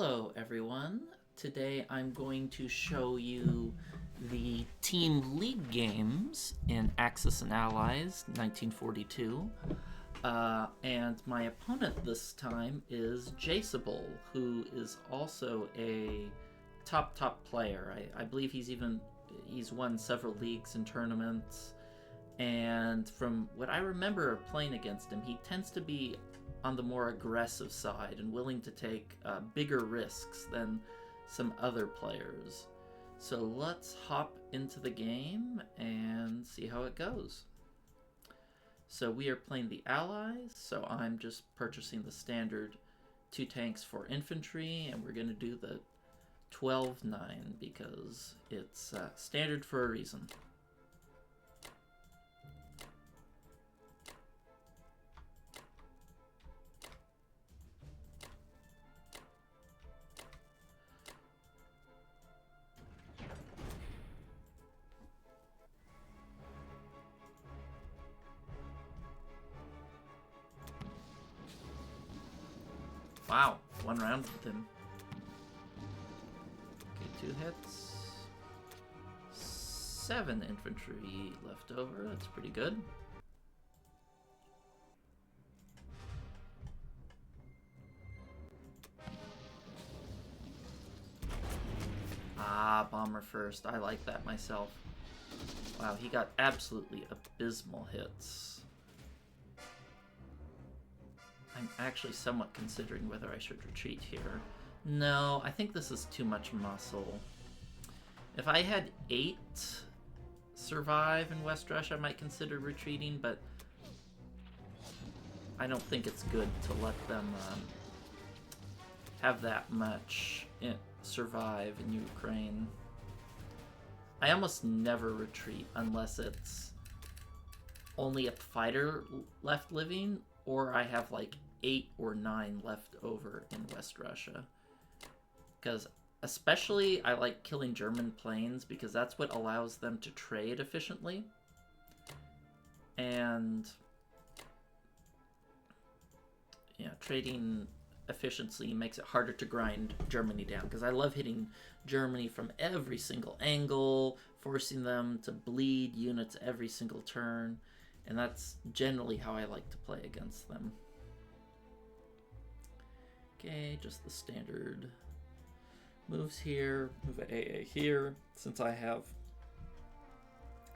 Hello everyone. Today I'm going to show you the Team League games in Axis and Allies 1942. And my opponent this time is Jsabul, who is also a top player. I believe he's won several leagues and tournaments. And from what I remember of playing against him, he tends to be on the more aggressive side and willing to take bigger risks than some other players. So let's hop into the game and see how it goes. So we are playing the Allies, so I'm just purchasing the standard 2 tanks for infantry, and we're going to do the 12-9 because it's standard for a reason. Wow, 1 round with him. Okay, 2 hits. 7 infantry left over, that's pretty good. Ah, bomber first, I like that myself. Wow, he got absolutely abysmal hits. I'm actually somewhat considering whether I should retreat here. No, I think this is too much muscle. If I had 8 survive in West Russia, I might consider retreating, but I don't think it's good to let them have that much survive in Ukraine. I almost never retreat unless it's only a fighter left living, or I have like 8 or 9 left over in West Russia. Because especially I like killing German planes because that's what allows them to trade efficiently. And yeah, trading efficiency makes it harder to grind Germany down, because I love hitting Germany from every single angle, forcing them to bleed units every single turn. And that's generally how I like to play against them. Okay, just the standard moves here, move AA here. Since I have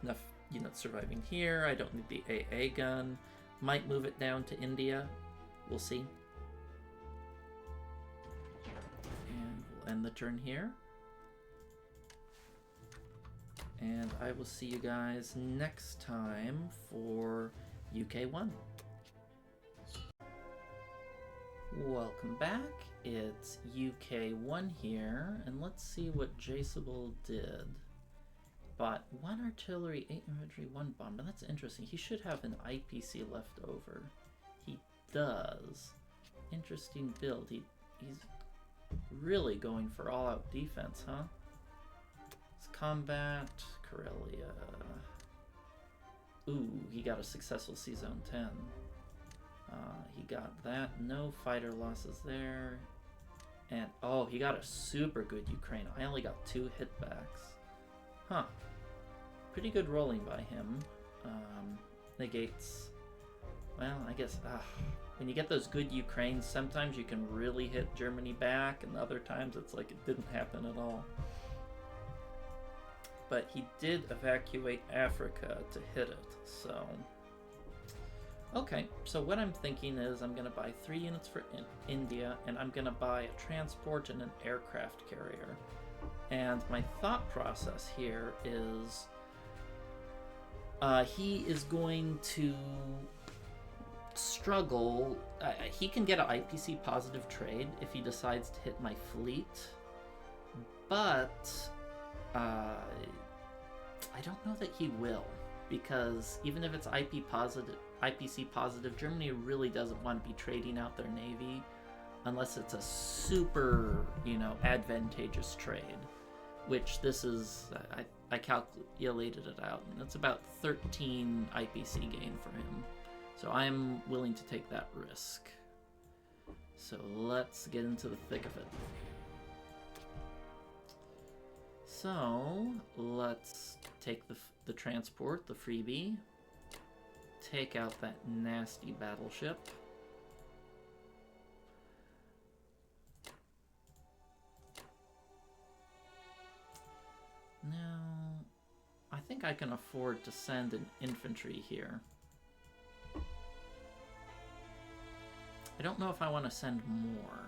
enough units surviving here, I don't need the AA gun. Might move it down to India. We'll see. And we'll end the turn here. And I will see you guys next time for UK1. Welcome back. It's UK1 here, and let's see what Jsabul did. Bought 1 artillery, 8 infantry, 1 bomber. That's interesting. He should have an IPC left over. He does. Interesting build. He's really going for all-out defense, huh? Combat, Karelia. Ooh, he got a successful C-Zone 10. He got that. No fighter losses there. And, oh, he got a super good Ukraine. I only got 2 hitbacks. Huh. Pretty good rolling by him. Negates. Well, I guess, when you get those good Ukraines, sometimes you can really hit Germany back, and other times it's like it didn't happen at all. But he did evacuate Africa to hit it, so... Okay, so what I'm thinking is I'm going to buy 3 units for India, and I'm going to buy a transport and an aircraft carrier. And my thought process here is... he is going to struggle... he can get an IPC positive trade if he decides to hit my fleet, but... I don't know that he will, because even if it's IPC positive, Germany really doesn't want to be trading out their navy unless it's a super, advantageous trade, which this is, I calculated it out, and it's about 13 IPC gain for him. So I'm willing to take that risk. So let's get into the thick of it. So let's take the transport, the freebie. Take out that nasty battleship. Now, I think I can afford to send an infantry here. I don't know if I want to send more.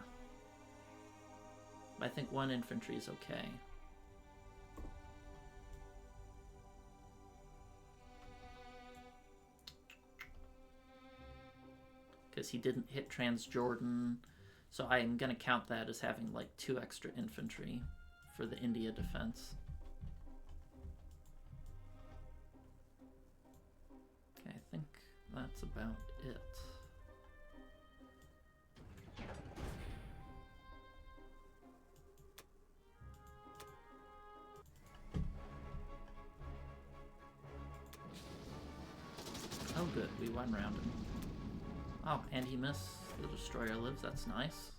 I think one infantry is okay. Because he didn't hit Transjordan, so I'm going to count that as having like 2 extra infantry for the India defense. Okay, I think that's about it. Oh good, we won round him. Oh, and he missed. The destroyer lives, that's nice.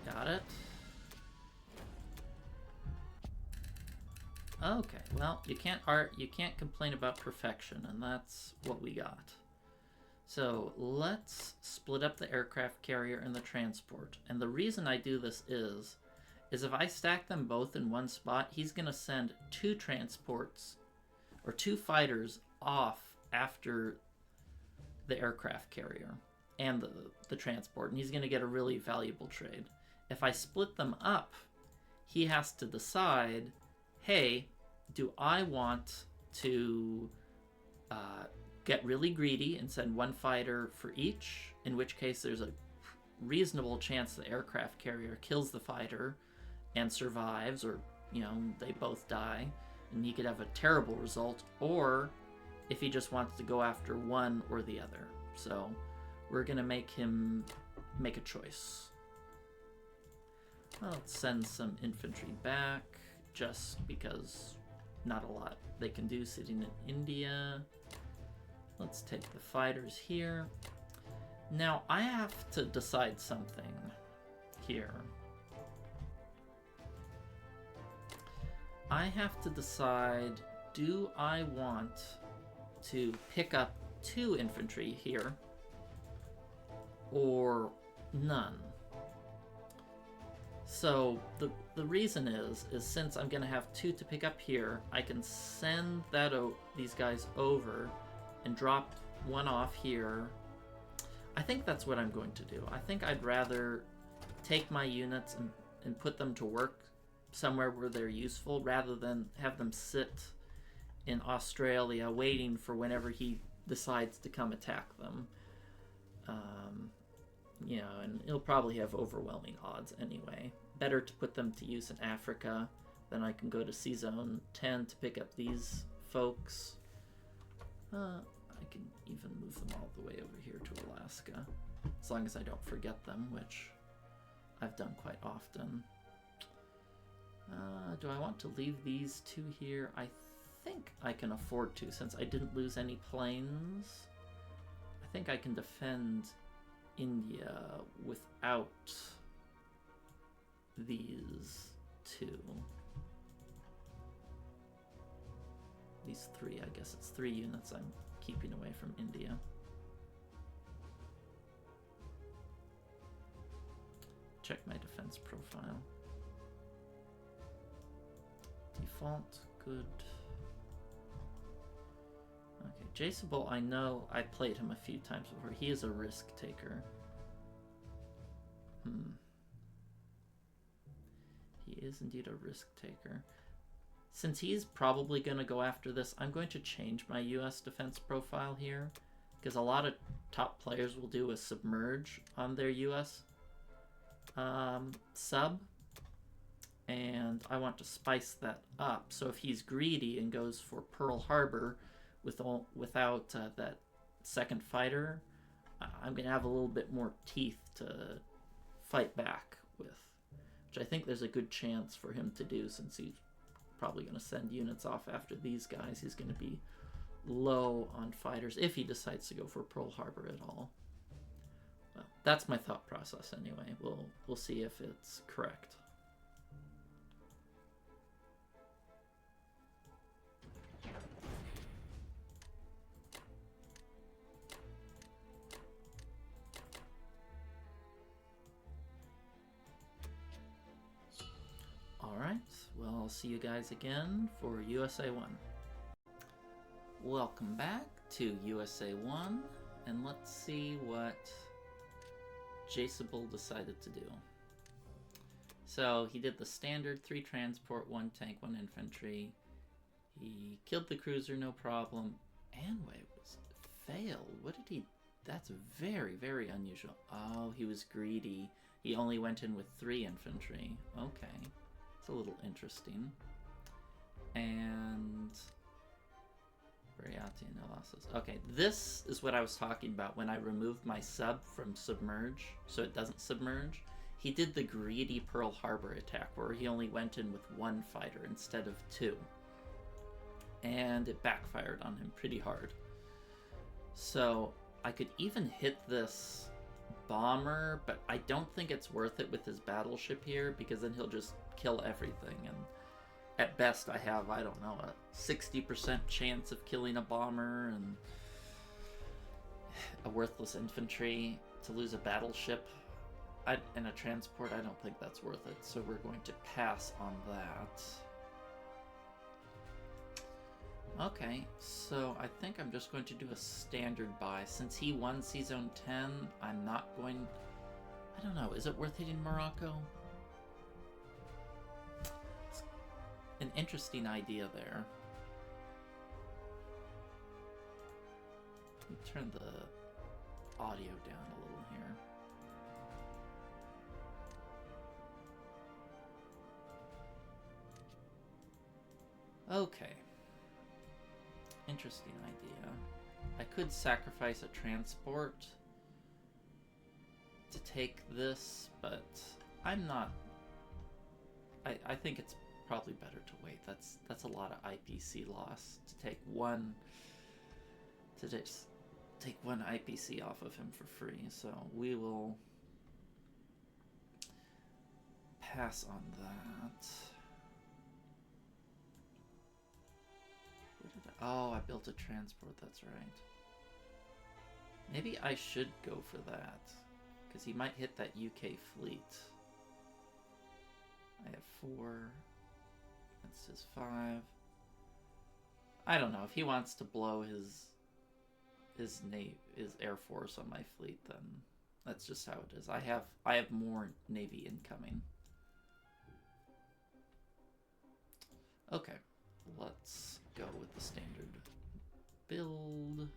Got it. Okay, well, you can't complain about perfection, and that's what we got. So let's split up the aircraft carrier and the transport. And the reason I do this is if I stack them both in one spot, he's going to send 2 transports or 2 fighters off after the aircraft carrier and the transport, and he's going to get a really valuable trade. If I split them up, he has to decide, hey, do I want to get really greedy and send 1 fighter for each, in which case there's a reasonable chance the aircraft carrier kills the fighter and survives, or, you know, they both die, and he could have a terrible result, or if he just wants to go after one or the other. So we're going to make him make a choice. Well, let's send some infantry back, just because not a lot they can do sitting in India. Let's take the fighters here. Now, I have to decide something here. I have to decide, do I want to pick up 2 infantry here or none? So the reason is since I'm going to have 2 to pick up here, I can send these guys over and drop 1 off here. I think that's what I'm going to do. I think I'd rather take my units and put them to work somewhere where they're useful, rather than have them sit in Australia waiting for whenever he decides to come attack them. You know, and he'll probably have overwhelming odds anyway. Better to put them to use in Africa. Then I can go to Sea Zone 10 to pick up these folks. I can even move them all the way over here to Alaska, as long as I don't forget them, which I've done quite often. Do I want to leave these 2 here? I think I can afford to, since I didn't lose any planes. I think I can defend India without these 2. These 3, I guess it's 3 units I'm keeping away from India. Check my defense profile. Default, good. Okay, Jsabul, I know I played him a few times before. He is a risk taker. He is indeed a risk taker. Since he's probably going to go after this, I'm going to change my US defense profile here, because a lot of top players will do a submerge on their US sub, and I want to spice that up. So if he's greedy and goes for Pearl Harbor without that second fighter, I'm going to have a little bit more teeth to fight back with, which I think there's a good chance for him to do, since he's probably going to send units off after these guys. He's going to be low on fighters if he decides to go for Pearl Harbor at all. Well, that's my thought process anyway. We'll see if it's correct. Alright, well, I'll see you guys again for USA 1. Welcome back to USA 1, and let's see what Jsabul decided to do. So he did the standard 3 transport, 1 tank, 1 infantry. He killed the cruiser, no problem. And wait, was failed. What did he... That's very, very unusual. Oh, he was greedy. He only went in with 3 infantry. Okay. It's a little interesting. And... Variati, no losses. Okay, this is what I was talking about when I removed my sub from submerge, so it doesn't submerge. He did the greedy Pearl Harbor attack, where he only went in with 1 fighter instead of 2. And it backfired on him pretty hard. So, I could even hit this bomber, but I don't think it's worth it with his battleship here, because then he'll just kill everything, and at best I have, I don't know, a 60% chance of killing a bomber and a worthless infantry. To lose a battleship and a transport, I don't think that's worth it, so we're going to pass on that. Okay, so I think I'm just going to do a standard buy. Since he won Season 10, I'm not going... I don't know, is it worth hitting Morocco? It's an interesting idea there. Let me turn the audio down a little here. Okay. Interesting idea. I could sacrifice a transport to take this, but I'm not... I think it's probably better to wait. That's a lot of IPC loss to take one... to just take 1 IPC off of him for free, so we will pass on that. Oh, I built a transport, that's right. Maybe I should go for that, because he might hit that UK fleet. I have 4. That's his 5. I don't know, if he wants to blow his Air Force on my fleet, then that's just how it is. I have more Navy incoming. Okay, let's go with the standard build.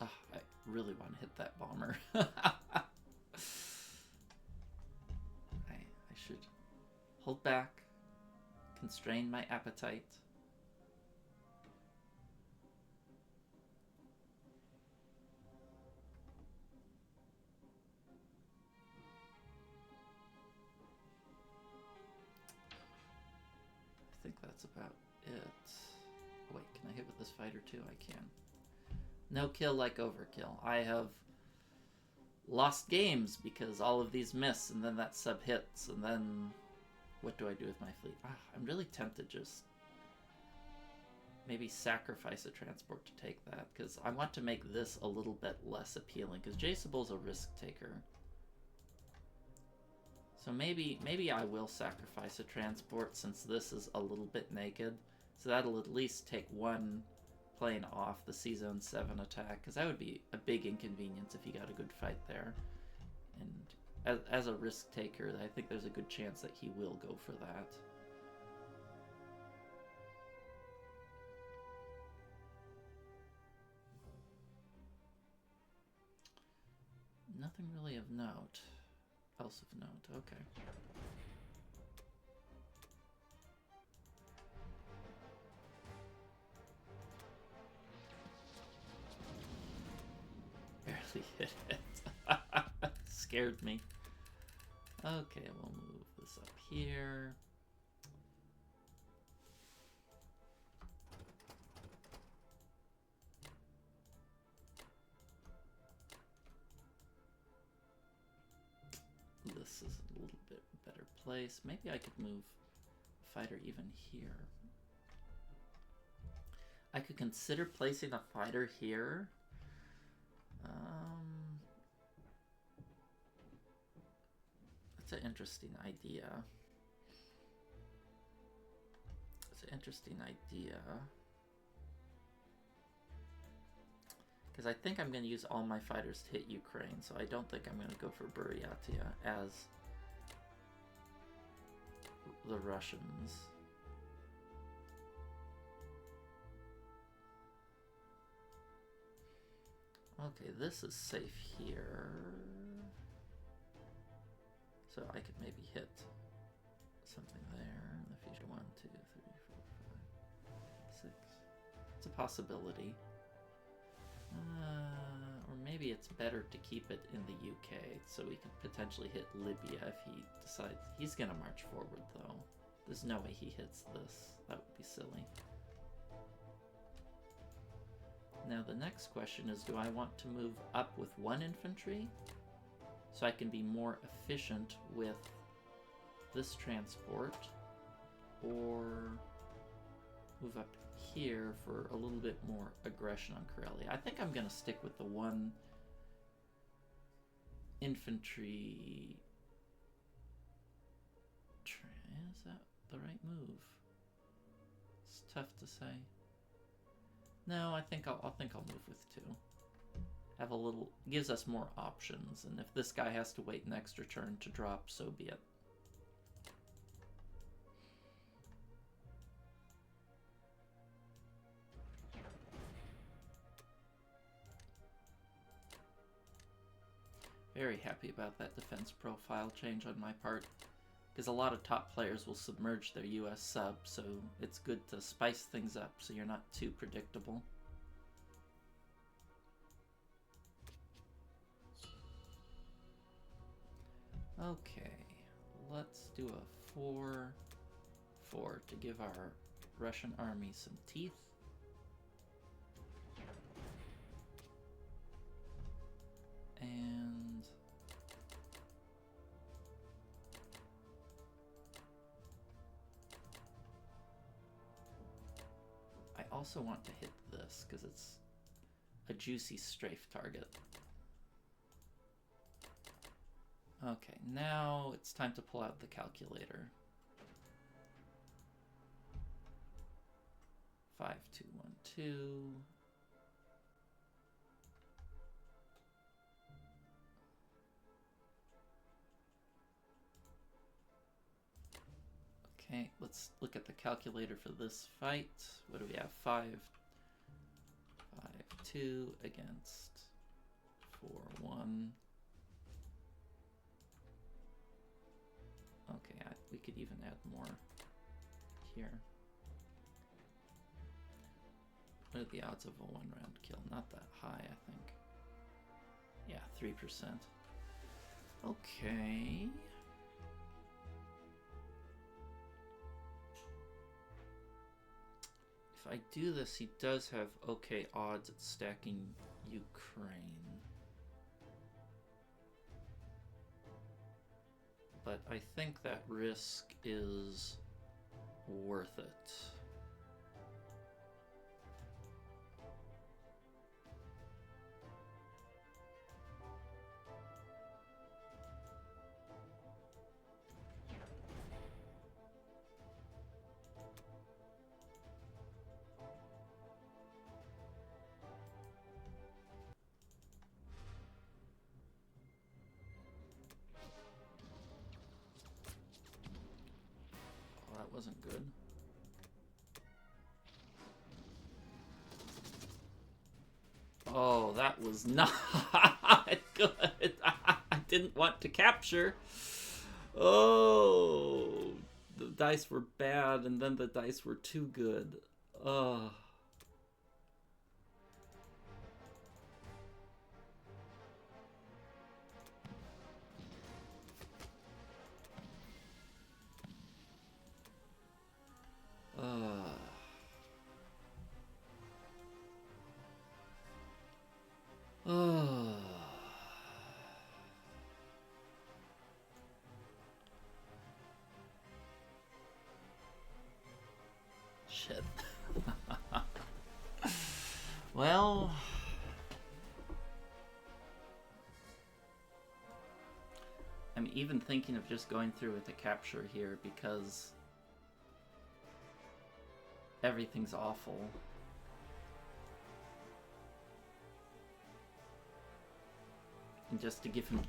I really want to hit that bomber. I should hold back, constrain my appetite. I think that's about it. Oh, wait, can I hit with this fighter too? I can. No kill like overkill. I have lost games because all of these miss, and then that sub hits, and then what do I do with my fleet? I'm really tempted to just maybe sacrifice a transport to take that, because I want to make this a little bit less appealing, because Jsabul's a risk taker. So maybe I will sacrifice a transport, since this is a little bit naked. So that'll at least take 1 plane off the Season 7 attack, because that would be a big inconvenience if he got a good fight there. And as a risk taker, I think there's a good chance that he will go for that. Nothing really of note. Else of note, okay. Barely hit it. Scared me. Okay, we'll move this up here. This is a little bit better place. Maybe I could move a fighter even here. I could consider placing a fighter here. That's an interesting idea. It's an interesting idea. Because I think I'm going to use all my fighters to hit Ukraine, so I don't think I'm going to go for Buryatia as the Russians. Okay, this is safe here. So I could maybe hit something there in the future. 1, 2, 3, 4, 5, 6. It's a possibility. Or maybe it's better to keep it in the UK so we can potentially hit Libya if he decides. He's gonna march forward though. There's no way he hits this. That would be silly. Now the next question is, do I want to move up with 1 infantry so I can be more efficient with this transport, or move up here for a little bit more aggression on Karelia? I think I'm going to stick with the 1 infantry. Is that the right move? It's tough to say. No, I think I'll move with 2. Have a little, gives us more options, and if this guy has to wait an extra turn to drop, so be it. Very happy about that defense profile change on my part, because a lot of top players will submerge their US sub, so it's good to spice things up so you're not too predictable. Okay, let's do a 4-4 to give our Russian army some teeth. And I also want to hit this because it's a juicy strafe target. Okay, now it's time to pull out the calculator. 5, 2, 1, 2. Okay, let's look at the calculator for this fight. What do we have? 5, 5, 2 against 4, 1. Okay, we could even add more here. What are the odds of a 1-round kill? Not that high, I think. Yeah, 3%. Okay. If I do this, he does have okay odds at stacking Ukraine. But I think that risk is worth it. Wasn't good. Oh, that was not good. I didn't want to capture. Oh, the dice were bad, and then the dice were too good. Oh. Well, I'm even thinking of just going through with the capture here because everything's awful. And just to give him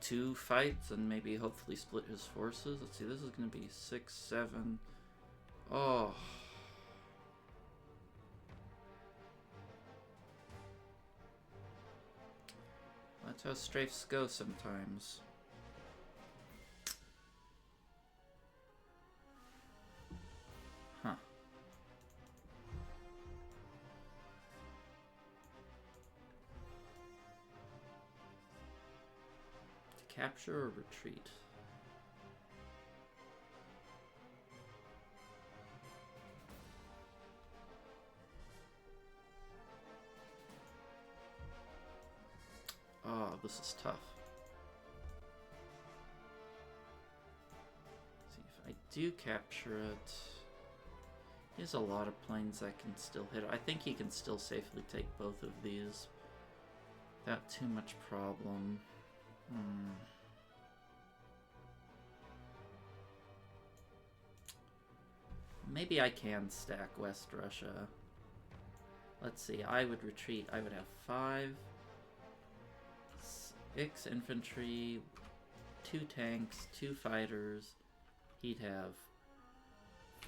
two fights and maybe hopefully split his forces. Let's see, this is going to be 6, 7. Oh. That's how strafes go sometimes. Huh. To capture or retreat? Oh, this is tough. See, if I do capture it, he has a lot of planes that can still hit. I think he can still safely take both of these without too much problem. Maybe I can stack West Russia. Let's see, I would retreat. I would have 5 6 infantry, 2 tanks, 2 fighters. He'd have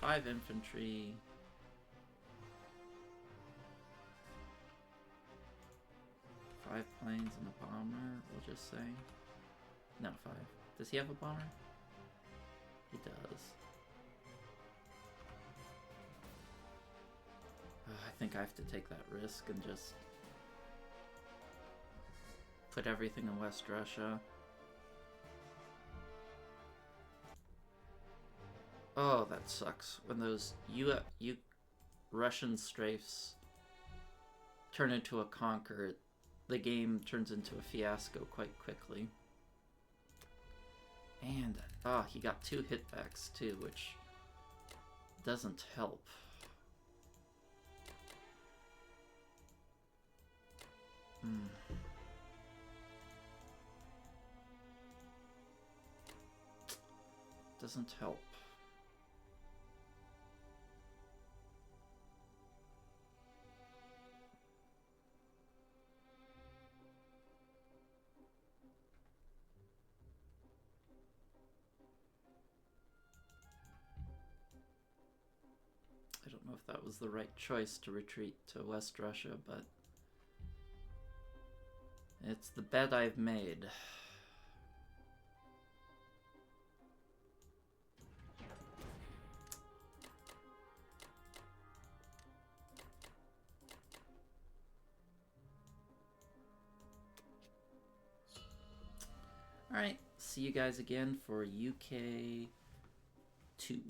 5 infantry, 5 planes and a bomber, we'll just say. No, 5. Does he have a bomber? He does. I think I have to take that risk and just put everything in West Russia. Oh, that sucks. When those Russian strafes turn into a conquer, the game turns into a fiasco quite quickly. And, he got 2 hitbacks too, which doesn't help. Doesn't help. I don't know if that was the right choice to retreat to West Russia, but it's the bet I've made. Alright, see you guys again for UK 2.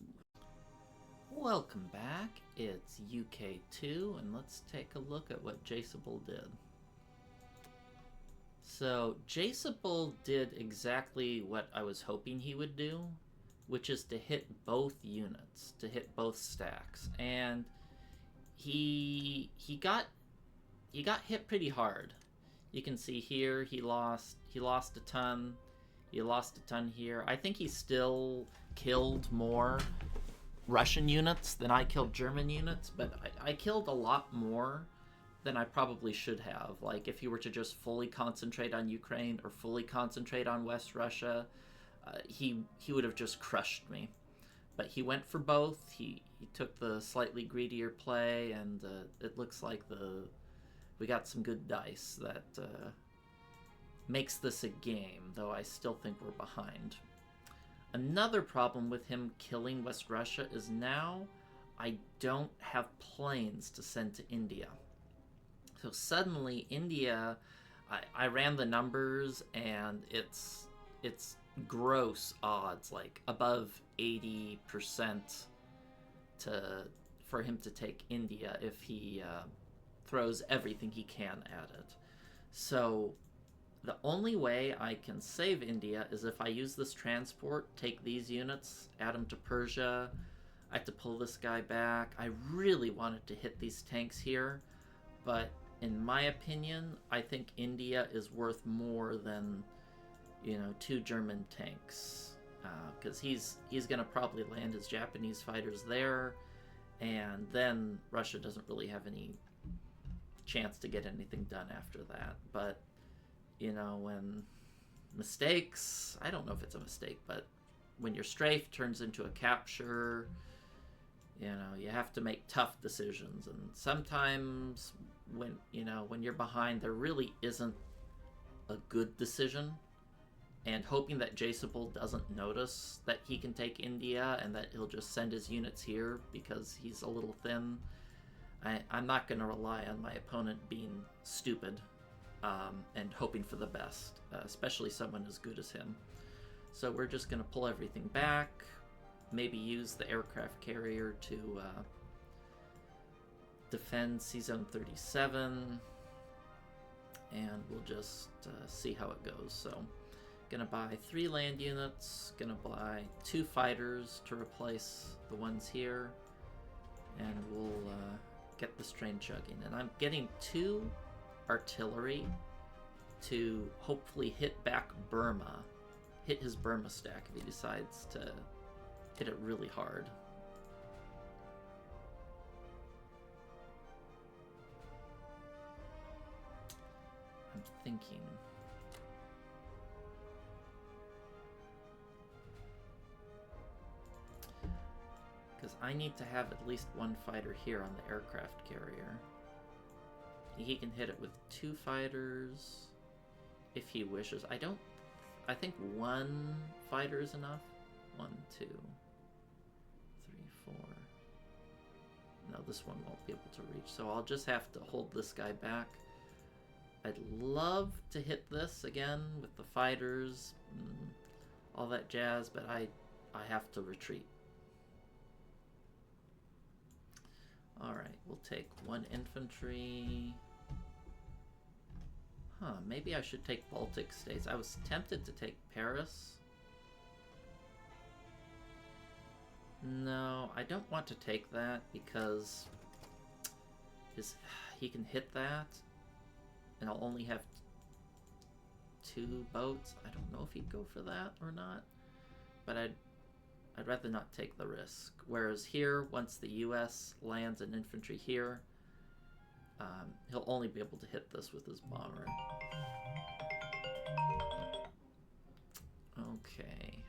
Welcome back, it's UK 2, and let's take a look at what Jsabul did. So, Jsabul did exactly what I was hoping he would do, which is to hit both units, to hit both stacks, and he got hit pretty hard. You can see here he lost a ton. He lost a ton here. I think he still killed more Russian units than I killed German units, but I killed a lot more than I probably should have. Like, if he were to just fully concentrate on Ukraine or fully concentrate on West Russia, he would have just crushed me. But he went for both. He took the slightly greedier play, and it looks like we got some good dice that makes this a game, though I still think we're behind. Another problem with him killing West Russia is now I don't have planes to send to India. So suddenly India, I ran the numbers, and it's gross odds, like above 80% for him to take India if he throws everything he can at it. So the only way I can save India is if I use this transport, take these units, add them to Persia. I have to pull this guy back. I really wanted to hit these tanks here, but in my opinion, I think India is worth more than, you know, 2 German tanks. Because he's going to probably land his Japanese fighters there, and then Russia doesn't really have any chance to get anything done after that. But, you know, when mistakes, I don't know if it's a mistake, but when your strafe turns into a capture, you know, you have to make tough decisions. And sometimes when, you know, when you're behind, there really isn't a good decision. And hoping that Jsabul doesn't notice that he can take India and that he'll just send his units here because he's a little thin. I'm not going to rely on my opponent being stupid and hoping for the best, especially someone as good as him. So we're just going to pull everything back, maybe use the aircraft carrier to defend C-Zone 37, and we'll just see how it goes. So, gonna buy 3 land units, gonna buy 2 fighters to replace the ones here, and we'll get this train chugging. And I'm getting 2 artillery to hopefully hit back Burma, hit his Burma stack if he decides to hit it really hard. I'm thinking... because I need to have at least 1 fighter here on the aircraft carrier. He can hit it with 2 fighters if he wishes. I think 1 fighter is enough. 1, 2, 3, 4. No, this one won't be able to reach, so I'll just have to hold this guy back. I'd love to hit this again with the fighters, all that jazz, but I have to retreat. Alright, we'll take 1 infantry. Maybe I should take Baltic states. I was tempted to take Paris. No, I don't want to take that because he can hit that, and I'll only have 2 boats. I don't know if he'd go for that or not, but I'd rather not take the risk. Whereas here, once the US lands an infantry here, he'll only be able to hit this with his bomber. Okay.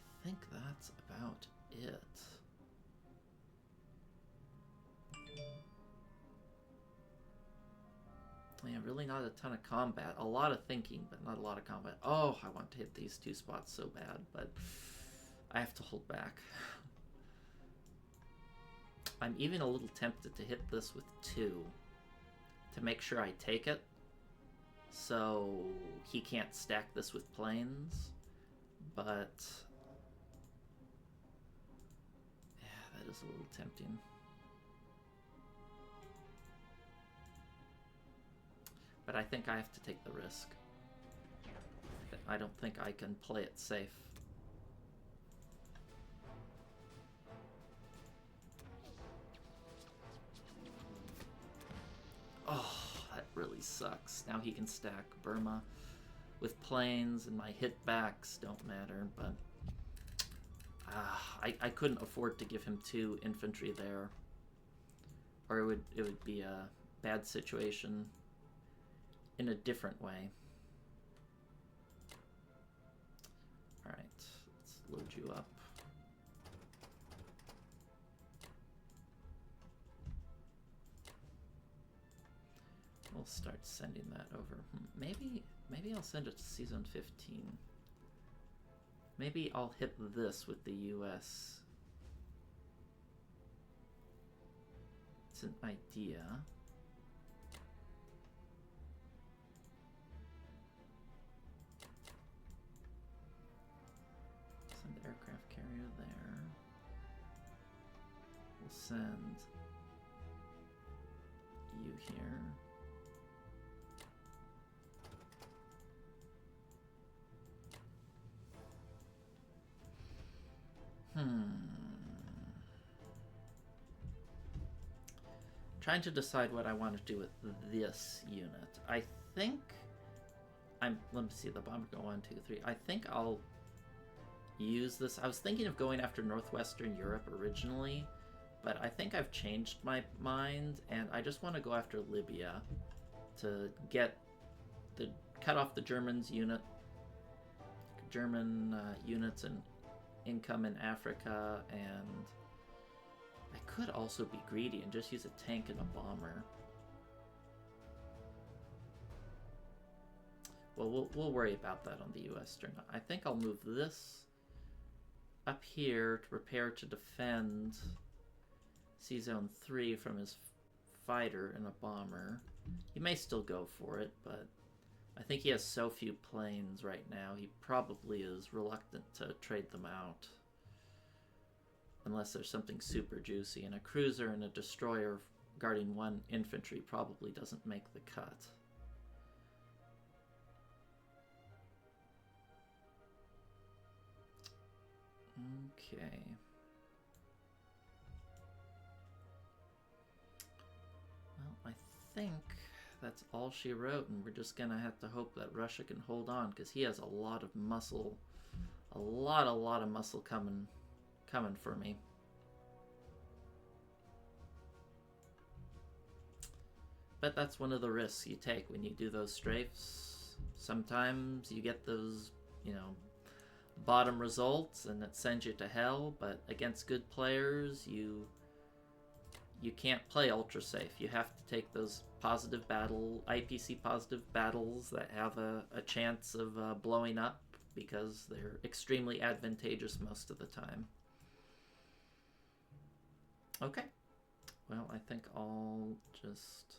I think that's about it. Yeah, really not a ton of combat. A lot of thinking, but not a lot of combat. Oh, I want to hit these 2 spots so bad, but I have to hold back. I'm even a little tempted to hit this with 2 to make sure I take it, so he can't stack this with planes, but yeah, that is a little tempting. But I think I have to take the risk. I don't think I can play it safe. Oh, that really sucks. Now he can stack Burma with planes, and my hit backs don't matter, but I couldn't afford to give him 2 infantry there, or it would be a bad situation in a different way. Alright, let's load you up. We'll start sending that over. Maybe I'll send it to Season 15. Maybe I'll hit this with the US. It's an idea. Send the aircraft carrier there. We'll send you here. trying to decide what I want to do with this unit. I think let me see the bomber go 1, 2, 3. I think I'll use this. I was thinking of going after Northwestern Europe originally, but I think I've changed my mind, and I just want to go after Libya to cut off the German units and income in Africa, and I could also be greedy and just use a tank and a bomber. Well, we'll worry about that on the U.S. turn. I think I'll move this up here to prepare to defend C-Zone 3 from his fighter and a bomber. He may still go for it, but I think he has so few planes right now, he probably is reluctant to trade them out. Unless there's something super juicy, and a cruiser and a destroyer guarding 1 infantry probably doesn't make the cut. Okay. Well, I think that's all she wrote, and we're just gonna have to hope that Russia can hold on, because he has a lot of muscle, a lot of muscle coming for me. But that's one of the risks you take when you do those strafes. Sometimes you get those, you know, bottom results, and it sends you to hell. But against good players, you can't play ultra safe. You have to take those IPC positive battles that have a chance of blowing up, because they're extremely advantageous most of the time. Okay. Well, I think I'll just...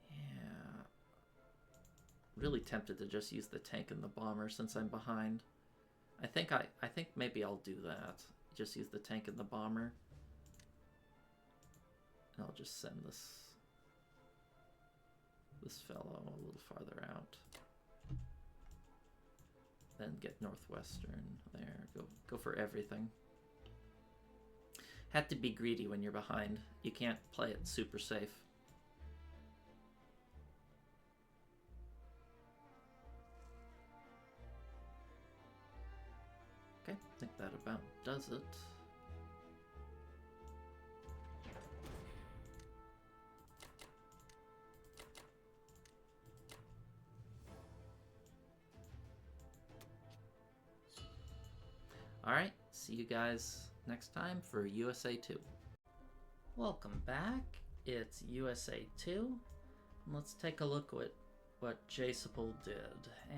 yeah. Really tempted to just use the tank and the bomber since I'm behind. I think maybe I'll do that. Just use the tank and the bomber. And I'll just send this fellow a little farther out. Then get Northwestern there. Go for everything. Had to be greedy when you're behind. You can't play it super safe. Okay, I think that about does it. Alright, see you guys next time for USA 2. Welcome back. It's USA 2. And let's take a look at what Jsabul did.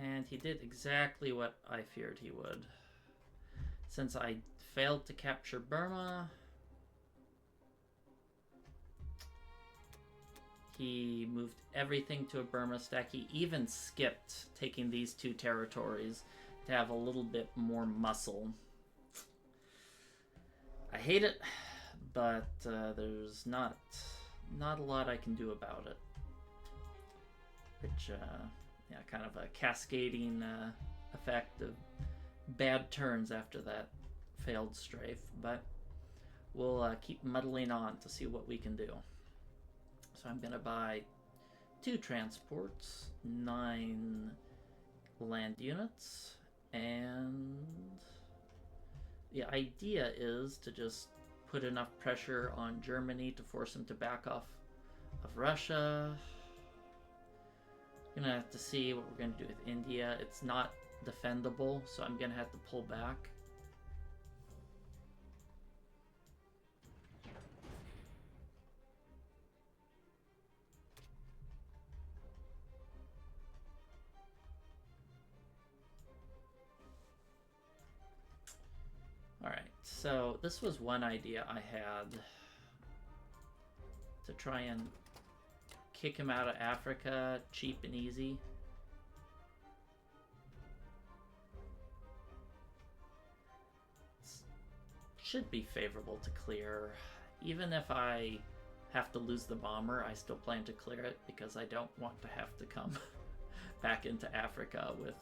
And he did exactly what I feared he would. Since I failed to capture Burma, he moved everything to a Burma stack. He even skipped taking these 2 territories to have a little bit more muscle. I hate it, but there's not a lot I can do about it. Which, yeah, kind of a cascading effect of bad turns after that failed strafe. But we'll keep muddling on to see what we can do. So I'm going to buy 2 transports, 9 land units, and the idea is to just put enough pressure on Germany to force him to back off of Russia. Gonna have to see what we're gonna do with India. It's not defendable, so I'm gonna have to pull back. Alright, so this was one idea I had to try and kick him out of Africa cheap and easy. Should be favorable to clear. Even if I have to lose the bomber, I still plan to clear it because I don't want to have to come back into Africa with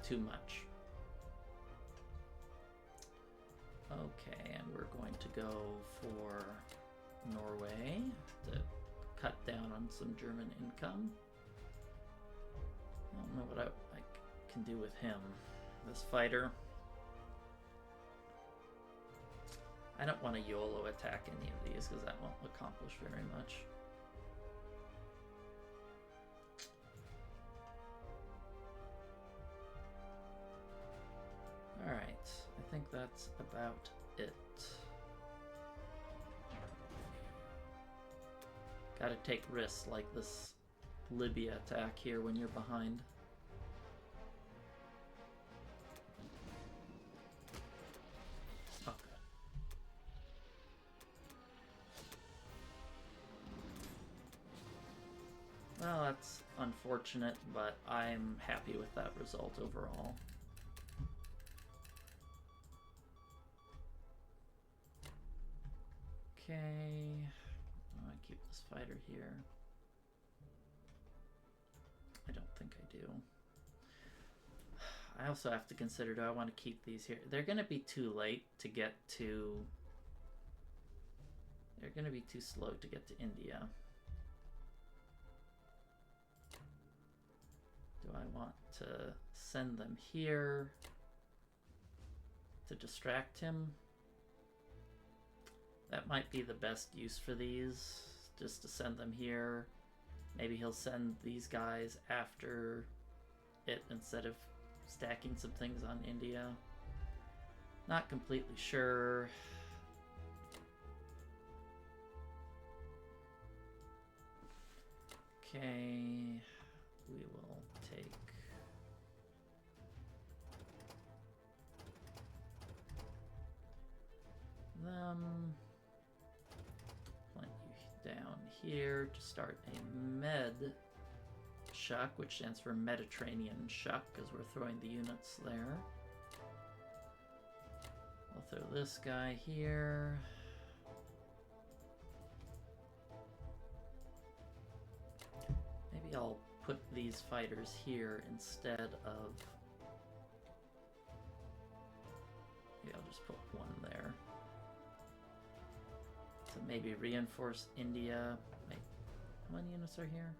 too much. Okay, and we're going to go for Norway to cut down on some German income. I don't know what I can do with him. This fighter. I don't want to YOLO attack any of these because that won't accomplish very much. Alright, I think that's about it. Gotta take risks like this Libya attack here when you're behind. Okay. Well, that's unfortunate, but I'm happy with that result overall. Okay, I want to keep this fighter here. I don't think I do. I also have to consider, do I want to keep these here? They're going to be too late to get to... They're going to be too slow to get to India. Do I want to send them here to distract him? That might be the best use for these, just to send them here. Maybe he'll send these guys after it instead of stacking some things on India. Not completely sure. Okay, we will take them. Plant you down here to start a med shuck, which stands for Mediterranean shuck, because we're throwing the units there. I'll throw this guy here. Maybe I'll put these fighters here instead of... Maybe I'll just put one there. To maybe reinforce India. Wait, how many units are here?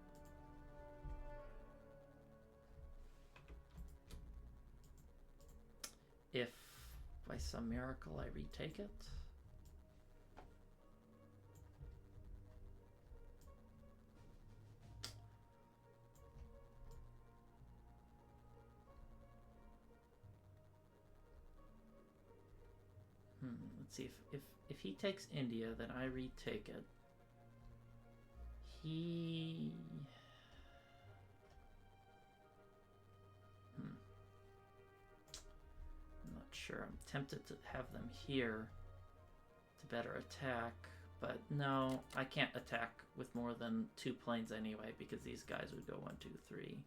If by some miracle I retake it. Let's see, if he takes India, then I retake it. I'm not sure. I'm tempted to have them here to better attack, but no, I can't attack with more than 2 planes anyway, because these guys would go 1, 2, 3.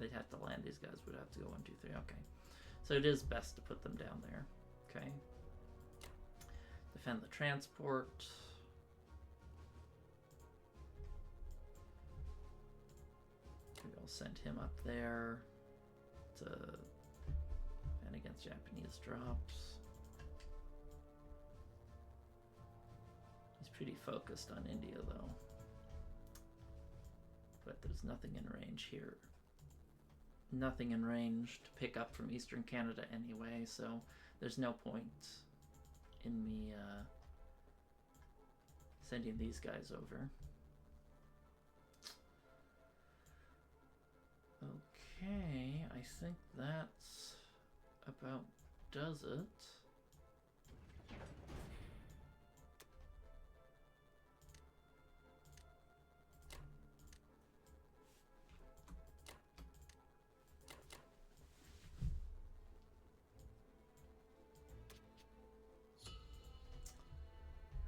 They'd have to land. These guys would have to go 1, 2, 3. Okay, so it is best to put them down there. Okay. Defend the transport. Maybe I'll send him up there to defend against Japanese drops. He's pretty focused on India though. But there's nothing in range here. Nothing in range to pick up from Eastern Canada anyway, so there's no point in me sending these guys over. Okay, I think that's about does it.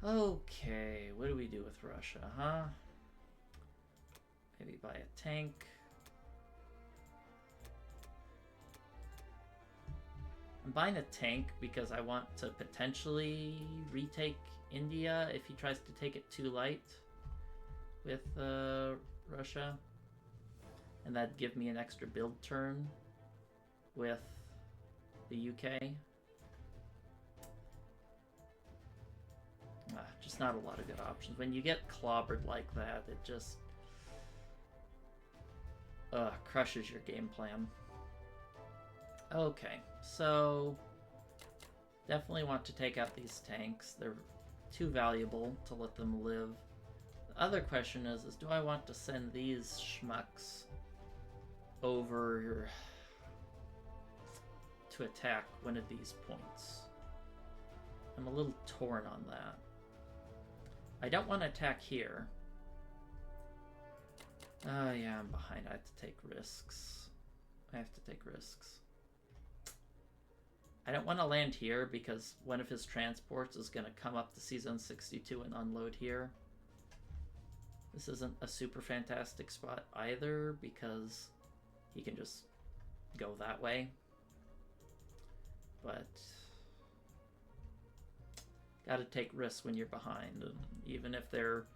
Okay, what do we do with Russia, huh? Maybe buy a tank. I'm buying a tank because I want to potentially retake India if he tries to take it too light with Russia. And that'd give me an extra build turn with the UK. Just just not a lot of good options. When you get clobbered like that, it just crushes your game plan. Okay, so definitely want to take out these tanks. They're too valuable to let them live. The other question is do I want to send these schmucks over to attack one of these points? I'm a little torn on that. I don't want to attack here. Oh yeah, I'm behind. I have to take risks. I don't want to land here because one of his transports is going to come up to C-Zone 62 and unload here. This isn't a super fantastic spot either because he can just go that way. But gotta take risks when you're behind, and even if they're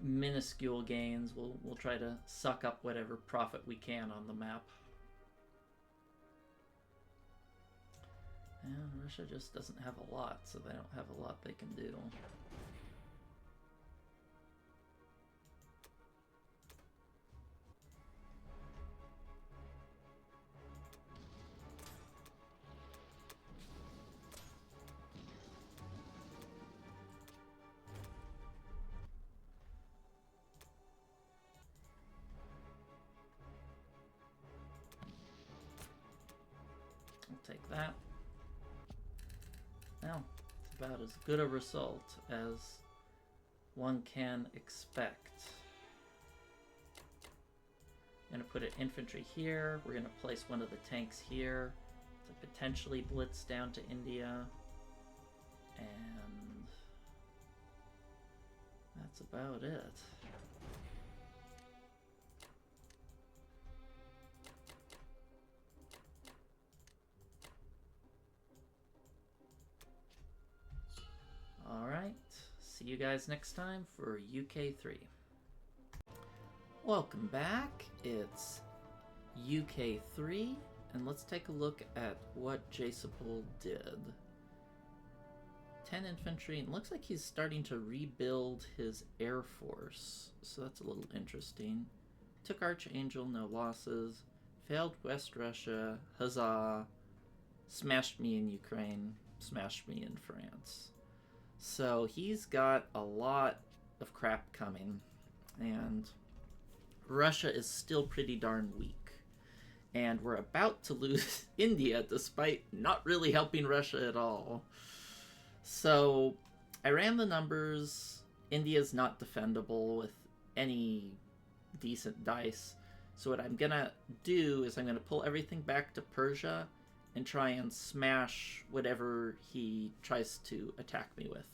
minuscule gains, we'll try to suck up whatever profit we can on the map. And Russia just doesn't have a lot, so they don't have a lot they can do. I'll take that. Now, it's about as good a result as one can expect. I'm going to put an infantry here. We're going to place one of the tanks here to potentially blitz down to India. And that's about it. Alright, see you guys next time for UK3. Welcome back, it's UK3, and let's take a look at what Jsabul did. 10 infantry, and looks like he's starting to rebuild his air force, so that's a little interesting. Took Archangel, no losses. Failed West Russia, huzzah. Smashed me in Ukraine, smashed me in France. So he's got a lot of crap coming, and Russia is still pretty darn weak. And we're about to lose India despite not really helping Russia at all. So I ran the numbers. India's not defendable with any decent dice. So what I'm gonna do is I'm gonna pull everything back to Persia and try and smash whatever he tries to attack me with.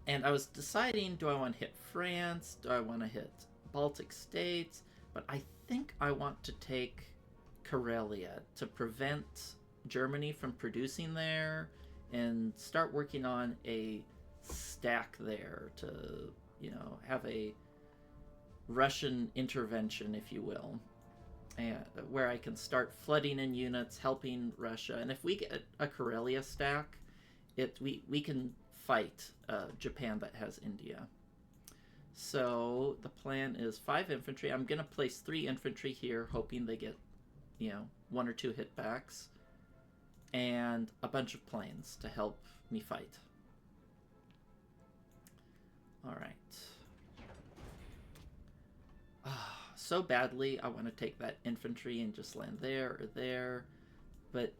And I was deciding, do I want to hit France? Do I want to hit Baltic states? But I think I want to take Karelia to prevent Germany from producing there and start working on a stack there to, you know, have a Russian intervention, if you will. And where I can start flooding in units, helping Russia. And if we get a Karelia stack, we can fight Japan that has India. So the plan is 5 infantry. I'm going to place 3 infantry here, hoping they get, you know, 1 or 2 hitbacks. And a bunch of planes to help me fight. Alright. So badly I want to take that infantry and just land there or there, but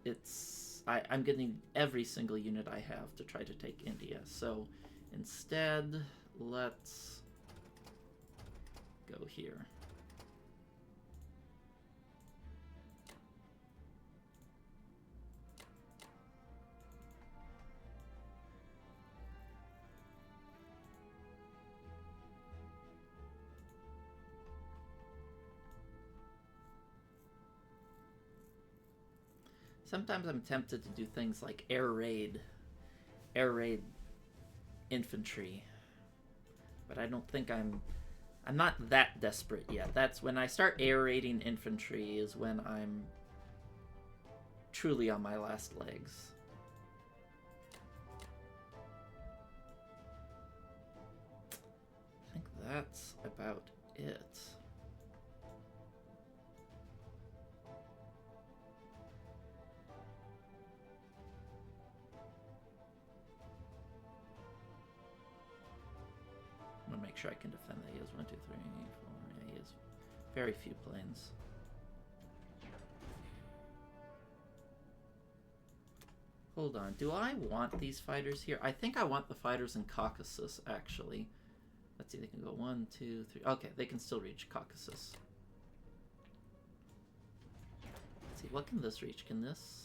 I'm getting every single unit I have to try to take India. So instead, let's go here. Sometimes I'm tempted to do things like air raid infantry, but I don't think I'm not that desperate yet. That's when I start air raiding infantry is when I'm truly on my last legs. sure I can defend that. He has 1, 2, 3, 4. Yeah, he has very few planes. Hold on. Do I want these fighters here? I think I want the fighters in Caucasus, actually. Let's see. They can go 1, 2, 3. Okay, they can still reach Caucasus. Let's see. What can this reach? Can this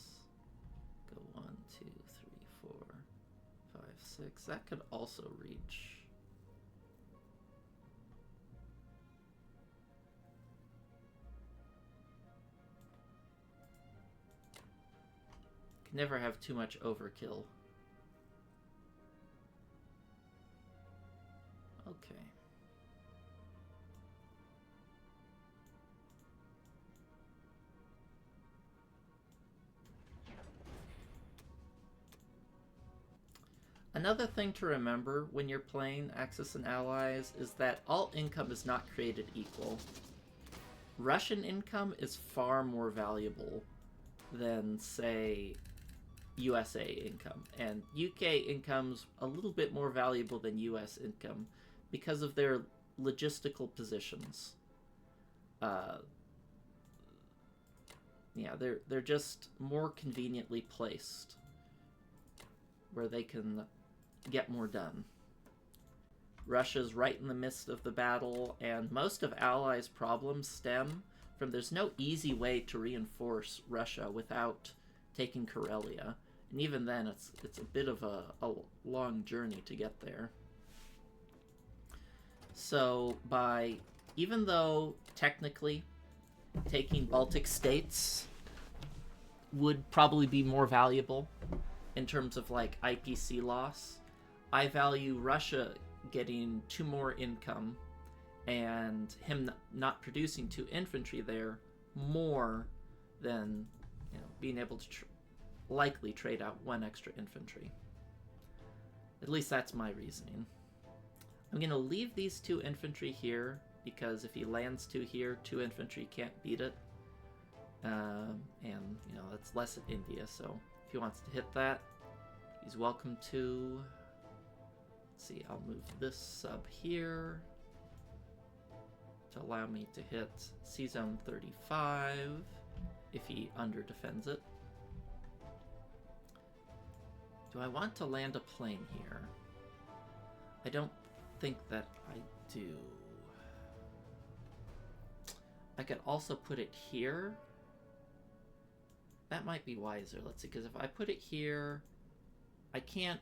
go 1, 2, 3, 4, 5, 6? That could also reach. Can never have too much overkill. Okay. Another thing to remember when you're playing Axis and Allies is that all income is not created equal. Russian income is far more valuable than, say, USA income. And UK income's a little bit more valuable than US income because of their logistical positions. Yeah, they're just more conveniently placed where they can get more done. Russia's right in the midst of the battle, and most of Allies' problems stem from there's no easy way to reinforce Russia without taking Karelia. And even then, it's a bit of a long journey to get there. So even though technically taking Baltic states would probably be more valuable in terms of like IPC loss, I value Russia getting 2 more income and him not producing 2 infantry there more than, you know, being able to likely trade out 1 extra infantry. At least that's my reasoning. I'm going to leave these 2 infantry here because if he lands 2 here, 2 infantry can't beat it. And, you know, that's less at India, so if he wants to hit that, he's welcome to. Let's see, I'll move this sub here to allow me to hit C-Zone 35 if he under-defends it. Do I want to land a plane here? I don't think that I do. I could also put it here. That might be wiser. Let's see, because if I put it here, I can't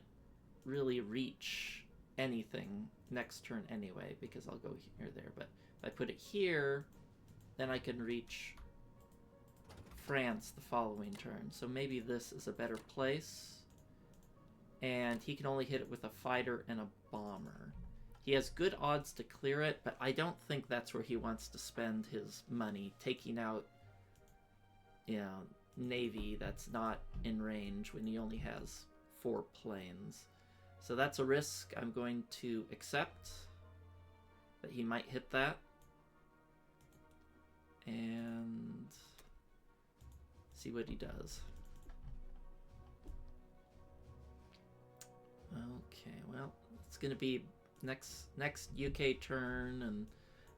really reach anything next turn anyway, because I'll go here or there. But if I put it here, then I can reach France the following turn. So maybe this is a better place. And he can only hit it with a fighter and a bomber. He has good odds to clear it, but I don't think that's where he wants to spend his money, taking out, you know, Navy that's not in range when he only has 4 planes. So that's a risk I'm going to accept, that he might hit that. And see what he does. Okay, well, it's going to be next UK turn, and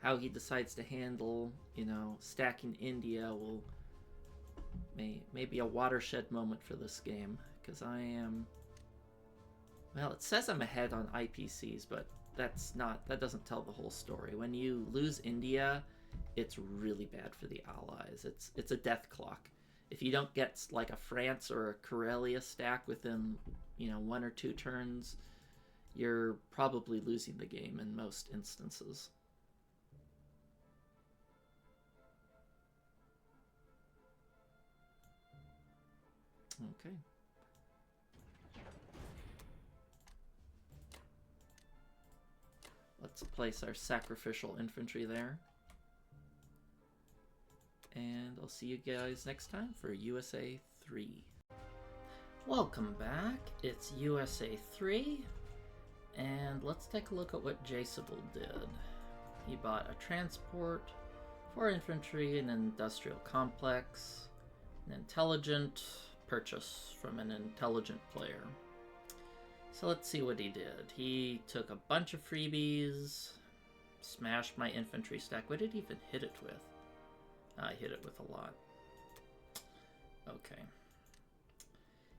how he decides to handle, you know, stacking India will maybe a watershed moment for this game, because I am, well, it says I'm ahead on IPCs, but that doesn't tell the whole story. When you lose India, it's really bad for the Allies. It's a death clock. If you don't get like a France or a Karelia stack within, you know, 1 or 2 turns, you're probably losing the game in most instances. Okay. Let's place our sacrificial infantry there. And I'll see you guys next time for USA 3. Welcome back. It's USA 3. And let's take a look at what Jsabul did. He bought a transport, 4 infantry, an industrial complex, an intelligent purchase from an intelligent player. So let's see what he did. He took a bunch of freebies, Smashed my infantry stack. What did he even hit it with? I hit it with a lot. Okay.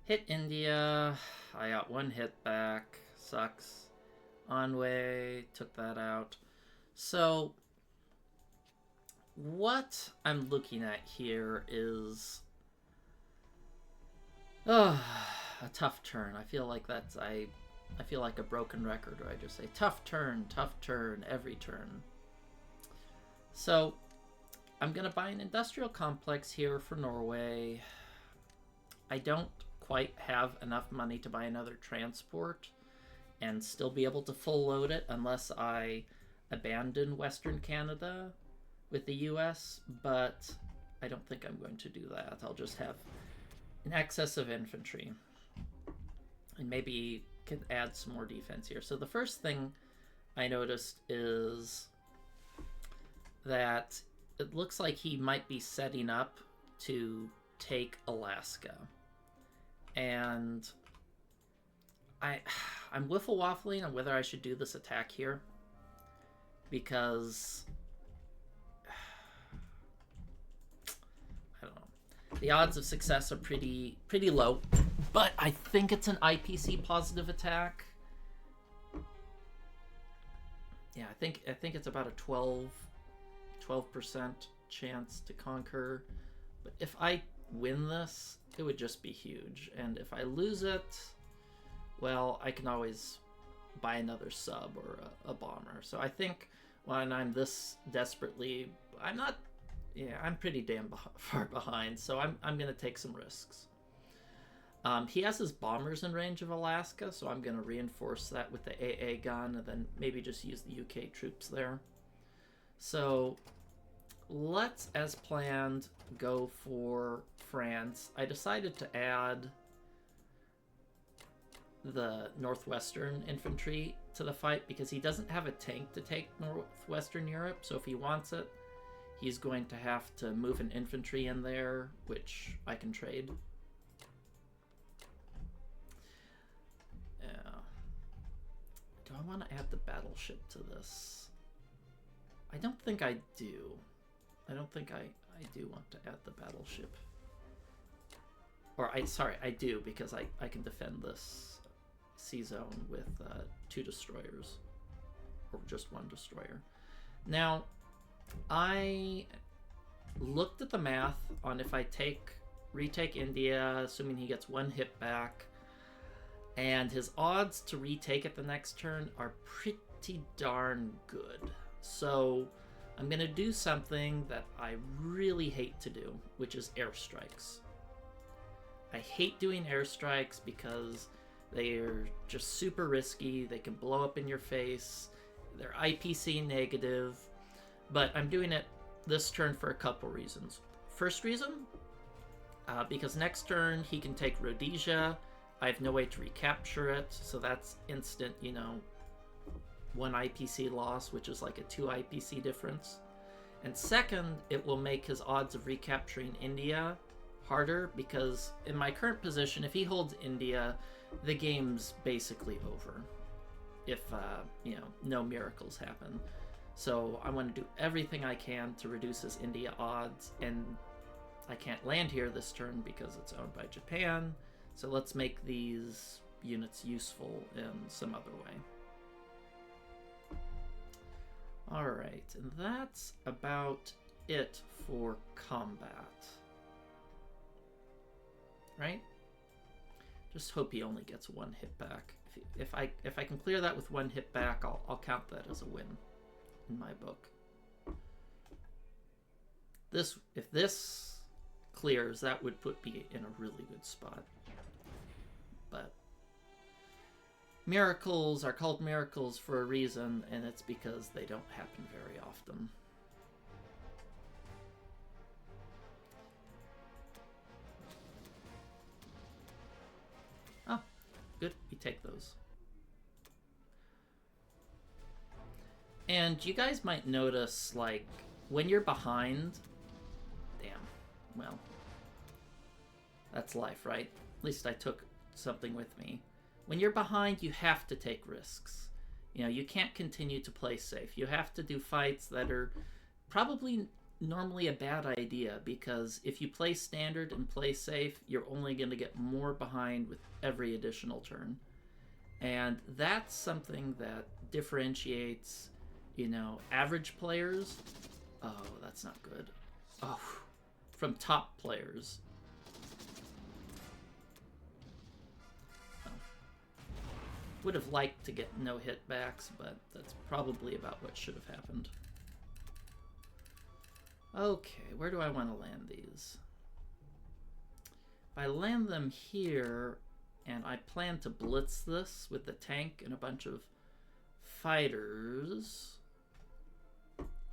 Hit India. I got one hit back. Sucks. Anhui. Took that out. So, what I'm looking at here is... a tough turn. I feel like that's... I feel like a broken record where I just say, tough turn, every turn. So, I'm going to buy an industrial complex here for Norway. I don't quite have enough money to buy another transport and still be able to full load it unless I abandon Western Canada with the US, but I don't think I'm going to do that. I'll just have an excess of infantry and maybe could add some more defense here. So the first thing I noticed is that it looks like he might be setting up to take Alaska. And I'm wiffle-waffling on whether I should do this attack here, because I don't know. The odds of success are pretty low, but I think it's an IPC positive attack. Yeah, I think it's about a 12% chance to conquer. But if I win this, it would just be huge. And if I lose it, well, I can always buy another sub or a bomber. So I think when I'm this desperately, I'm pretty damn far behind. So I'm going to take some risks. He has his bombers in range of Alaska, so I'm going to reinforce that with the AA gun and then maybe just use the UK troops there. So let's, as planned, go for France. I decided to add the Northwestern infantry to the fight because he doesn't have a tank to take Northwestern Europe, so if he wants it, he's going to have to move an infantry in there, which I can trade. Do I want to add the battleship to this? I don't think I do. I don't think I do want to add the battleship. Or, sorry, I do, because I can defend this sea zone with 2 destroyers. Or just 1 destroyer. Now, I looked at the math on if I retake India, assuming he gets 1 hit back, and his odds to retake it the next turn are pretty darn good. So I'm going to do something that I really hate to do, which is airstrikes. I hate doing airstrikes because they're just super risky. They can blow up in your face. They're IPC negative. But I'm doing it this turn for a couple reasons. First reason, because next turn he can take Rhodesia. I have no way to recapture it, so that's instant, 1 IPC loss, which is like a 2 IPC difference. And second, it will make his odds of recapturing India harder, because in my current position, if he holds India, the game's basically over. If, no miracles happen. So I want to do everything I can to reduce his India odds, and I can't land here this turn because it's owned by Japan. So let's make these units useful in some other way. Alright, and that's about it for combat. Right? Just hope he only gets 1 hit back. If I can clear that with 1 hit back, I'll count that as a win in my book. If this clears, that would put me in a really good spot. But miracles are called miracles for a reason, and it's because they don't happen very often. Oh, good. We take those. And you guys might notice, like, when you're behind... Damn. Well, that's life, right? At least I took something with me. When you're behind, you have to take risks. You know, you can't continue to play safe. You have to do fights that are probably normally a bad idea, because if you play standard and play safe, you're only going to get more behind with every additional turn. And that's something that differentiates, you know, average players. Oh, that's not good. Oh, from top players. Oh. Would have liked to get no hitbacks, but that's probably about what should have happened. Okay, where do I want to land these? If I land them here, and I plan to blitz this with the tank and a bunch of fighters,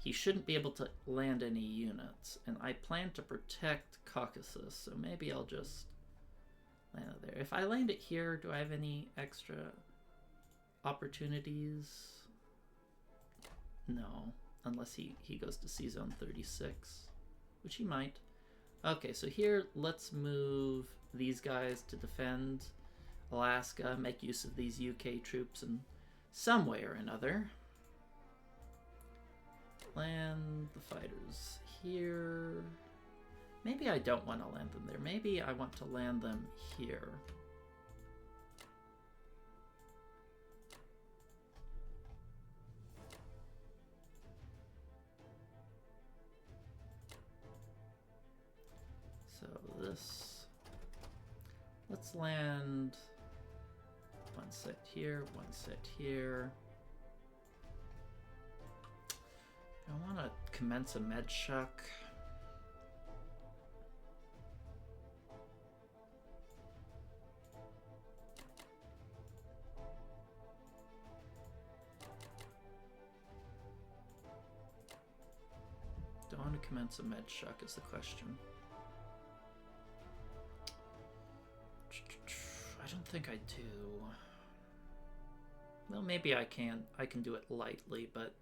he shouldn't be able to land any units. And I plan to protect Caucasus, so maybe I'll just land it there. If I land it here, do I have any extra opportunities? No, unless he goes to C-Zone 36, which he might. Okay, so here, let's move these guys to defend Alaska, make use of these UK troops in some way or another. Land the fighters here. Maybe I don't want to land them there. Maybe I want to land them here. So this, let's land one set here, one set here. I want to commence a med shock. Don't want to commence a med shock is the question. I don't think I do. Well, maybe I can do it lightly, but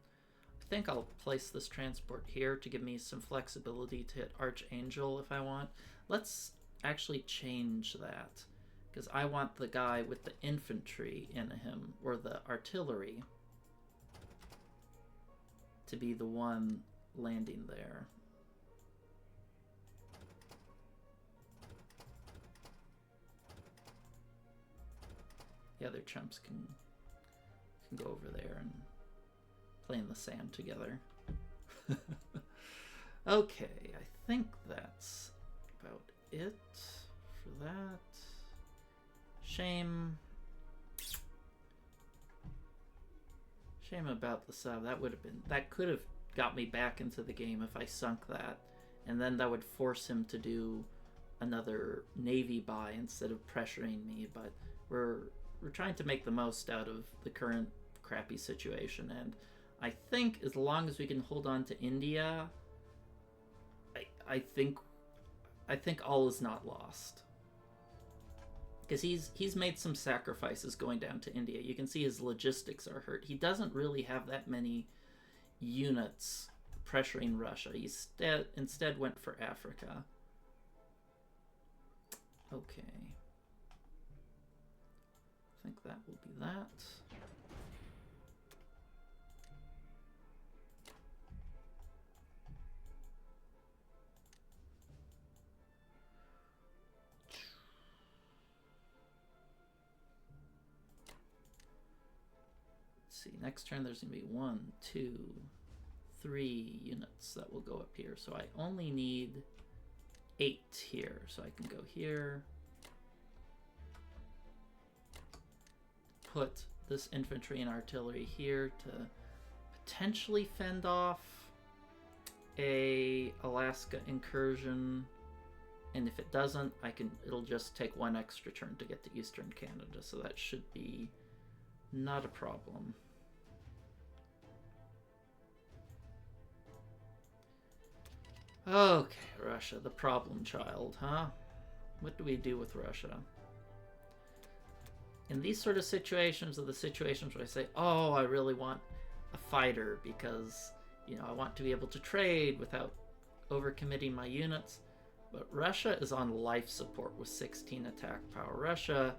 I think I'll place this transport here to give me some flexibility to hit Archangel if I want. Let's actually change that, because I want the guy with the infantry in him, or the artillery, to be the one landing there. The other chumps can go over there and play in the sand together. Okay, I think that's about it for that. Shame about the sub. That could have got me back into the game if I sunk that, and then that would force him to do another Navy buy instead of pressuring me, but we're trying to make the most out of the current crappy situation, and I think as long as we can hold on to India, I think all is not lost. Because he's made some sacrifices going down to India. You can see his logistics are hurt. He doesn't really have that many units pressuring Russia. He instead went for Africa. Okay. I think that will be that. Let's see, next turn there's going to be 1, 2, 3 units that will go up here. So I only need 8 here. So I can go here. Put this infantry and artillery here to potentially fend off a Alaska incursion, and if it doesn't, it'll just take 1 extra turn to get to Eastern Canada, so that should be not a problem. Okay, Russia, the problem child, huh? What do we do with Russia? In these sort of situations, are the situations where I say, oh, I really want a fighter because, you know, I want to be able to trade without overcommitting my units. But Russia is on life support with 16 attack power. Russia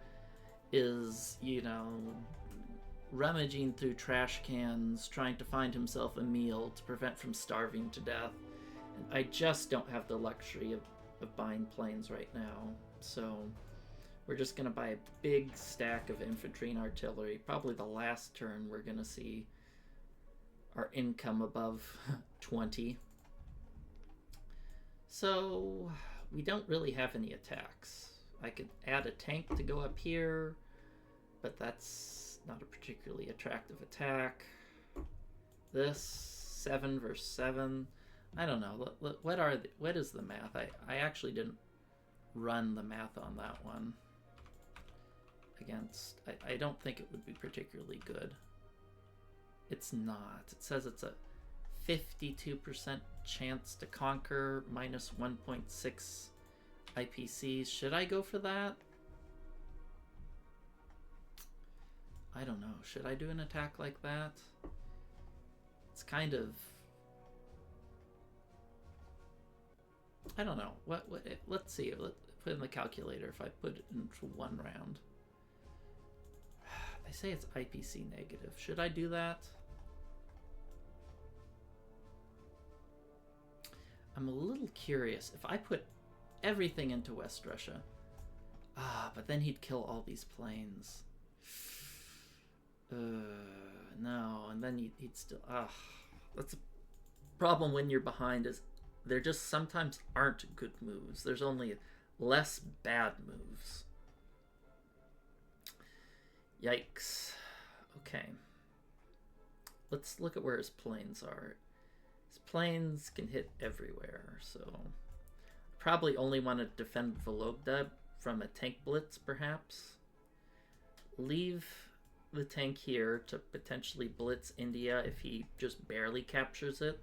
is, you know, rummaging through trash cans, trying to find himself a meal to prevent from starving to death. And I just don't have the luxury of buying planes right now. So we're just going to buy a big stack of infantry and artillery. Probably the last turn we're going to see our income above 20. So we don't really have any attacks. I could add a tank to go up here, but that's not a particularly attractive attack. This 7 versus 7. I don't know. What is the math? I actually didn't run the math on that one. Against, I don't think it would be particularly good. It's not. It says it's a 52% chance to conquer, minus 1.6 IPCs. Should I go for that? I don't know. Should I do an attack like that? It's kind of... I don't know. Let's see. Let's put in the calculator if I put it into one round. They say it's IPC negative. Should I do that? I'm a little curious. If I put everything into West Russia, but then he'd kill all these planes. No, and then he'd still... that's a problem when you're behind, is there just sometimes aren't good moves. There's only less bad moves. Yikes. Okay. Let's look at where his planes are. His planes can hit everywhere, so... Probably only want to defend Vologda from a tank blitz, perhaps. Leave the tank here to potentially blitz India if he just barely captures it.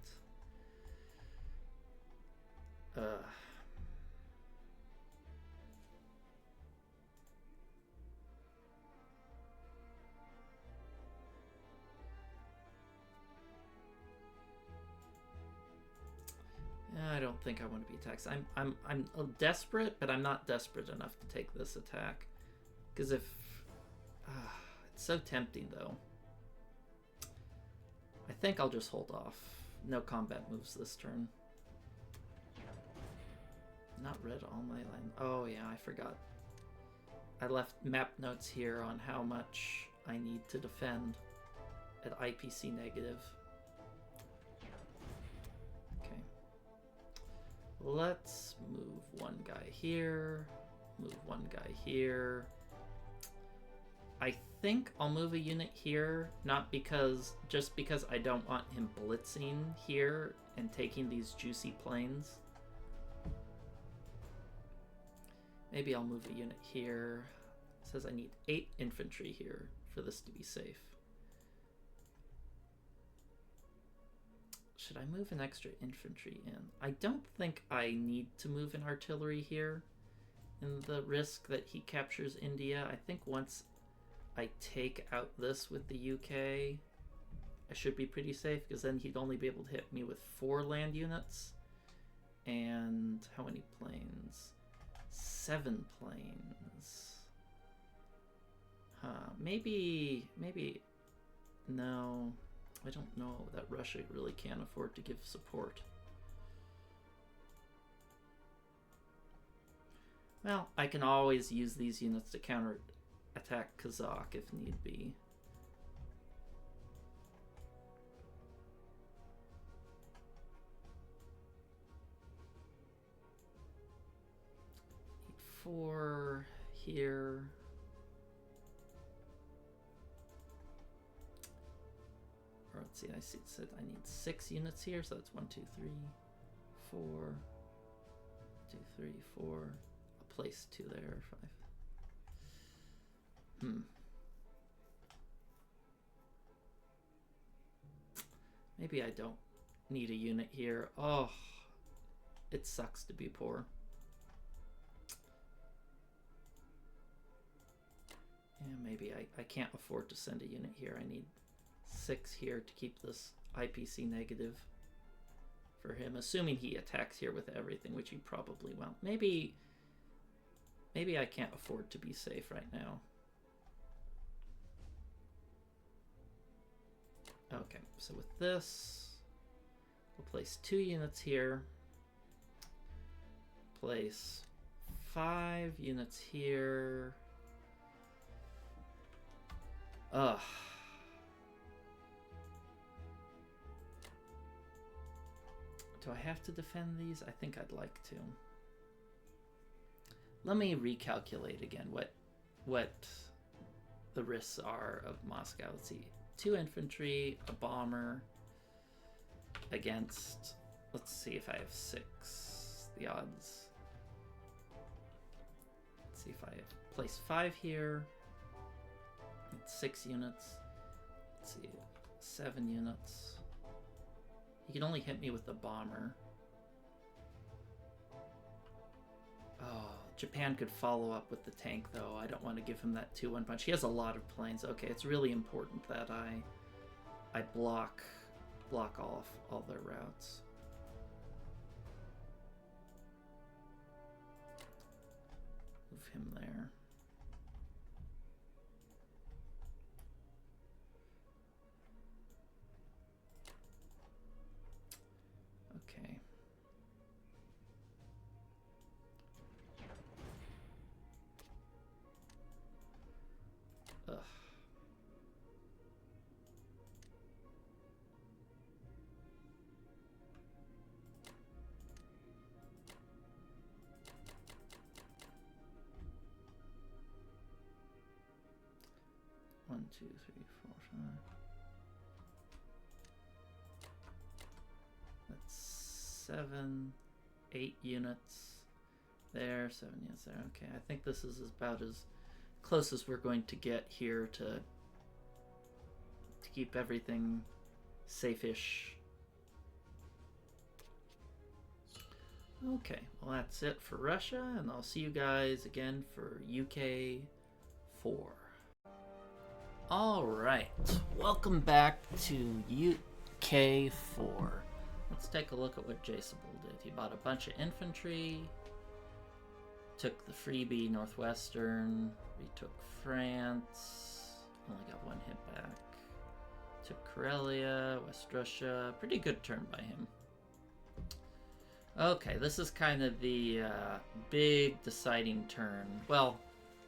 I don't think I want to be taxed. I'm desperate, but I'm not desperate enough to take this attack. Because if... it's so tempting, though. I think I'll just hold off. No combat moves this turn. Not read all my line. Oh, yeah, I forgot. I left map notes here on how much I need to defend at IPC negative. Let's move one guy here, move one guy here. I think I'll move a unit here, just because I don't want him blitzing here and taking these juicy planes. Maybe I'll move a unit here. It says I need 8 infantry here for this to be safe. Should I move an extra infantry in? I don't think I need to move an artillery here in the risk that he captures India. I think once I take out this with the UK, I should be pretty safe, because then he'd only be able to hit me with 4 land units. And how many planes? 7 planes. Maybe, no. I don't know that Russia really can afford to give support. Well, I can always use these units to counter-attack Kazakh if need be. Need 4 here. Let's see, I said I need 6 units here, so that's 1, 2, 3, 4, 2, 3, 4. I'll place 2 there, 5. Maybe I don't need a unit here. Oh, it sucks to be poor. Yeah, maybe I can't afford to send a unit here. I need 6 here to keep this IPC negative for him, assuming he attacks here with everything, which he probably won't. Maybe I can't afford to be safe right now. Okay, so with this, we'll place 2 units here. Place 5 units here. Ugh. Do I have to defend these? I think I'd like to. Let me recalculate again what the risks are of Moscow. Let's see. 2 infantry, a bomber against, let's see if I have 6. The odds. Let's see if I place 5 here. That's 6 units. Let's see, 7 units. He can only hit me with the bomber. Oh, Japan could follow up with the tank, though. I don't want to give him that 2-1 punch. He has a lot of planes. Okay, it's really important that I block off all their routes. Move him there. Okay. Ugh. One, two, three, four, 5. That's 7, 8 units there, 7 units there. Okay, I think this is about as close as we're going to get here to keep everything safe-ish. Okay, well that's it for Russia, and I'll see you guys again for UK 4. Alright, welcome back to UK 4. Let's take a look at what Jsabul did. He bought a bunch of infantry, took the freebie Northwestern, retook France, only got 1 hit back, took Karelia, West Russia, pretty good turn by him. Okay, this is kind of the big deciding turn. Well,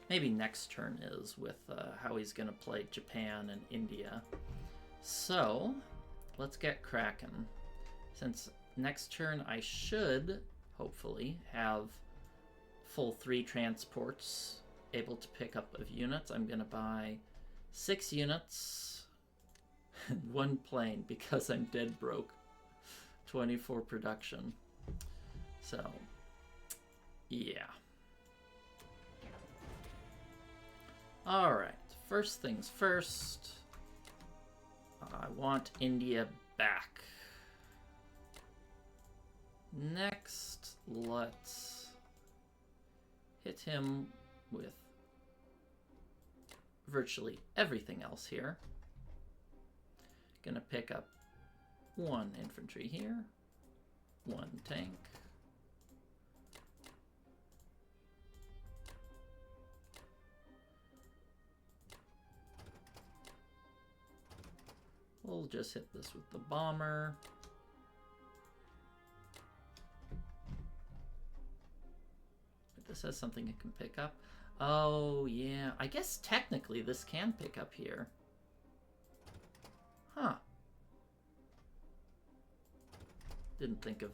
maybe next turn is with how he's going to play Japan and India. So, let's get cracking. Since next turn I should, hopefully, have full 3 transports able to pick up of units, I'm going to buy 6 units and 1 plane because I'm dead broke. 24 production. So, yeah. Alright, first things first. I want India back. Next, let's hit him with virtually everything else here. Gonna pick up 1 infantry here, 1 tank. We'll just hit this with the bomber. But this has something it can pick up. Oh, yeah. I guess technically this can pick up here. Huh. Didn't think of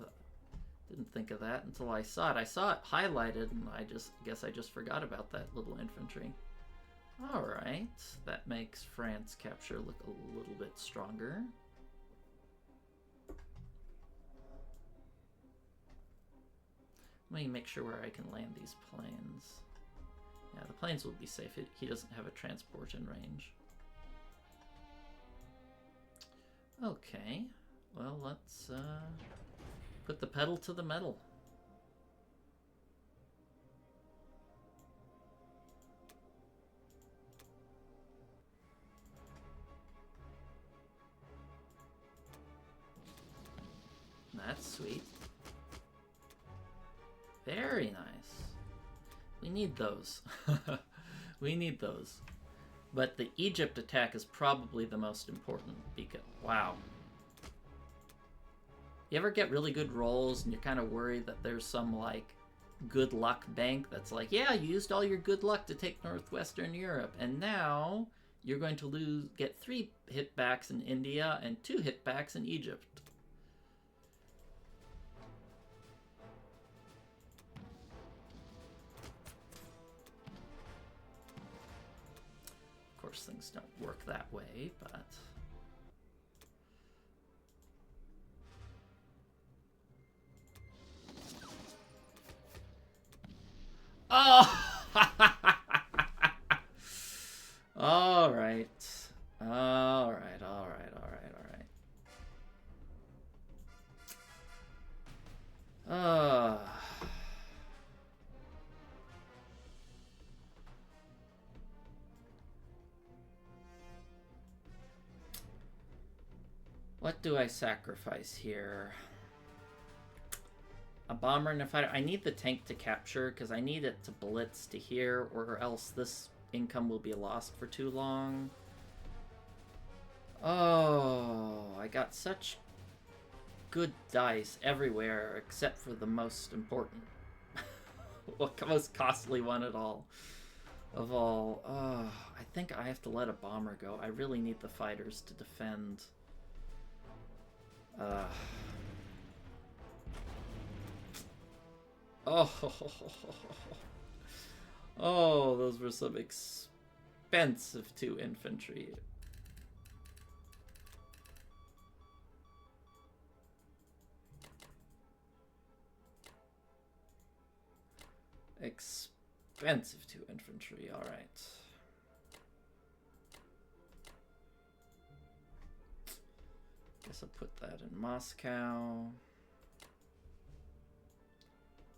that until I saw it. I saw it highlighted, and I guess I just forgot about that little infantry. Alright, that makes France capture look a little bit stronger. Let me make sure where I can land these planes. Yeah, the planes will be safe. He doesn't have a transport in range. Okay, well, let's put the pedal to the metal. That's sweet. Very nice. We need those. We need those. But the Egypt attack is probably the most important because, wow. You ever get really good rolls and you're kind of worried that there's some, like, good luck bank that's like, yeah, you used all your good luck to take Northwestern Europe, and now you're going to get 3 hitbacks in India and 2 hitbacks in Egypt. Of course, things don't work that way, but... Oh! All right. All right, all right, all right, all right. What do I sacrifice here? A bomber and a fighter. I need the tank to capture because I need it to blitz to here, or else this income will be lost for too long. Oh, I got such good dice everywhere except for the most important, most costly one of all. Oh, I think I have to let a bomber go. I really need the fighters to defend. Oh, those were some expensive 2 infantry. Expensive 2 infantry, alright. Guess I'll put that in Moscow.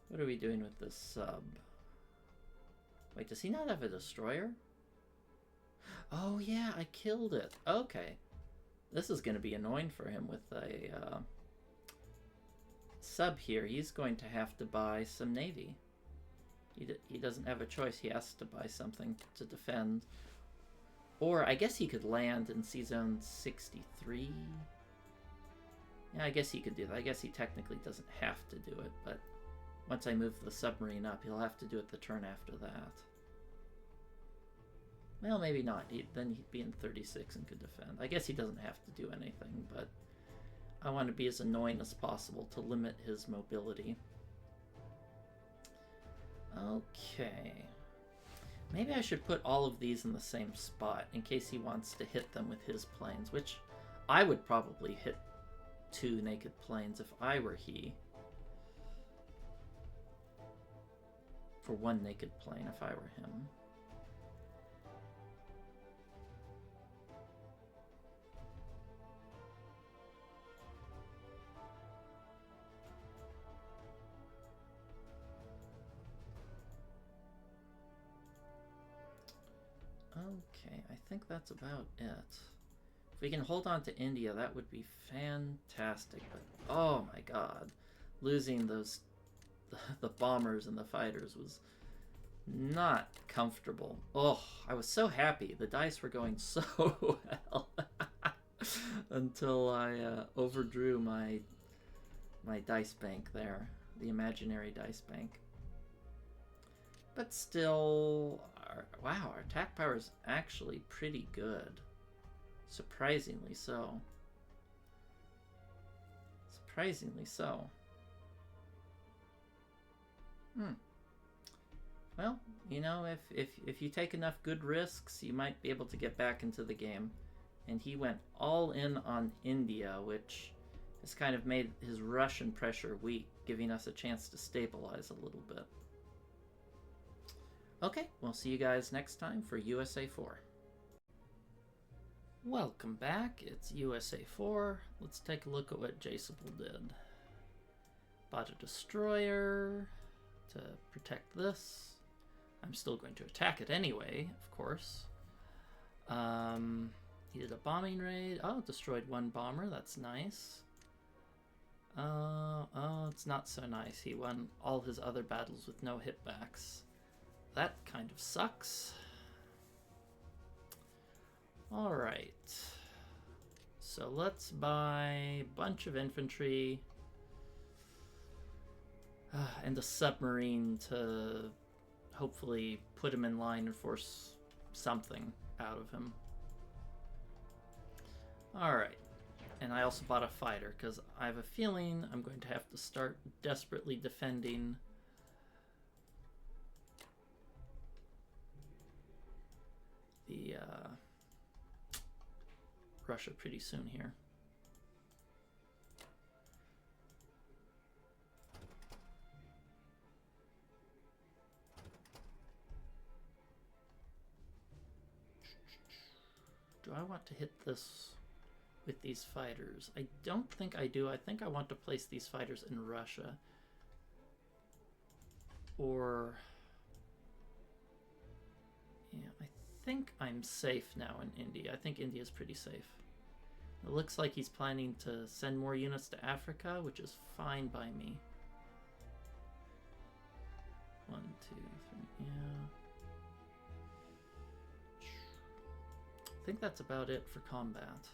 What are we doing with this sub? Wait, does he not have a destroyer? Oh yeah, I killed it. Okay. This is going to be annoying for him with a sub here. He's going to have to buy some navy. He doesn't have a choice. He has to buy something to defend. Or I guess he could land in Sea Zone 63. Yeah, I guess he could do that. I guess he technically doesn't have to do it, but once I move the submarine up, he'll have to do it the turn after that. Well, maybe not. Then he'd be in 36 and could defend. I guess he doesn't have to do anything, but I want to be as annoying as possible to limit his mobility. Okay. Maybe I should put all of these in the same spot in case he wants to hit them with his planes, which I would probably hit 2 naked planes if I were he. For 1 naked plane if I were him. Okay, I think that's about it. If we can hold on to India, that would be fantastic. But oh my god, losing those the bombers and the fighters was not comfortable. Oh, I was so happy. The dice were going so well until I overdrew my dice bank there, the imaginary dice bank. But still, wow, our attack power is actually pretty good. Surprisingly so. Surprisingly so. Well, you know, if you take enough good risks, you might be able to get back into the game. And he went all in on India, which has kind of made his Russian pressure weak, giving us a chance to stabilize a little bit. Okay, we'll see you guys next time for USA 4. Welcome back, it's USA 4. Let's take a look at what Jsabul did. Bought a destroyer to protect this. I'm still going to attack it anyway, of course. He did a bombing raid. Oh, destroyed 1 bomber, that's nice. Oh, it's not so nice. He won all his other battles with no hitbacks. That kind of sucks. Alright. So let's buy a bunch of infantry and a submarine to hopefully put him in line and force something out of him. Alright. And I also bought a fighter because I have a feeling I'm going to have to start desperately defending the Russia pretty soon here. Do I want to hit this with these fighters? I don't think I do. I think I want to place these fighters in Russia. Or... yeah, I think I'm safe now in India. I think India's pretty safe. It looks like he's planning to send more units to Africa, which is fine by me. 1, 2, 3, yeah. I think that's about it for combat.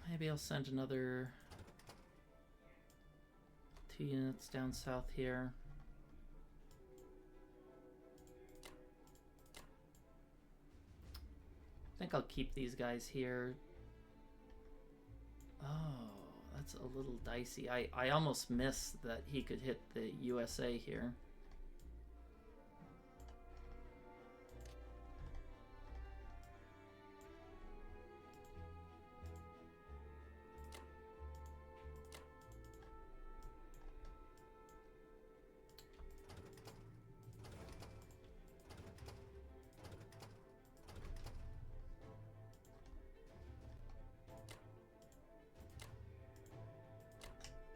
Maybe I'll send another 2 units down south here. I think I'll keep these guys here. Oh, that's a little dicey. I almost missed that he could hit the USA here.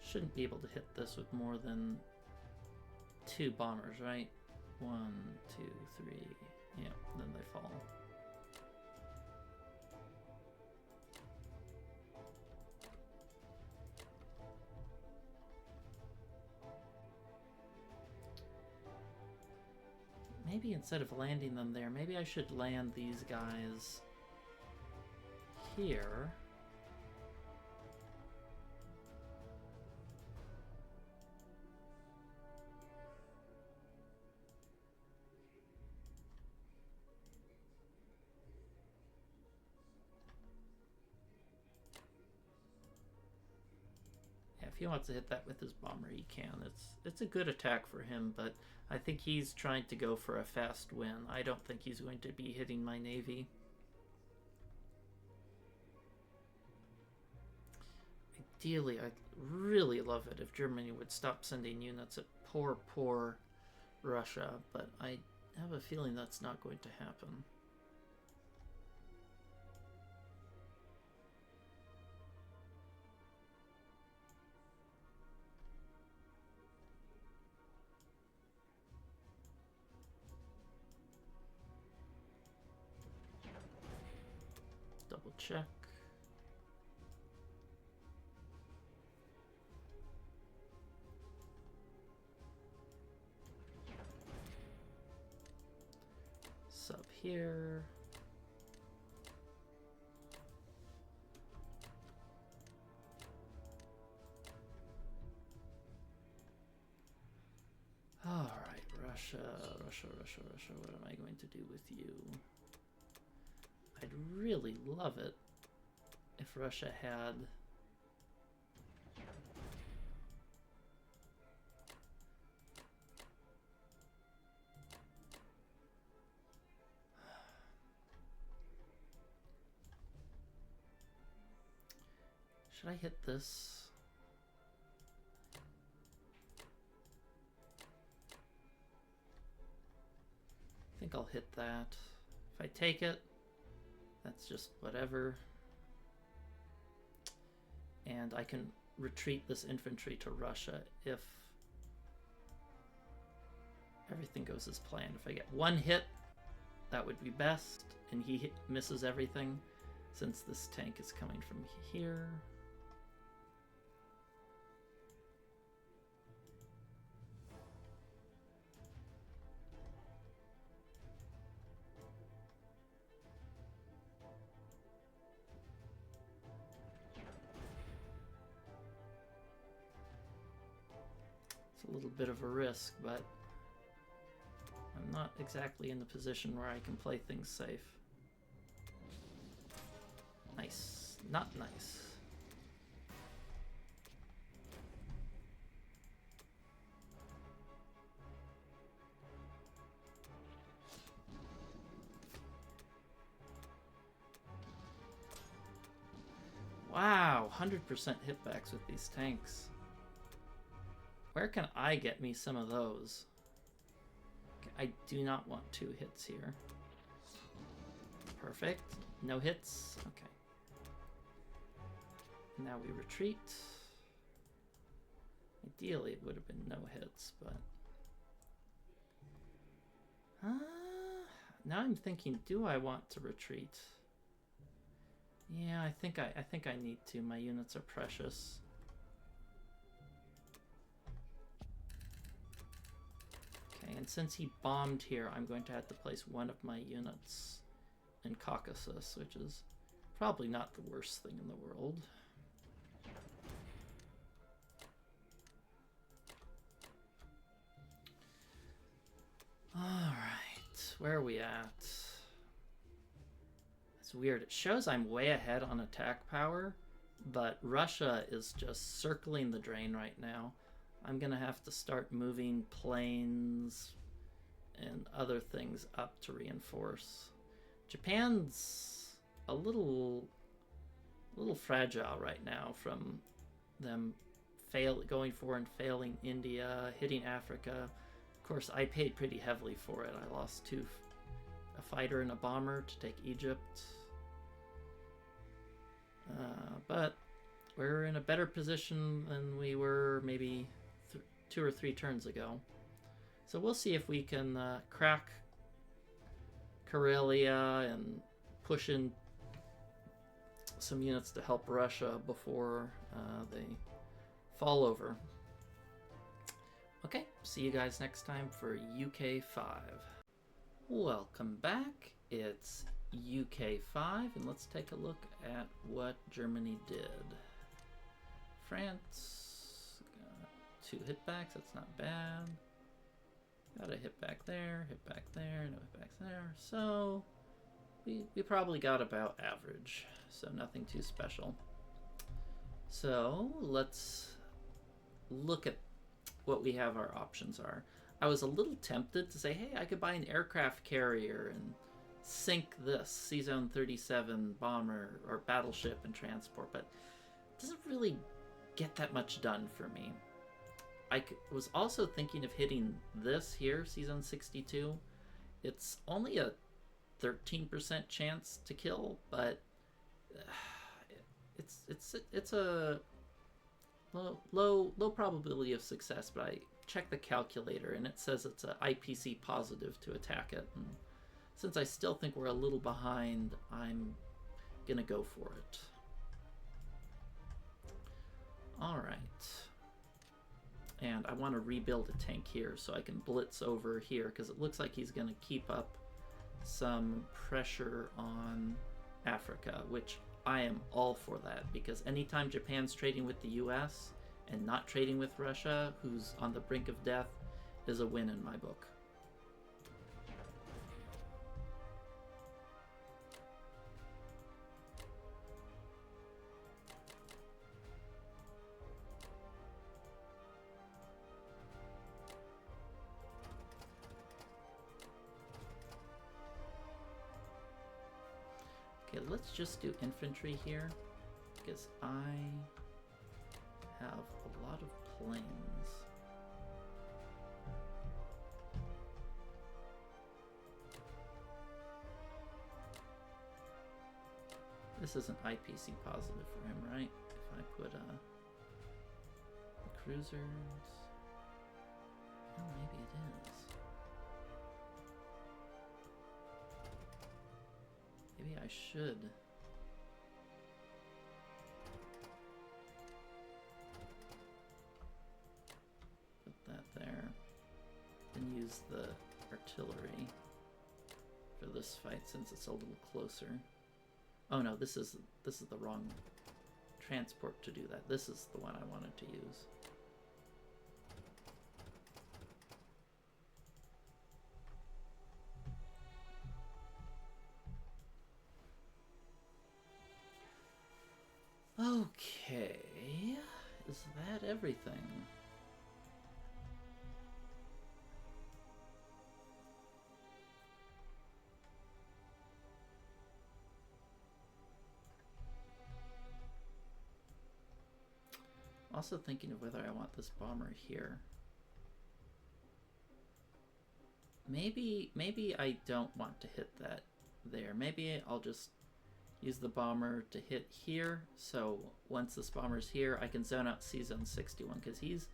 Shouldn't be able to hit this with more than 2 bombers, right? 1, 2, 3. Yeah, then they fall. Maybe instead of landing them there, maybe I should land these guys here. If he wants to hit that with his bomber, he can. It's a good attack for him, but I think he's trying to go for a fast win. I don't think he's going to be hitting my navy. Ideally, I'd really love it if Germany would stop sending units at poor Russia, but I have a feeling that's not going to happen. Double check. Sub here. All right, Russia, what am I going to do with you? I'd really love it if Russia had should I hit this? think I'll hit that. If I take it, that's just whatever. And I can retreat this infantry to Russia if everything goes as planned. If I get one hit, that would be best, and he misses everything since this tank is coming from here. It's a little bit of a risk, but I'm not exactly in the position where I can play things safe. Nice. Not nice. Wow, 100% hitbacks with these tanks. Where can I get me some of those? I do not want 2 hits here. Perfect. No hits. Okay. Now we retreat. Ideally, it would have been no hits, but... now I'm thinking, do I want to retreat? Yeah, I think I need to. My units are precious. Okay, and since he bombed here, I'm going to have to place one of my units in Caucasus, which is probably not the worst thing in the world. Alright, where are we at? It's weird. It shows I'm way ahead on attack power, but Russia is just circling the drain right now. I'm gonna have to start moving planes and other things up to reinforce. Japan's a little fragile right now from them going for and failing India, hitting Africa. Of course, I paid pretty heavily for it. I lost a fighter and a bomber to take Egypt. But we're in a better position than we were maybe 2 or 3 turns ago. So we'll see if we can crack Karelia and push in some units to help Russia before they fall over. Okay, see you guys next time for UK 5. Welcome back. It's UK 5, and let's take a look at what Germany did. France got 2 hitbacks, that's not bad. Got a hit back there, no hitbacks there. So we probably got about average, so nothing too special. So let's look at what we have our options are. I was a little tempted to say, hey, I could buy an aircraft carrier and sink this C-Zone 37 bomber or battleship and transport, but it doesn't really get that much done for me. I was also thinking of hitting this here, C-Zone 62. It's only a 13% chance to kill, but it's a low probability of success. But I checked the calculator and it says it's a IPC positive to attack it. And since I still think we're a little behind, I'm gonna go for it. All right. And I want to rebuild a tank here so I can blitz over here because it looks like he's going to keep up some pressure on Africa, which I am all for that, because anytime Japan's trading with the US and not trading with Russia, who's on the brink of death, is a win in my book. Okay, let's just do infantry here, because I have a lot of planes. This isn't IPC positive for him, right? If I put the cruisers... Oh, maybe it is. Maybe I should. Put that there. And use the artillery for this fight since it's a little closer. Oh no, this is the wrong transport to do that. This is the one I wanted to use. Okay, is that everything? Also thinking of whether I want this bomber here. Maybe I don't want to hit that there. Maybe I'll just use the bomber to hit here, so once this bomber's here, I can zone out C-Zone 61, because he's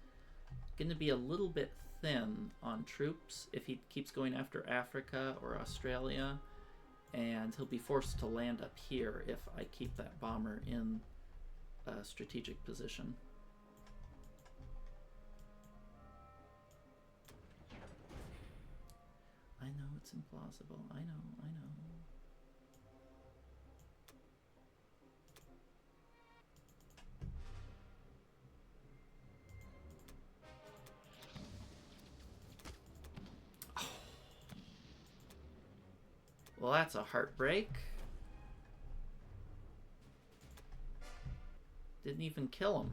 going to be a little bit thin on troops if he keeps going after Africa or Australia, and he'll be forced to land up here if I keep that bomber in a strategic position. I know it's implausible. I know. Well, that's a heartbreak. Didn't even kill him.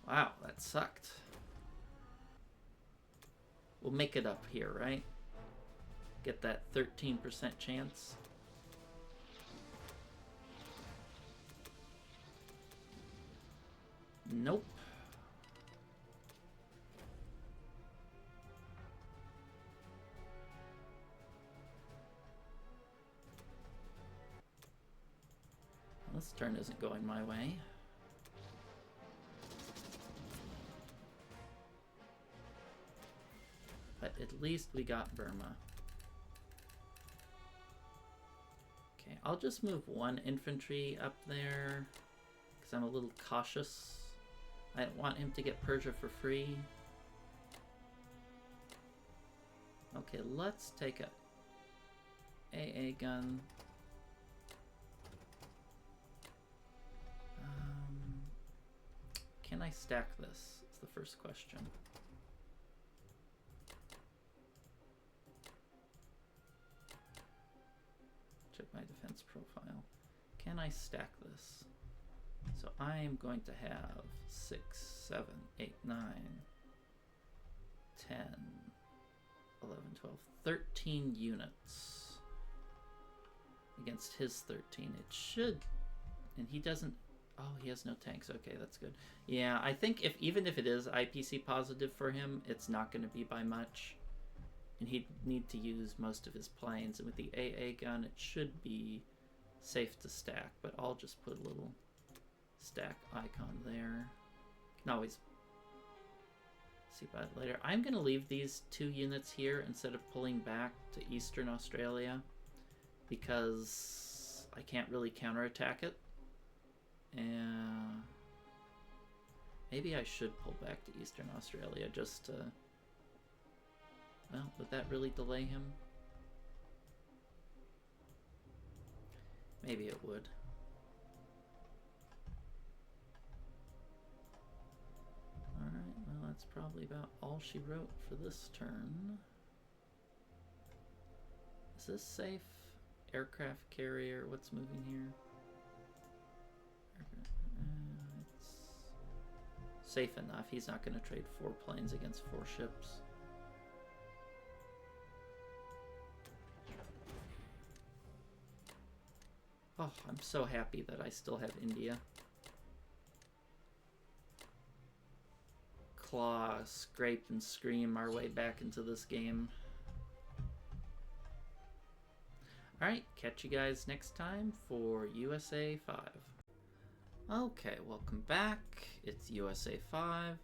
Wow, that sucked. We'll make it up here, right? Get that 13% chance. Nope. This turn isn't going my way. But at least we got Burma. Okay, I'll just move one infantry up there because I'm a little cautious. I don't want him to get Persia for free. Okay, let's take a AA gun. Can I stack this? Is the first question. Check my defense profile. Can I stack this? So I am going to have 6, 7, 8, 9, 10, 11, 12, 13 units against his 13. It should, and he doesn't, oh, he has no tanks. Okay, that's good. Yeah, I think even if it is IPC positive for him, it's not going to be by much. And he'd need to use most of his planes. And with the AA gun, it should be safe to stack. But I'll just put a little stack icon there. Can always see about it later. I'm going to leave these 2 units here instead of pulling back to Eastern Australia, because I can't really counterattack it. And maybe I should pull back to Eastern Australia just to... Well, would that really delay him? Maybe it would. Alright, well, that's probably about all she wrote for this turn. Is this safe? Aircraft carrier, what's moving here? It's safe enough. He's not going to trade 4 planes against 4 ships. Oh, I'm so happy that I still have India. claw, scrape, and scream our way back into this game. Alright, catch you guys next time for USA 5. Okay, welcome back. It's USA 5.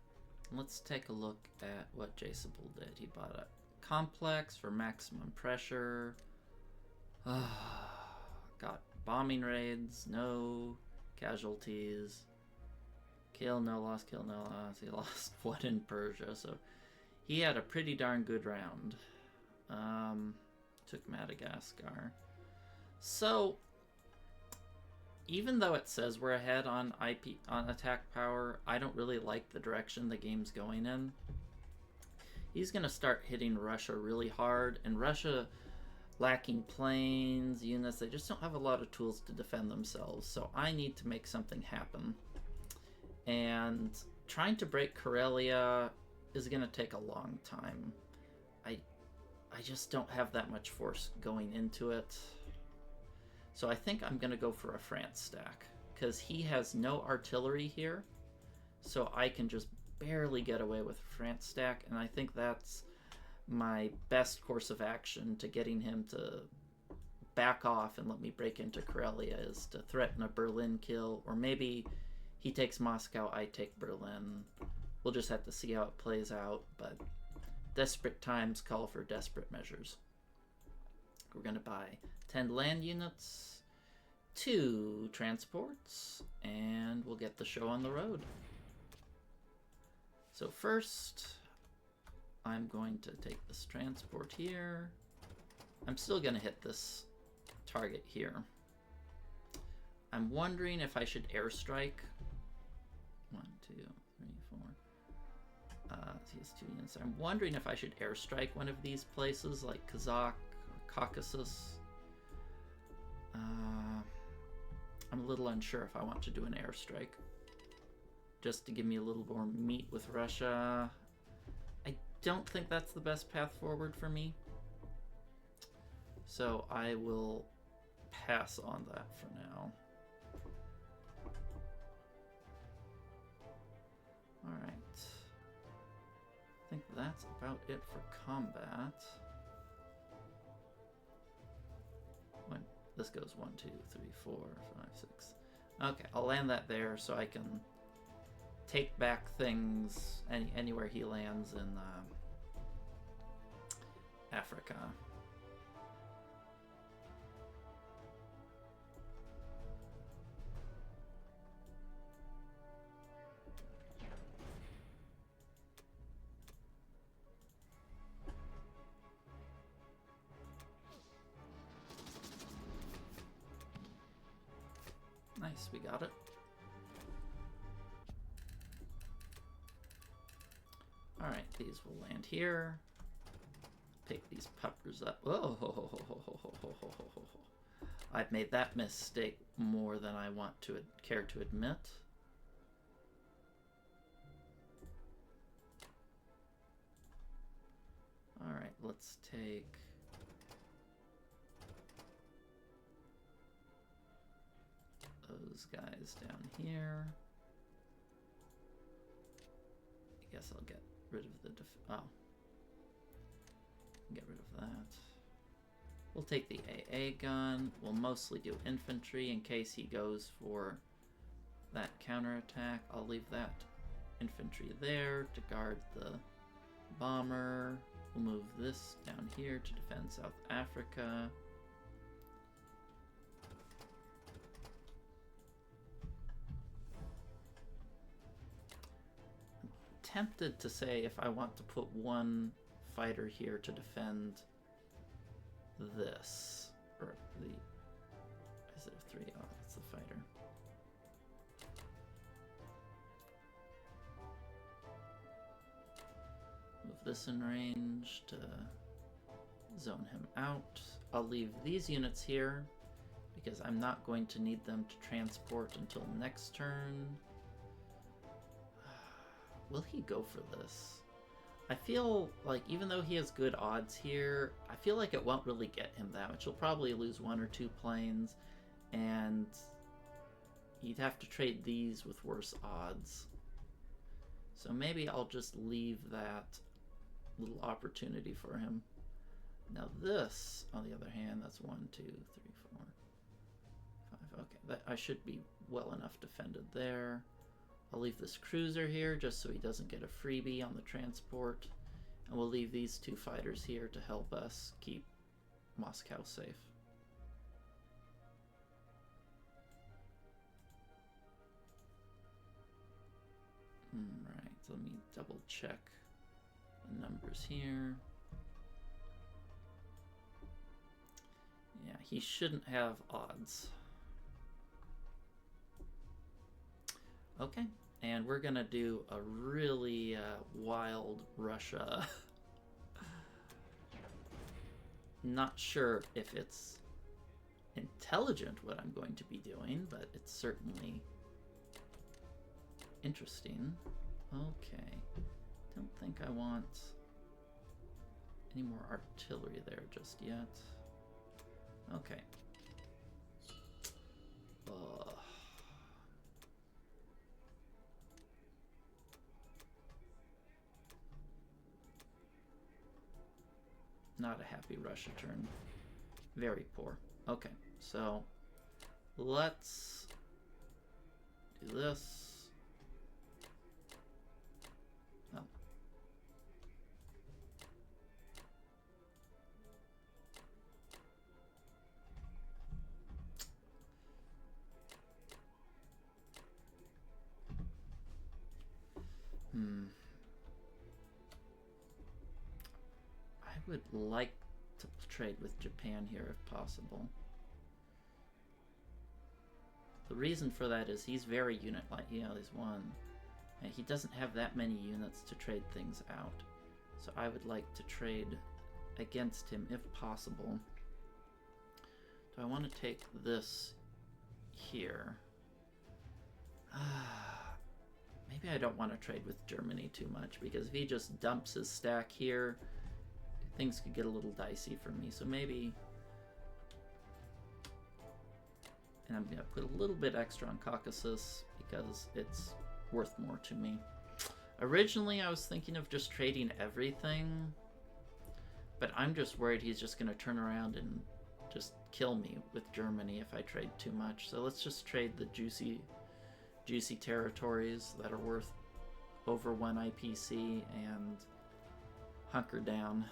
Let's take a look at what Jsabul did. He bought a complex for maximum pressure. Got bombing raids, no casualties. Kill, no loss, kill, no loss. He lost one in Persia, so he had a pretty darn good round. Took Madagascar. So, even though it says we're ahead on attack power, I don't really like the direction the game's going in. He's going to start hitting Russia really hard, and Russia, lacking planes, units, they just don't have a lot of tools to defend themselves, so I need to make something happen. And trying to break Karelia is going to take a long time. I just don't have that much force going into it. So I think I'm going to go for a France stack, because he has no artillery here, so I can just barely get away with a France stack, and I think that's my best course of action to getting him to back off and let me break into Karelia is to threaten a Berlin kill, or maybe he takes Moscow, I take Berlin. We'll just have to see how it plays out, but desperate times call for desperate measures. We're going to buy 10 land units, 2 transports, and we'll get the show on the road. So first, I'm going to take this transport here. I'm still going to hit this target here. I'm wondering if I should airstrike. 1, 2, 3, 4. He has 2 units. I'm wondering if I should airstrike one of these places, like Kazakh or Caucasus. I'm a little unsure if I want to do an airstrike, just to give me a little more meat with Russia. I don't think that's the best path forward for me, so I will pass on that for now. Alright. I think that's about it for combat. This goes 1, 2, 3, 4, 5, 6. Okay, I'll land that there so I can take back things anywhere he lands in Africa. Nice, we got it. Alright, these will land here. Pick these puppers up. Whoa! I've made that mistake more than I want to care to admit. Alright, let's take... those guys down here. I guess I'll get rid of the get rid of that. We'll take the AA gun. We'll mostly do infantry in case he goes for that counterattack. I'll leave that infantry there to guard the bomber. We'll move this down here to defend South Africa. Tempted to say if I want to put one fighter here to defend this, or the, is it a 3? Oh, that's the fighter. Move this in range to zone him out. I'll leave these units here because I'm not going to need them to transport until next turn. Will he go for this? I feel like even though he has good odds here, I feel like it won't really get him that much. He'll probably lose 1 or 2 planes, and he'd have to trade these with worse odds. So maybe I'll just leave that little opportunity for him. Now this, on the other hand, that's 1, 2, 3, 4, 5. Okay, that I should be well enough defended there. I'll leave this cruiser here just so he doesn't get a freebie on the transport. And we'll leave these 2 fighters here to help us keep Moscow safe. Right, so let me double check the numbers here. Yeah, he shouldn't have odds. Okay, and we're gonna do a really wild Russia. Not sure if it's intelligent what I'm going to be doing, but it's certainly interesting. Okay, don't think I want any more artillery there just yet. Okay. Not a happy Russia turn. Very poor. Okay, so let's do this. Oh. I would like to trade with Japan here if possible. The reason for that is he's very unit light. You know, he's one. And he doesn't have that many units to trade things out. So I would like to trade against him if possible. Do I want to take this here? Maybe I don't want to trade with Germany too much, because if he just dumps his stack here, things could get a little dicey for me. So maybe... And I'm going to put a little bit extra on Caucasus because it's worth more to me. Originally, I was thinking of just trading everything, but I'm just worried he's just going to turn around and just kill me with Germany if I trade too much. So let's just trade the juicy territories that are worth over 1 IPC and hunker down.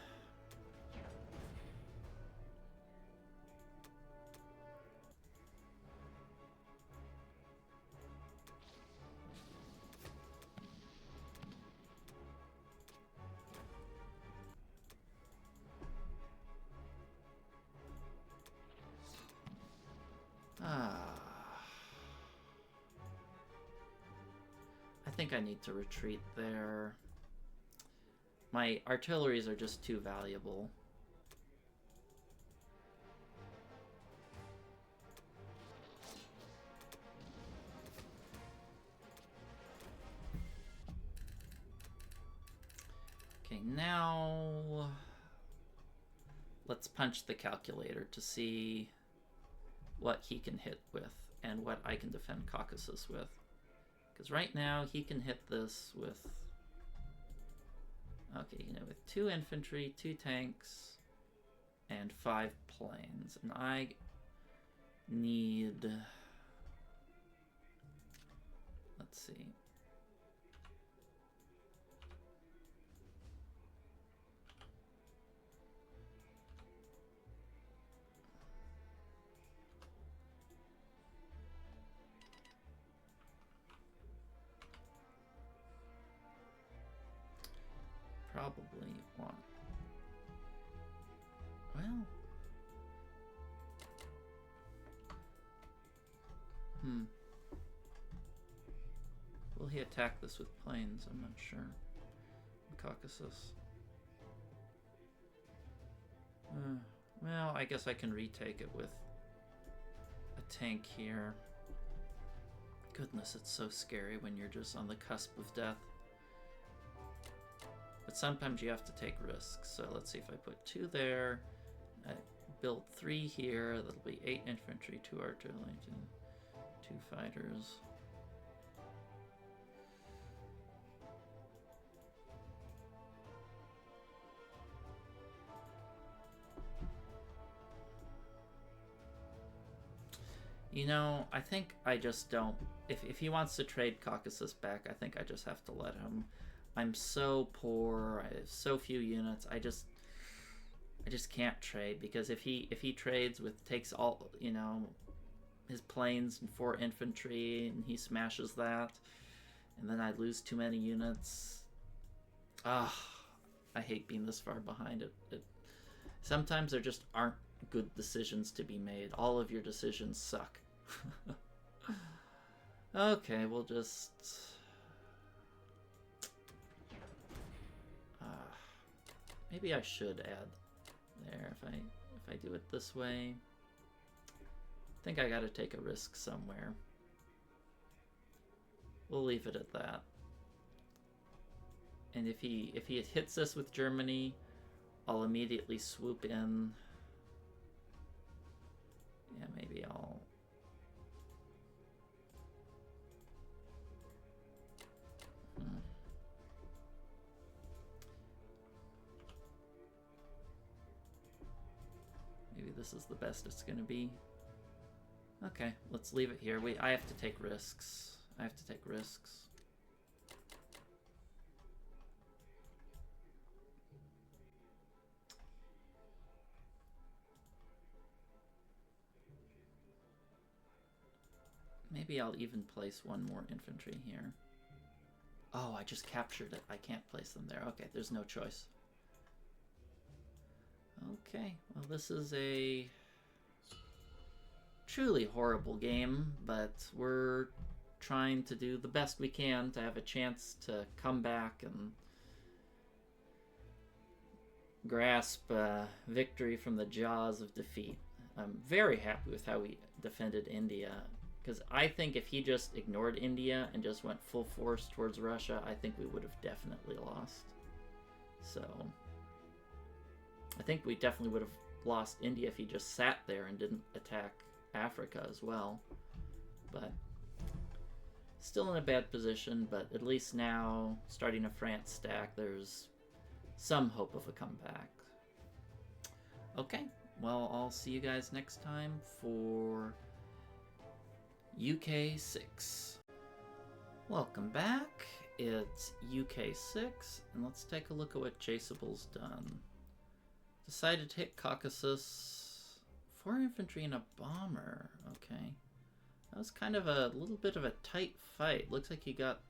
I think I need to retreat there. My artilleries are just too valuable. Okay, now let's punch the calculator to see what he can hit with and what I can defend Caucasus with. Because right now he can hit this with, okay, you know, with 2 infantry, 2 tanks, and 5 planes. And I need, let's see. Probably want, well, will he attack this with planes? I'm not sure. Caucasus. Well, I guess I can retake it with a tank here. Goodness, it's so scary when you're just on the cusp of death. But sometimes you have to take risks. So let's see if I put 2 there. I build 3 here. That'll be 8 infantry, 2 artillery, 2 fighters. You know, I think I just don't... If he wants to trade Caucasus back, I think I just have to let him. I'm so poor. I have so few units. I just can't trade, because if he trades with, takes all, you know, his planes and 4 infantry, and he smashes that, and then I lose too many units. Ah, I hate being this far behind. Sometimes there just aren't good decisions to be made. All of your decisions suck. Okay, we'll just... maybe I should add there if I do it this way. I think I gotta take a risk somewhere. We'll leave it at that. And if he hits us with Germany, I'll immediately swoop in. Yeah, maybe I'll... Maybe this is the best it's gonna be. Okay, let's leave it here. I have to take risks. I have to take risks. Maybe I'll even place 1 more infantry here. Oh, I just captured it. I can't place them there. Okay, there's no choice. Okay, well, this is a truly horrible game, but we're trying to do the best we can to have a chance to come back and grasp victory from the jaws of defeat. I'm very happy with how we defended India, because I think if he just ignored India and just went full force towards Russia, I think we would have definitely lost. So I think we definitely would have lost India if he just sat there and didn't attack Africa as well. But still in a bad position, but at least now, starting a France stack, there's some hope of a comeback. Okay, well, I'll see you guys next time for UK 6. Welcome back. It's UK 6, and let's take a look at what Jsabul's done. Decided to hit Caucasus. 4 infantry and a bomber. Okay. That was kind of a little bit of a tight fight. Looks like he got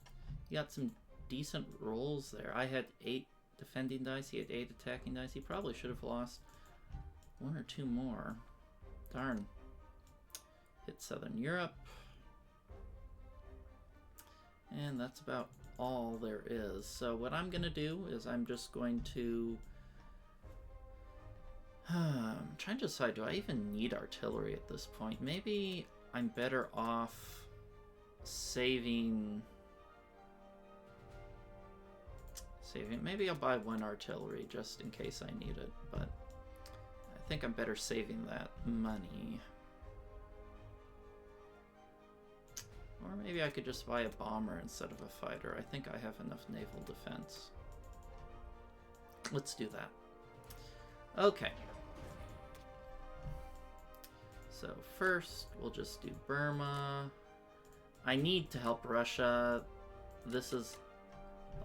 some decent rolls there. I had 8 defending dice. He had 8 attacking dice. He probably should have lost 1 or 2 more. Darn. Hit Southern Europe. And that's about all there is. So what I'm going to do is I'm just going to... I'm trying to decide, do I even need artillery at this point? Maybe I'm better off saving... Maybe I'll buy 1 artillery just in case I need it, but I think I'm better saving that money. Or maybe I could just buy a bomber instead of a fighter. I think I have enough naval defense. Let's do that. Okay. So first, we'll just do Burma. I need to help Russia. This is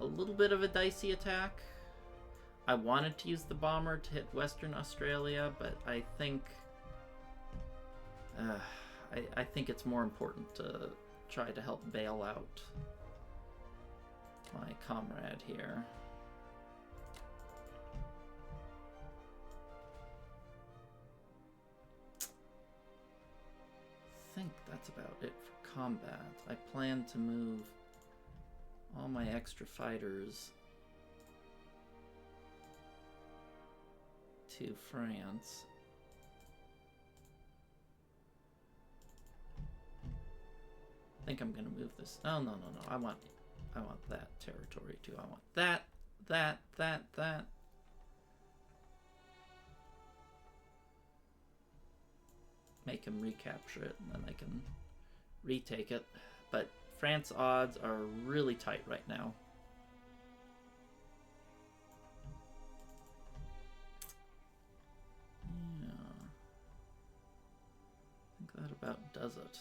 a little bit of a dicey attack. I wanted to use the bomber to hit Western Australia, but I think I think it's more important to try to help bail out my comrade here. I think that's about it for combat. I plan to move all my extra fighters to France. I think I'm gonna move this. Oh, no. I want that territory too. I want that. Make him recapture it, and then I can retake it. But France odds are really tight right now. Yeah. I think That about does it.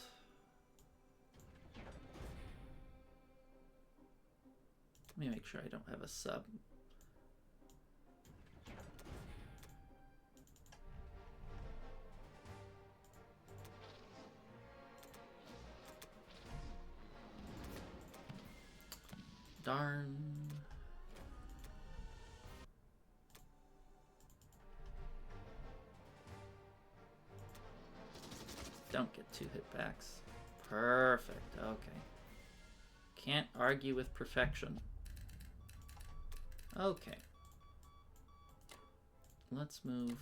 Let me make sure I don't have a sub. Darn. Don't get 2 hitbacks. Perfect. Okay. Can't argue with perfection. Okay. Let's move.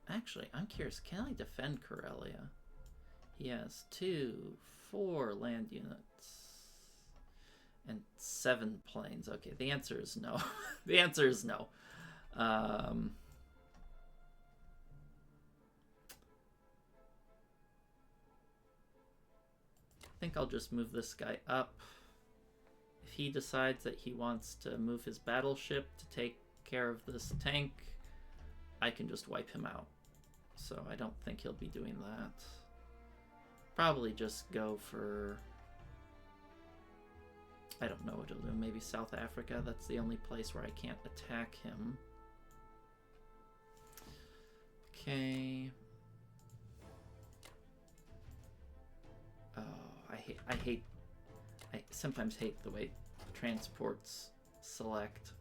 Actually, I'm curious, can I defend Karelia? He has 2, 4 land units. And 7 planes. Okay, the answer is no. The answer is no. I think I'll just move this guy up. If he decides that he wants to move his battleship to take care of this tank, I can just wipe him out. So I don't think he'll be doing that. Probably just go for... I don't know what he'll do. Maybe South Africa. That's the only place where I can't attack him. Okay. Oh, I sometimes hate the way transports select.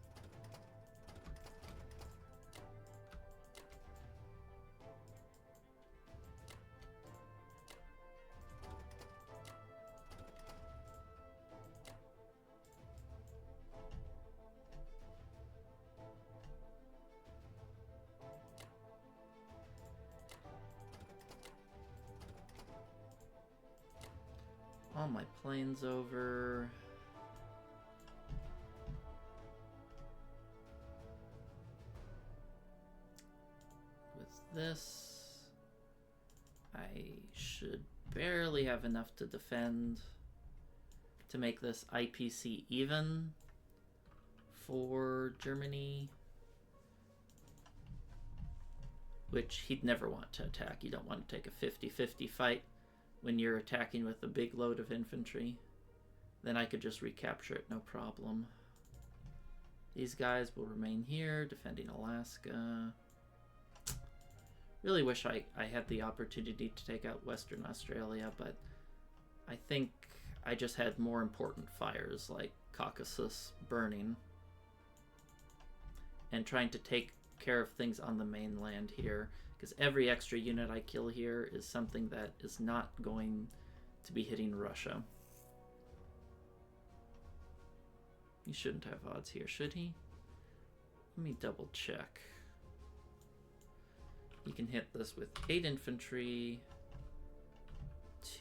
All my planes over. With this, I should barely have enough to defend to make this IPC even for Germany, which he'd never want to attack. You don't want to take a 50-50 fight when you're attacking with a big load of infantry. Then I could just recapture it, no problem. These guys will remain here, defending Alaska. Really wish I had the opportunity to take out Western Australia, but I think I just had more important fires like Caucasus burning and trying to take care of things on the mainland here, because every extra unit I kill here is something that is not going to be hitting Russia. He shouldn't have odds here, should he? Let me double check. He can hit this with 8 infantry,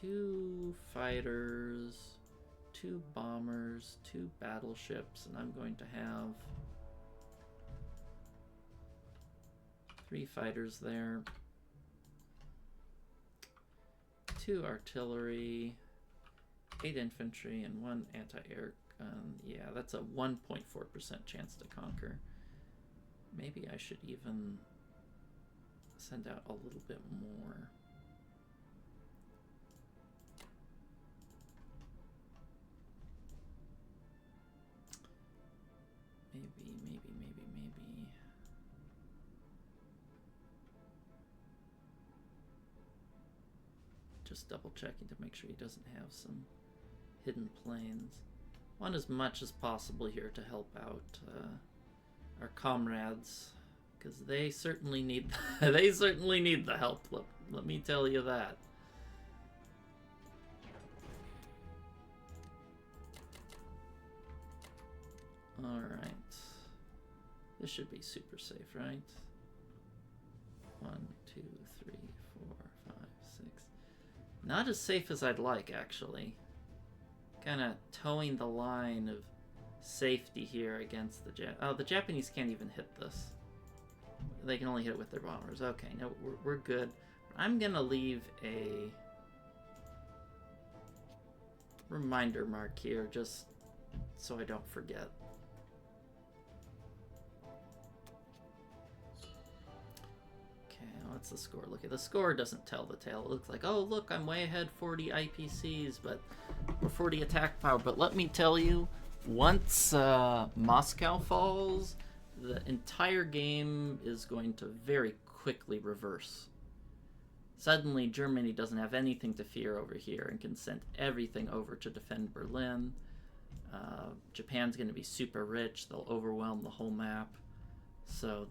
2 fighters, 2 bombers, 2 battleships, and I'm going to have 3 fighters there, 2 artillery, 8 infantry, and 1 anti-air gun. Yeah, that's a 1.4% chance to conquer. Maybe I should even send out a little bit more. Maybe. Just double checking to make sure he doesn't have some hidden planes. Want as much as possible here to help out our comrades, because they certainly need they certainly need the help. Let me tell you that. All right, this should be super safe, right? 1, 2, 3, 4, 5, 6. Not as safe as I'd like, actually. Kind of towing the line of safety here against the the Japanese can't even hit this. They can only hit it with their bombers. Okay, no, we're good. I'm gonna leave a reminder mark here just so I don't forget. that's the score. Look at the score, doesn't tell the tale. It looks like, oh look, I'm way ahead, 40 IPCs, but or 40 attack power. But let me tell you, once Moscow falls, the entire game is going to very quickly reverse. Suddenly, Germany doesn't have anything to fear over here and can send everything over to defend Berlin. Japan's going to be super rich. They'll overwhelm the whole map. So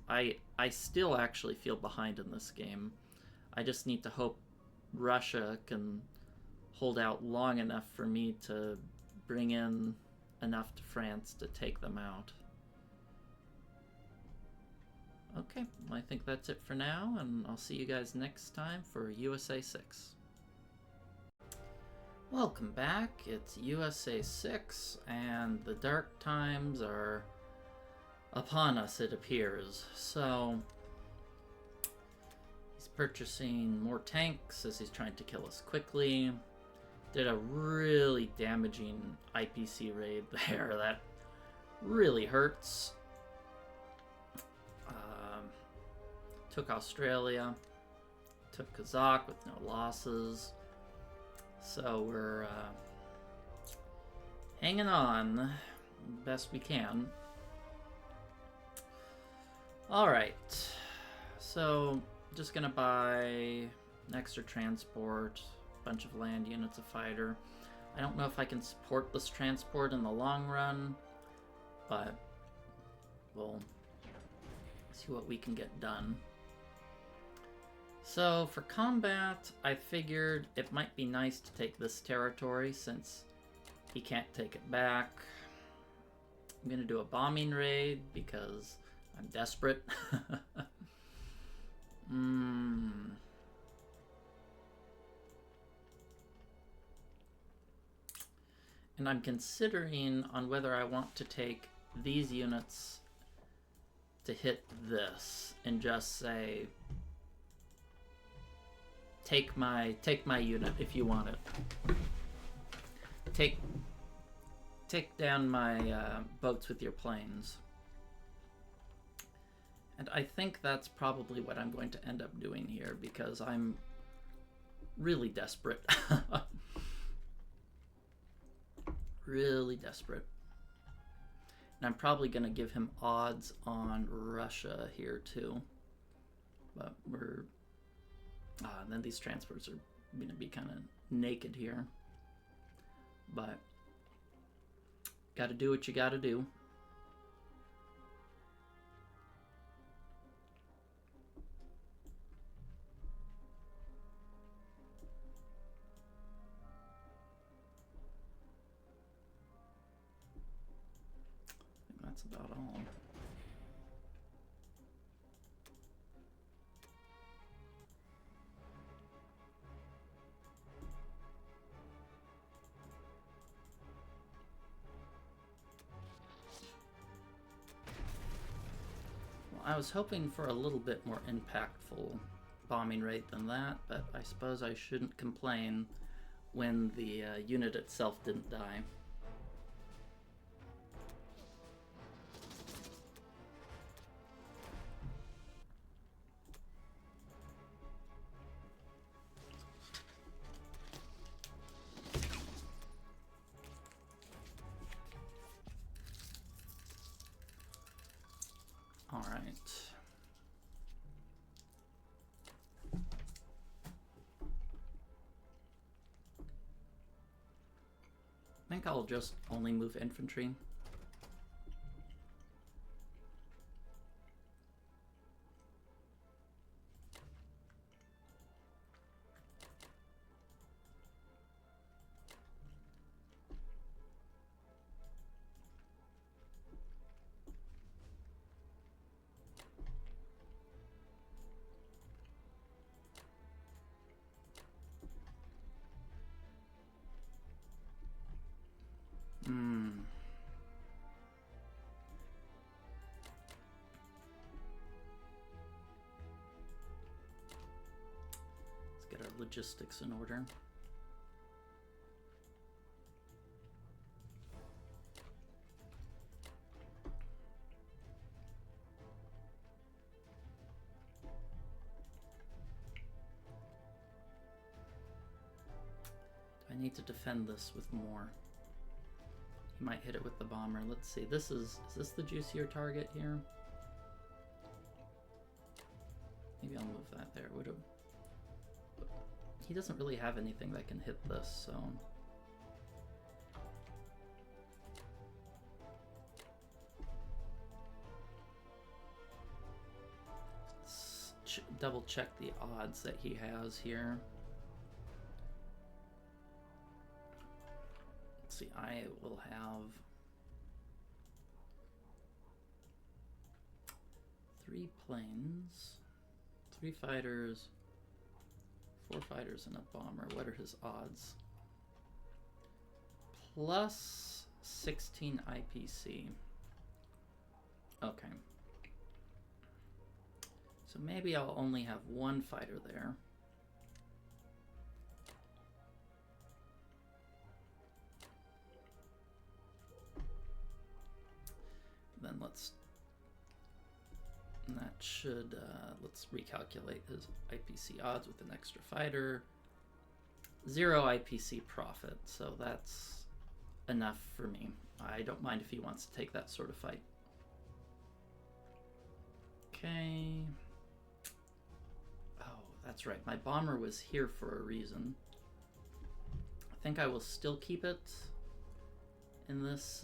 I still actually feel behind in this game. I just need to hope Russia can hold out long enough for me to bring in enough to France to take them out. Okay, well, I think that's it for now, and I'll see you guys next time for USA 6. Welcome back, it's USA 6, and the dark times are upon us, it appears. So, he's purchasing more tanks as he's trying to kill us quickly. Did a really damaging IPC raid there, that really hurts. Took Australia, took Kazakh with no losses. So we're hanging on best we can. Alright, so just gonna buy an extra transport, a bunch of land units, a fighter. I don't know if I can support this transport in the long run, but we'll see what we can get done. So for combat, I figured it might be nice to take this territory since he can't take it back. I'm gonna do a bombing raid because I'm desperate. And I'm considering on whether I want to take these units to hit this and just say, take my unit if you want it. Take down my boats with your planes. And I think that's probably what I'm going to end up doing here because I'm really desperate. Really desperate. And I'm probably going to give him odds on Russia here too. But we're... and then these transports are going to be kind of naked here. But gotta do what you gotta do. I think that's about all. I was hoping for a little bit more impactful bombing rate than that, but I suppose I shouldn't complain when the unit itself didn't die. All right. I think I'll just only move infantry. Let's get our logistics in order. I need to defend this with more. He might hit it with the bomber. Let's see. Is this the juicier target here? Maybe I'll move that there. He doesn't really have anything that can hit this, so... Let's double check the odds that he has here. Let's see, I will have 3 planes, 3 fighters, 4 fighters, and a bomber. What are his odds? Plus 16 IPC. Okay. So maybe I'll only have 1 fighter there. Then let's recalculate his IPC odds with an extra fighter. 0 IPC profit, so that's enough for me. I don't mind if he wants to take that sort of fight. Okay. Oh, that's right. My bomber was here for a reason. I think I will still keep it in this.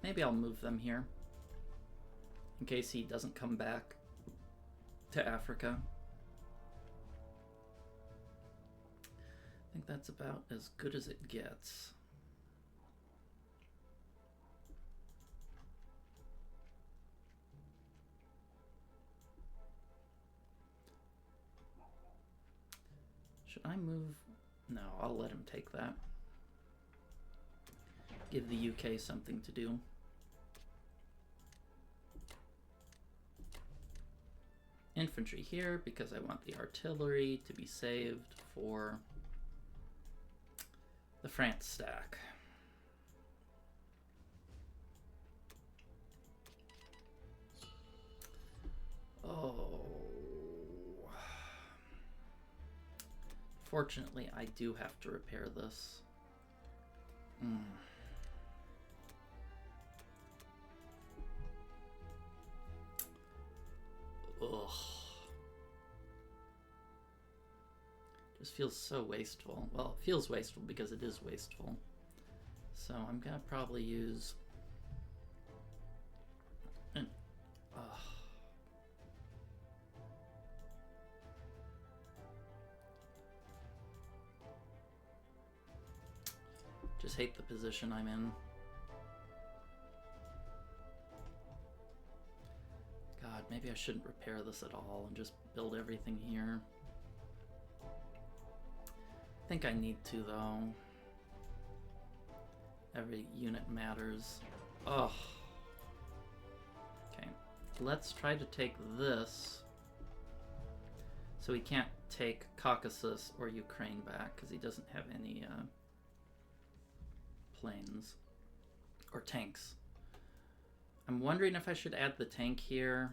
Maybe I'll move them here in case he doesn't come back to Africa. I think that's about as good as it gets. Should I move? No, I'll let him take that. Give the UK something to do. Infantry here because I want the artillery to be saved for the France stack. Oh. Fortunately, I do have to repair this. Ugh. Just feels so wasteful. Well, it feels wasteful because it is wasteful. So I'm gonna probably use an just hate the position I'm in. God, maybe I shouldn't repair this at all and just build everything here. I think I need to, though. Every unit matters. Ugh. Okay, let's try to take this so he can't take Caucasus or Ukraine back because he doesn't have any planes or tanks. I'm wondering if I should add the tank here,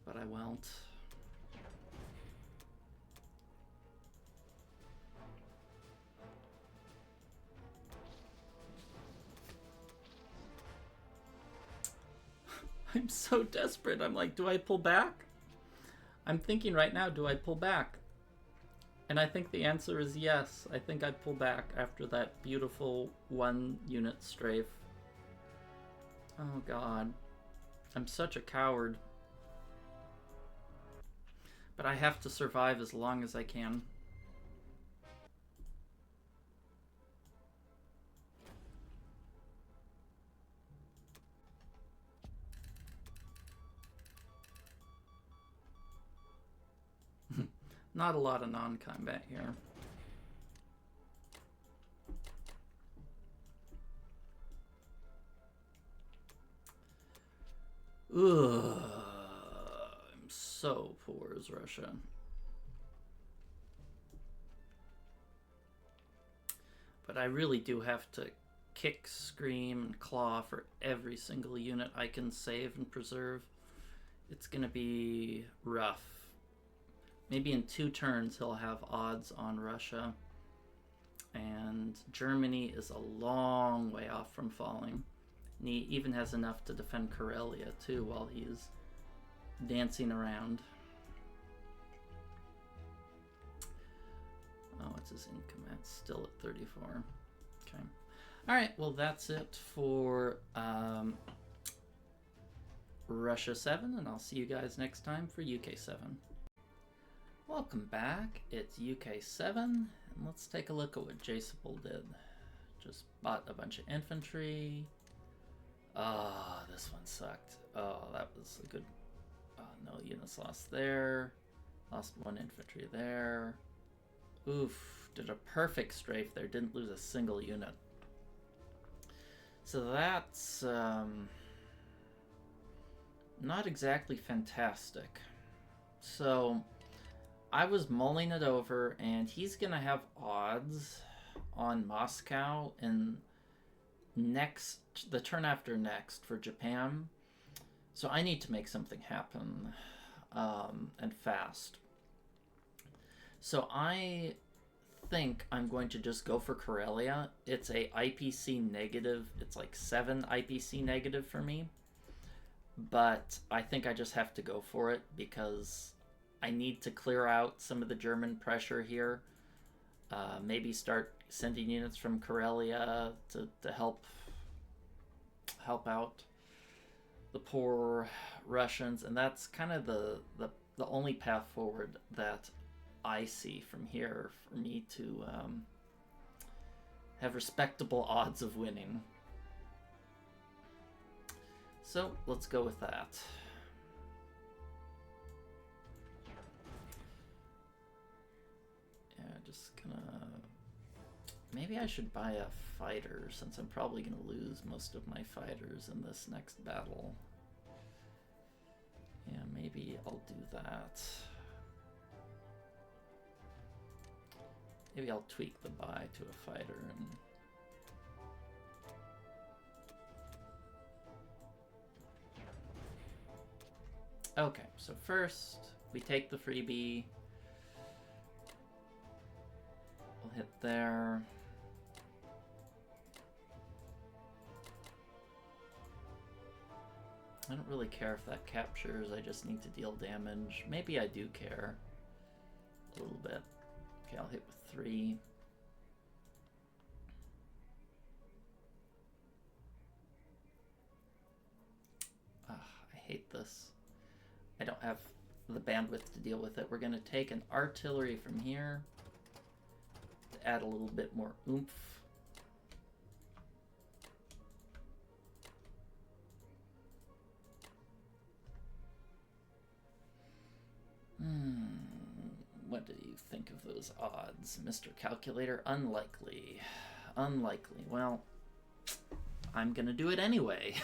but I won't. I'm so desperate. I'm like, do I pull back? I'm thinking right now, do I pull back? And I think the answer is yes. I think I'd pull back after that beautiful 1-unit strafe. Oh god. I'm such a coward. But I have to survive as long as I can. Not a lot of non-combat here. Ugh, I'm so poor as Russia. But I really do have to kick, scream, and claw for every single unit I can save and preserve. It's gonna be rough. maybe in 2 turns he'll have odds on Russia. And Germany is a long way off from falling. And he even has enough to defend Karelia too while he's dancing around. Oh, what's his income at? Still at 34. Okay. Alright, well that's it for Russia 7, and I'll see you guys next time for UK 7. Welcome back, it's UK 7, and let's take a look at what Jsabul did. Just bought a bunch of infantry. Ah, oh, this one sucked. Oh, that was a good... no units lost there. Lost 1 infantry there. Oof, did a perfect strafe there, didn't lose a single unit. So that's not exactly fantastic. So I was mulling it over, and he's gonna have odds on Moscow in the turn after next for Japan. So I need to make something happen, and fast. So I think I'm going to just go for Karelia. It's a IPC negative. It's like 7 IPC negative for me. But I think I just have to go for it because I need to clear out some of the German pressure here. Maybe start sending units from Karelia to help out the poor Russians. And that's kind of the only path forward that I see from here for me to have respectable odds of winning. So let's go with that. Yeah, just gonna... Maybe I should buy a fighter since I'm probably gonna lose most of my fighters in this next battle. Yeah, maybe I'll do that. Maybe I'll tweak the buy to a fighter and... Okay, so first we take the freebie. We'll hit there. I don't really care if that captures, I just need to deal damage. Maybe I do care a little bit. Okay, I'll hit with 3. I hate this. I don't have the bandwidth to deal with it. We're going to take an artillery from here to add a little bit more oomph. What do you think of those odds, Mr. Calculator? Unlikely. Unlikely. Well, I'm going to do it anyway,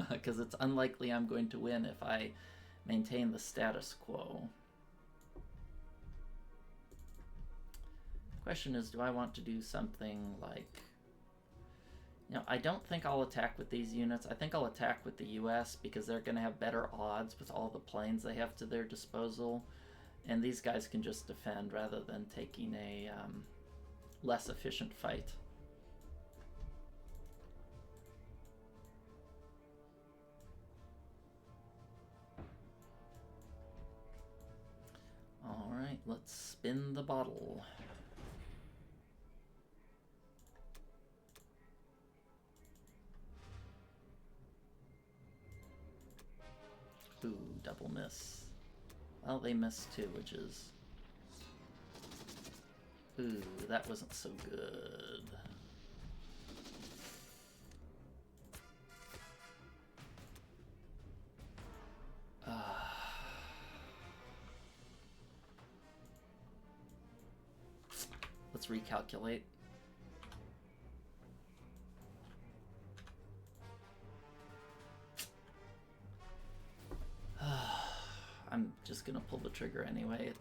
because it's unlikely I'm going to win if I maintain the status quo. Question is, do I want to do something like... You know, I don't think I'll attack with these units. I think I'll attack with the US because they're going to have better odds with all the planes they have to their disposal. And these guys can just defend rather than taking a less efficient fight. Alright, let's spin the bottle. Ooh, double miss. Well, they missed too, which is... Ooh, that wasn't so good. Let's recalculate. I'm just gonna pull the trigger anyway.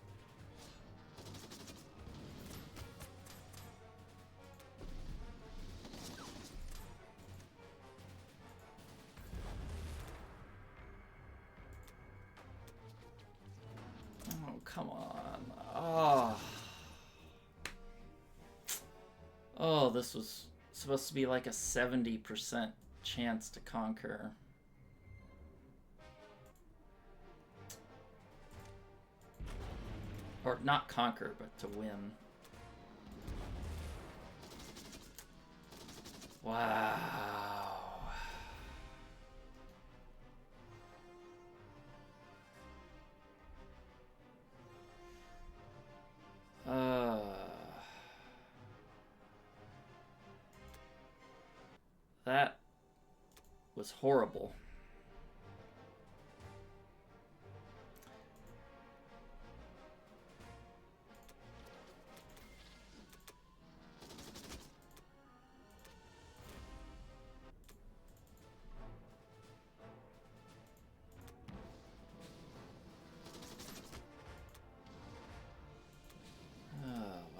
Oh, come on. Oh. Oh, this was supposed to be like a 70% chance to conquer. Or not conquer, but to win. Wow. That was horrible.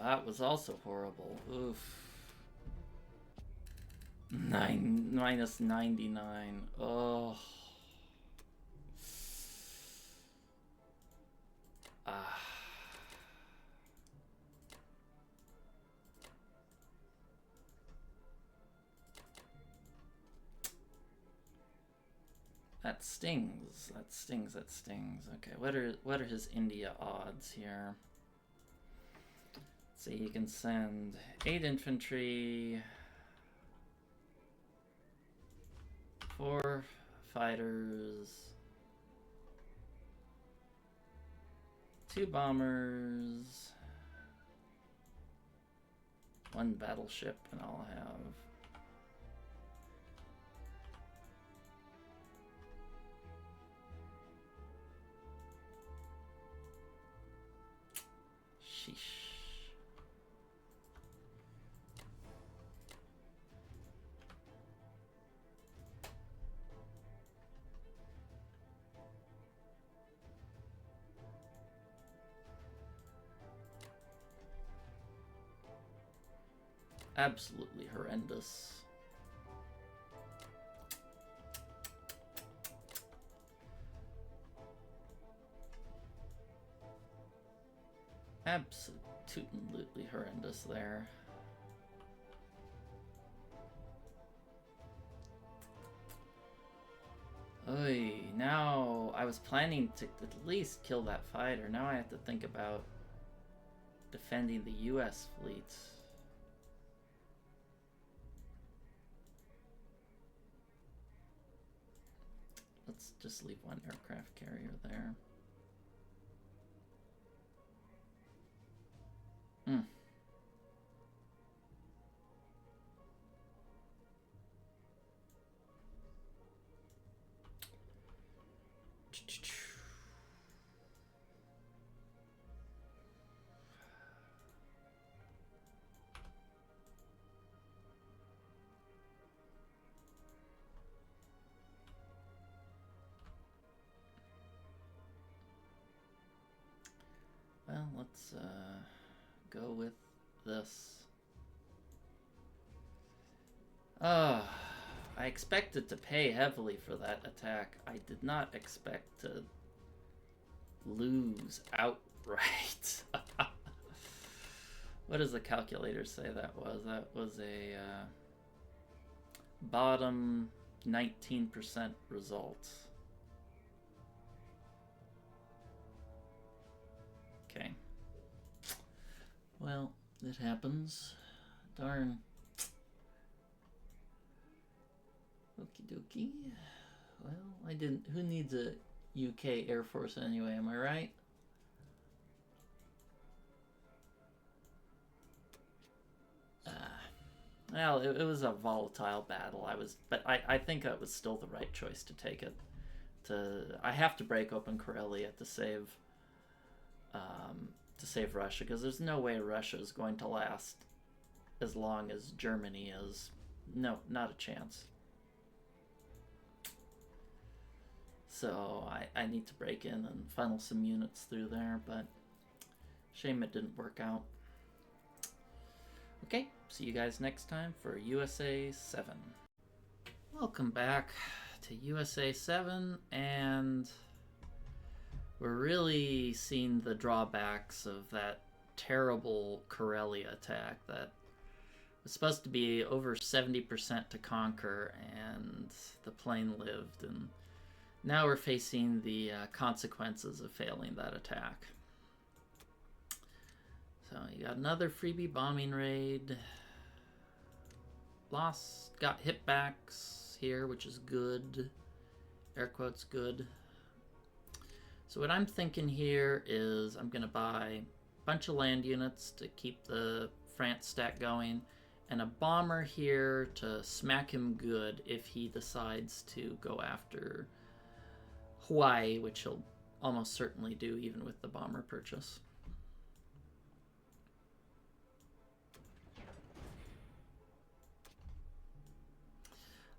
That was also horrible. Oof. Minus 99. Oh. Ah. That stings. That stings. That stings. Okay, what are his India odds here? Let's see, he can send 8 infantry, 4 fighters, 2 bombers, 1 battleship, and I'll have sheesh. Absolutely horrendous. Absolutely horrendous there. Oy, now I was planning to at least kill that fighter. Now I have to think about defending the US fleet. Let's just leave 1 aircraft carrier there. Well, let's go with this. I expected to pay heavily for that attack. I did not expect to lose outright. What does the calculator say that was? That was a bottom 19% result. Okay. Well, it happens. Darn. Okie dokie. Well, I didn't. Who needs a UK Air Force anyway? Am I right? Well, it was a volatile battle. But I think that was still the right choice to take it. I have to break open Karelia to save Russia, because there's no way Russia is going to last as long as Germany is. No, not a chance. So I need to break in and funnel some units through there, but shame it didn't work out. Okay, see you guys next time for USA 7. Welcome back to USA 7, and we're really seeing the drawbacks of that terrible Karelia attack that was supposed to be over 70% to conquer, and the plane lived, and now we're facing the consequences of failing that attack. So you got another freebie bombing raid. Got hit backs here, which is good. Air quotes good. So what I'm thinking here is I'm going to buy a bunch of land units to keep the France stack going, and a bomber here to smack him good if he decides to go after Hawaii, which he'll almost certainly do even with the bomber purchase.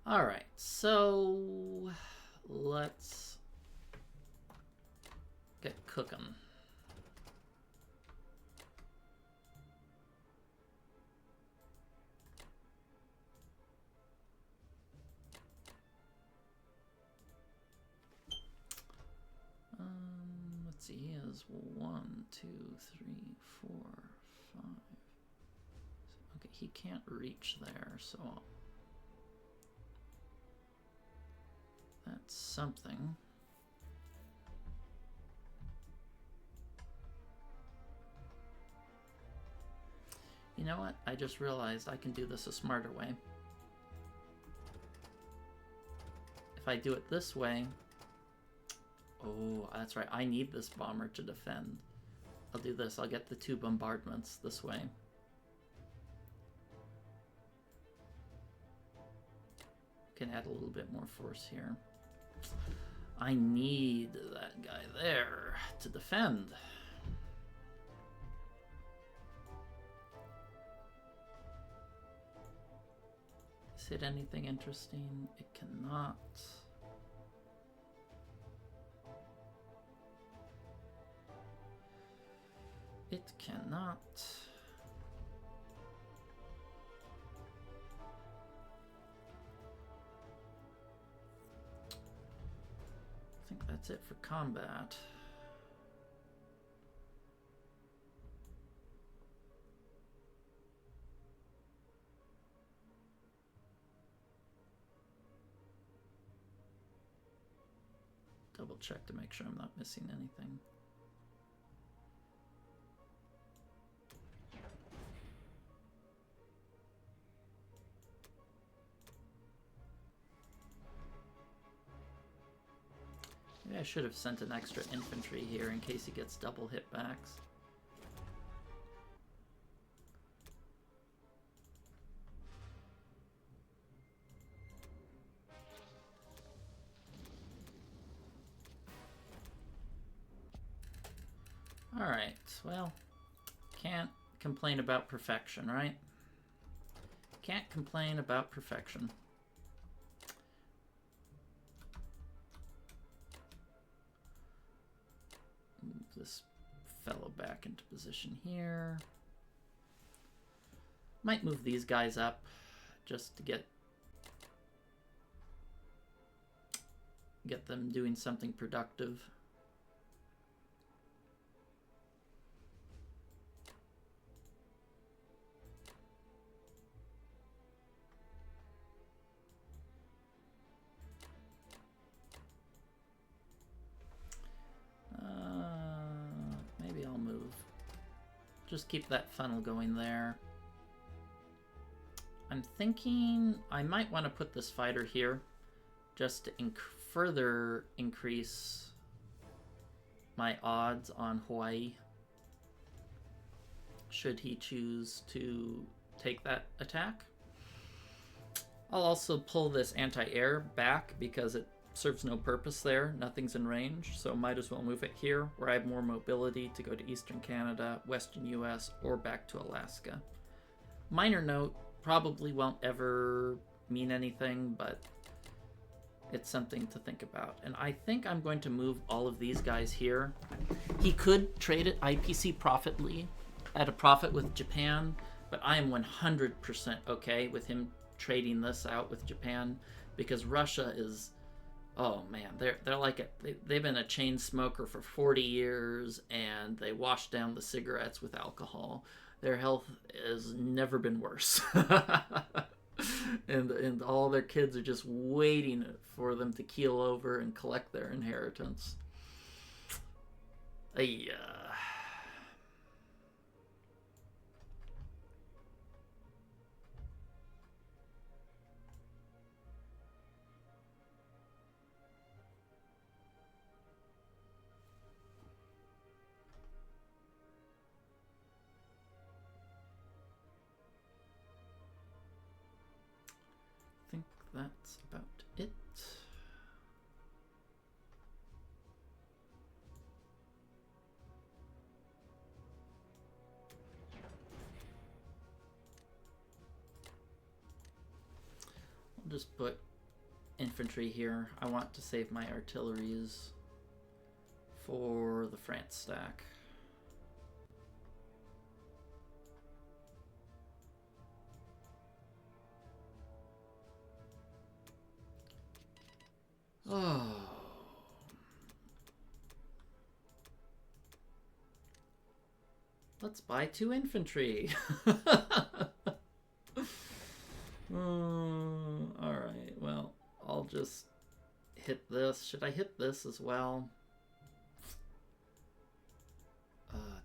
All right, so let's get cooking. Let's see, he has 1, 2, 3, 4, 5. Okay, he can't reach there, so that's something. You know what? I just realized I can do this a smarter way. If I do it this way... Oh, that's right. I need this bomber to defend. I'll do this. I'll get the 2 bombardments this way. Can add a little bit more force here. I need that guy there to defend. Is it anything interesting? It cannot. It cannot. I think that's it for combat. Double check to make sure I'm not missing anything. Maybe I should have sent an extra infantry here in case he gets double hit backs. Alright, well, can't complain about perfection, right? Can't complain about perfection. Move this fellow back into position here. Might move these guys up just to get them doing something productive. Maybe I'll move. Just keep that funnel going there. I'm thinking I might want to put this fighter here just to further increase my odds on Hawaii should he choose to take that attack. I'll also pull this anti-air back because it serves no purpose there. Nothing's in range, so might as well move it here where I have more mobility to go to Eastern Canada, Western US, or back to Alaska. Minor note, probably won't ever mean anything, but it's something to think about. And I think I'm going to move all of these guys here. He could trade it IPC profitly at a profit with Japan, but I am 100% okay with him trading this out with Japan because Russia is Oh man, they're like they've been a chain smoker for 40 years, and they wash down the cigarettes with alcohol. Their health has never been worse. And all their kids are just waiting for them to keel over and collect their inheritance. Yeah. I think that's about it. I'll just put infantry here. I want to save my artilleries for the France stack. Oh. Let's buy 2 infantry. Alright, well, I'll just hit this. Should I hit this as well?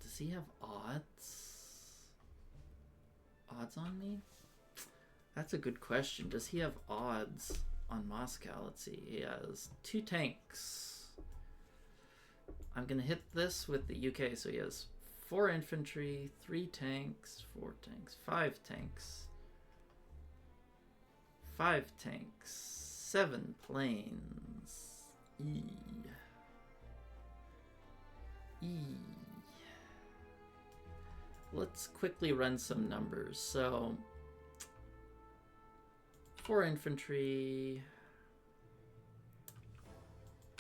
Does he have odds? Odds on me? That's a good question. Does he have odds on Moscow? Let's see. He has 2 tanks. I'm going to hit this with the UK, so he has 4 infantry, 3 tanks, 4 tanks, 5 tanks, 5 tanks, 7 planes. E. Let's quickly run some numbers. So 4 infantry,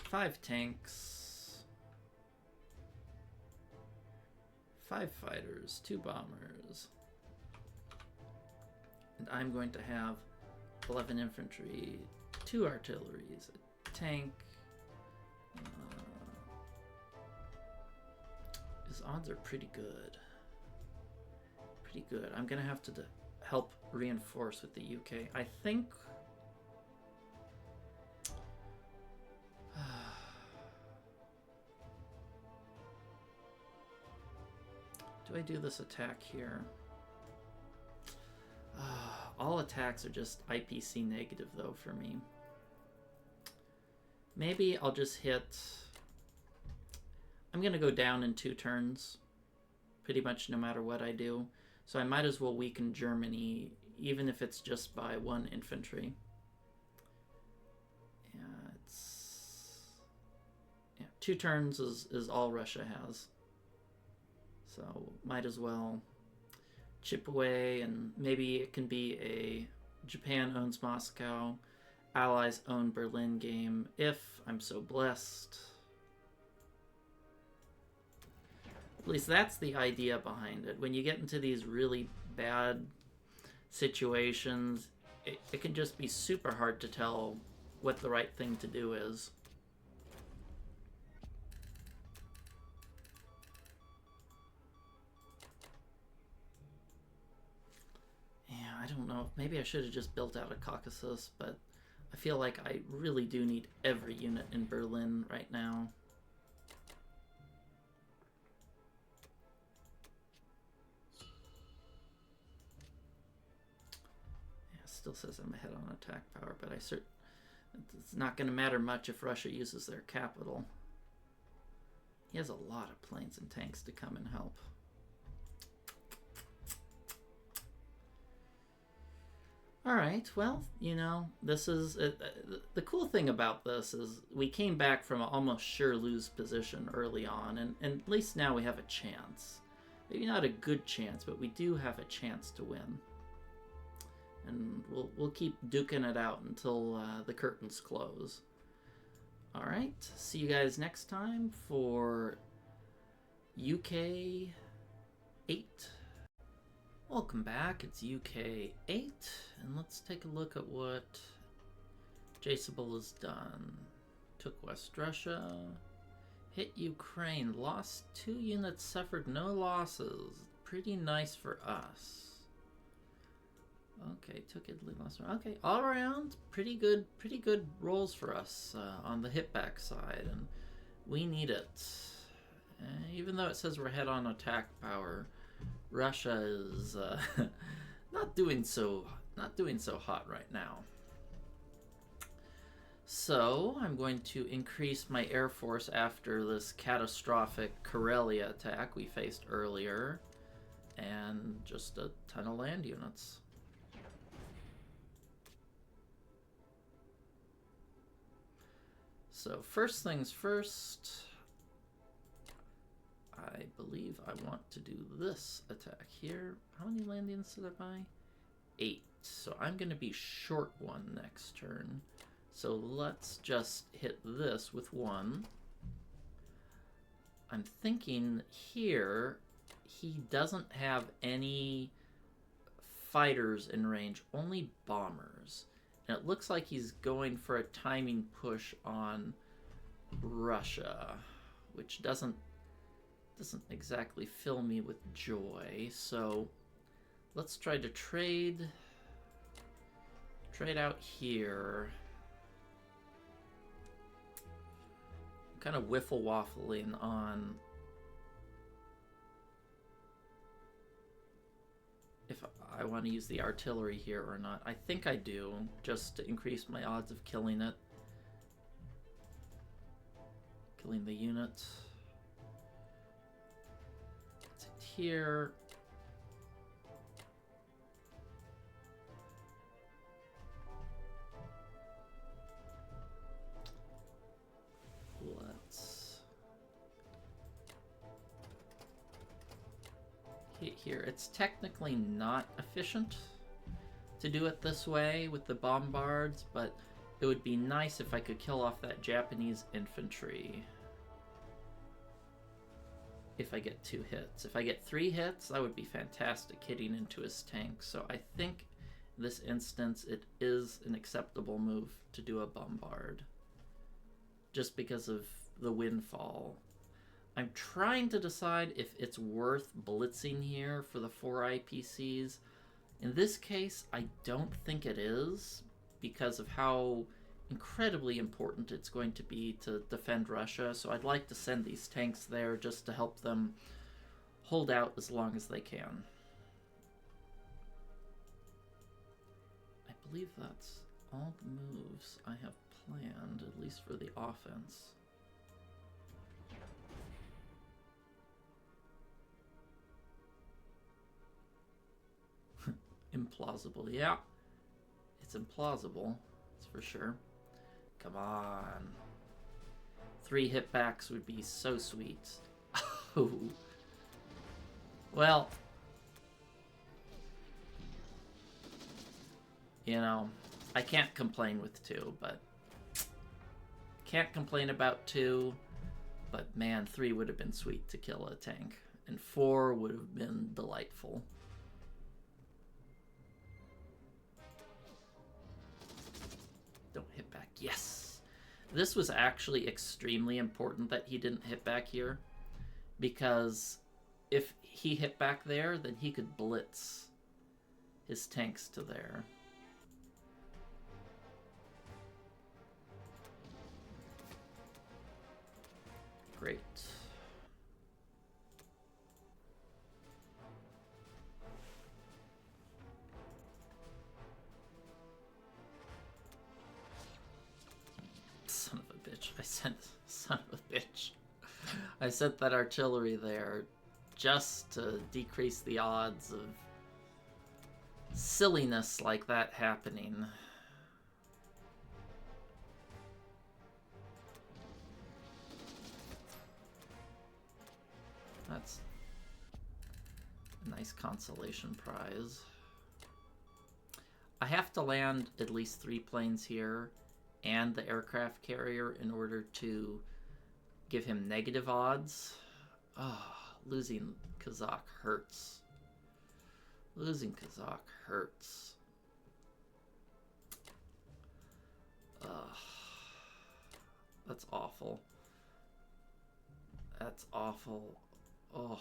5 tanks, 5 fighters, 2 bombers, and I'm going to have 11 infantry, 2 artilleries, a tank. His odds are pretty good. Pretty good. I'm gonna have to help reinforce with the UK. I think. Do I do this attack here? All attacks are just IPC negative though for me. Maybe I'll just hit. I'm gonna go down in 2 turns, pretty much no matter what I do. So I might as well weaken Germany, even if it's just by 1 infantry. Yeah, it's 2 turns is all Russia has. So might as well chip away, and maybe it can be a Japan owns Moscow, Allies own Berlin game, if I'm so blessed. At least that's the idea behind it. When you get into these really bad situations, it can just be super hard to tell what the right thing to do is. Yeah, I don't know. Maybe I should have just built out a Caucasus, but I feel like I really do need every unit in Berlin right now. Still says I'm ahead on attack power, but it's not going to matter much if Russia uses their capital. He has a lot of planes and tanks to come and help. Alright, well, you know, this is... the cool thing about this is we came back from an almost sure lose position early on, and at least now we have a chance. Maybe not a good chance, but we do have a chance to win. And we'll keep duking it out until the curtains close. Alright, see you guys next time for UK 8. Welcome back, it's UK 8, and let's take a look at what Jsabul has done. Took West Russia. Hit Ukraine. Lost 2 units, suffered no losses. Pretty nice for us. Okay, took Italy, lost. Okay, all around, pretty good rolls for us on the hit back side, and we need it. Even though it says we're head on attack power, Russia is not doing so hot right now. So I'm going to increase my air force after this catastrophic Karelia attack we faced earlier, and just a ton of land units. So first things first, I believe I want to do this attack here. How many land units did I buy? 8. So I'm going to be short 1 next turn. So let's just hit this with 1. I'm thinking here he doesn't have any fighters in range, only bombers. And it looks like he's going for a timing push on Russia, which doesn't exactly fill me with joy. So let's try to trade out here. I'm kind of wiffle-waffling on if I want to use the artillery here or not. I think I do, just to increase my odds of killing it. Killing the unit. Let's hit here. Let's hit here. It's technically not efficient to do it this way with the bombards, but it would be nice if I could kill off that Japanese infantry. If I get 2 hits. If I get 3 hits, that would be fantastic, hitting into his tank. So I think in this instance it is an acceptable move to do a bombard, just because of the windfall. I'm trying to decide if it's worth blitzing here for the 4 IPCs. In this case, I don't think it is, because of how incredibly important it's going to be to defend Russia. So I'd like to send these tanks there just to help them hold out as long as they can. I believe that's all the moves I have planned, at least for the offense. Implausible, yeah. It's implausible, that's for sure. Come on. 3 hit backs would be so sweet. Oh. Well, you know, I can't complain with 2, but can't complain about 2, but man, 3 would have been sweet to kill a tank, and 4 would have been delightful. Don't hit back. Yes! This was actually extremely important that he didn't hit back here, because if he hit back there, then he could blitz his tanks to there. Great. Son of a bitch. Son of a bitch. I sent that artillery there just to decrease the odds of silliness like that happening. That's a nice consolation prize. I have to land at least 3 planes here and the aircraft carrier in order to give him negative odds. Oh, losing Kazakh hurts. Losing Kazakh hurts. That's awful. That's awful. Oh.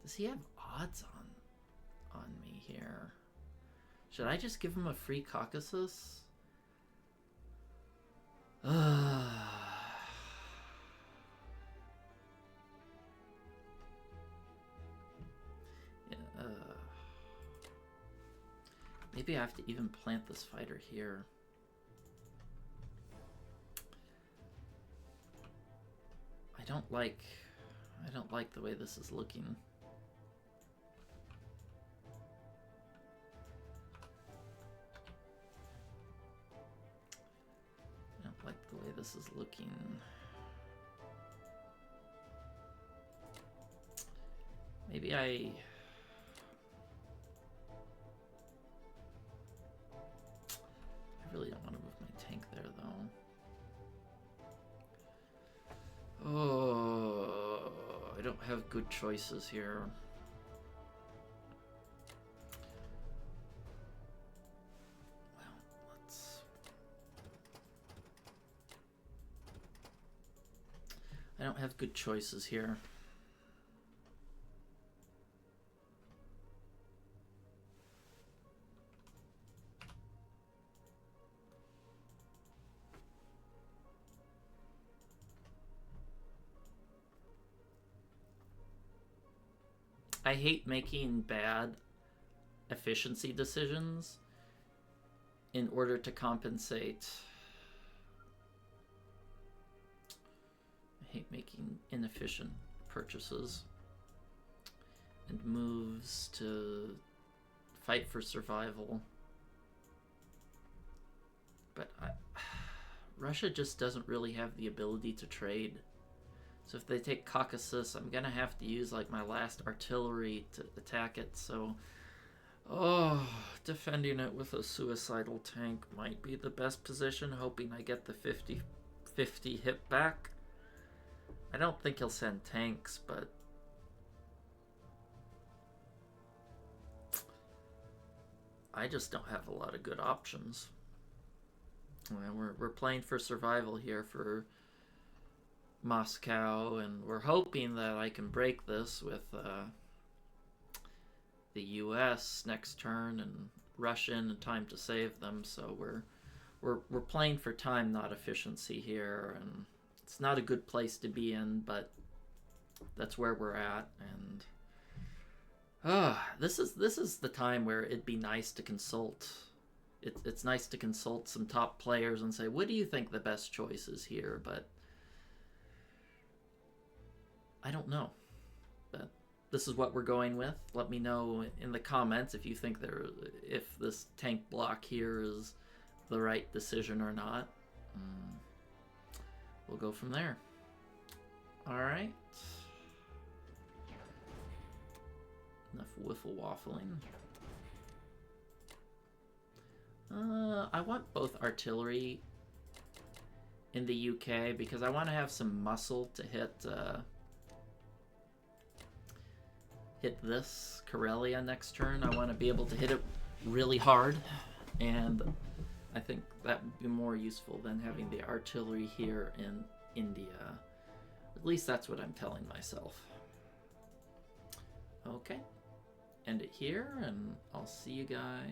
Does he have odds on me here? Should I just give him a free Caucasus? Maybe I have to even plant this fighter here. I don't like the way this is looking. I don't like the way this is looking. Maybe I really don't want to move my tank there, though. Oh, I don't have good choices here. Well, I don't have good choices here. I hate making bad efficiency decisions in order to compensate. I hate making inefficient purchases and moves to fight for survival. But Russia just doesn't really have the ability to trade. So if they take Caucasus, I'm gonna have to use like my last artillery to attack it. So, defending it with a suicidal tank might be the best position, hoping I get the 50-50 hit back. I don't think he'll send tanks, but I just don't have a lot of good options. We're playing for survival here for Moscow, and we're hoping that I can break this with the US next turn and rush in time to save them. So we're playing for time, not efficiency here, and it's not a good place to be in, but that's where we're at. And this is the time where it'd be nice to consult. It's nice to consult some top players and say, what do you think the best choice is here? But I don't know. But this is what we're going with. Let me know in the comments if you think if this tank block here is the right decision or not. We'll go from there. All right. Enough wiffle waffling. I want both artillery in the UK because I want to have some muscle to hit this Karelia next turn. I want to be able to hit it really hard, and I think that would be more useful than having the artillery here in India. At least that's what I'm telling myself. Okay. End it here, and I'll see you guys.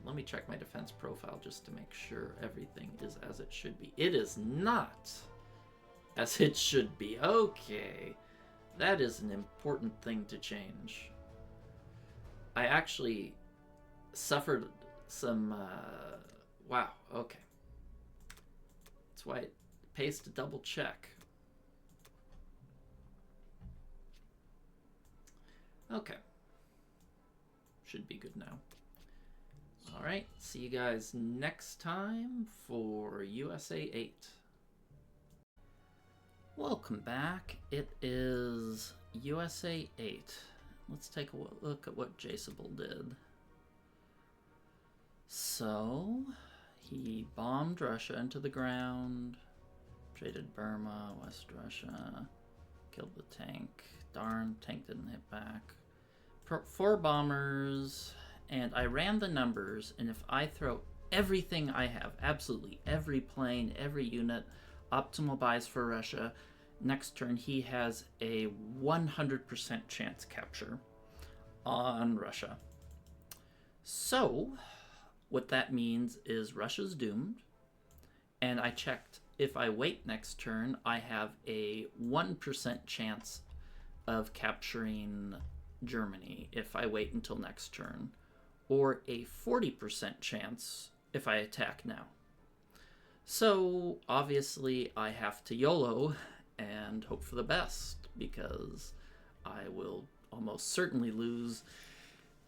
Let me check my defense profile just to make sure everything is as it should be. It is not as it should be. Okay. That is an important thing to change. I actually suffered some... wow, okay. That's why it pays to double check. Okay. Should be good now. Alright, see you guys next time for USA 8. Welcome back. It is USA 8. Let's take a look at what Jsabul did. So, he bombed Russia into the ground, traded Burma, West Russia, killed the tank. Darn, tank didn't hit back. 4 bombers and I ran the numbers, and if I throw everything I have, absolutely every plane, every unit, optimal buys for Russia, next turn he has a 100% chance capture on Russia. So what that means is Russia's doomed, and I checked if I wait next turn, I have a 1% chance of capturing Germany if I wait until next turn, or a 40% chance if I attack now. So obviously I have to YOLO and hope for the best, because I will almost certainly lose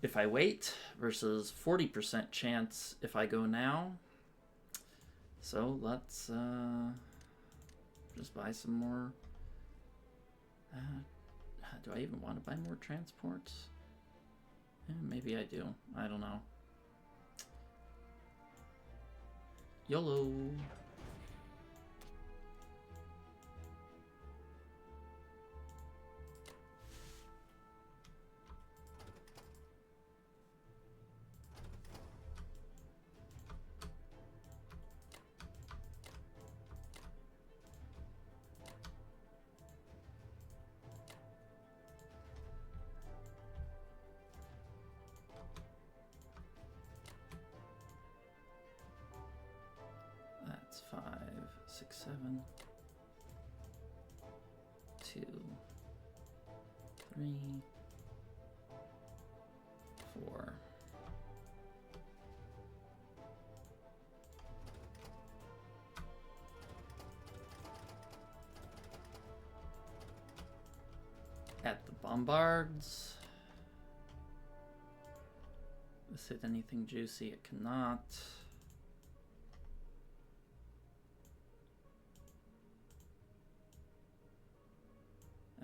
if I wait versus 40% chance if I go now. So let's just buy some more. Do I even want to buy more transports? Yeah, maybe I do. I don't know. YOLO. That's 5, 6, 7, 2, 3, 4. At the bombards. This hit anything juicy? It cannot.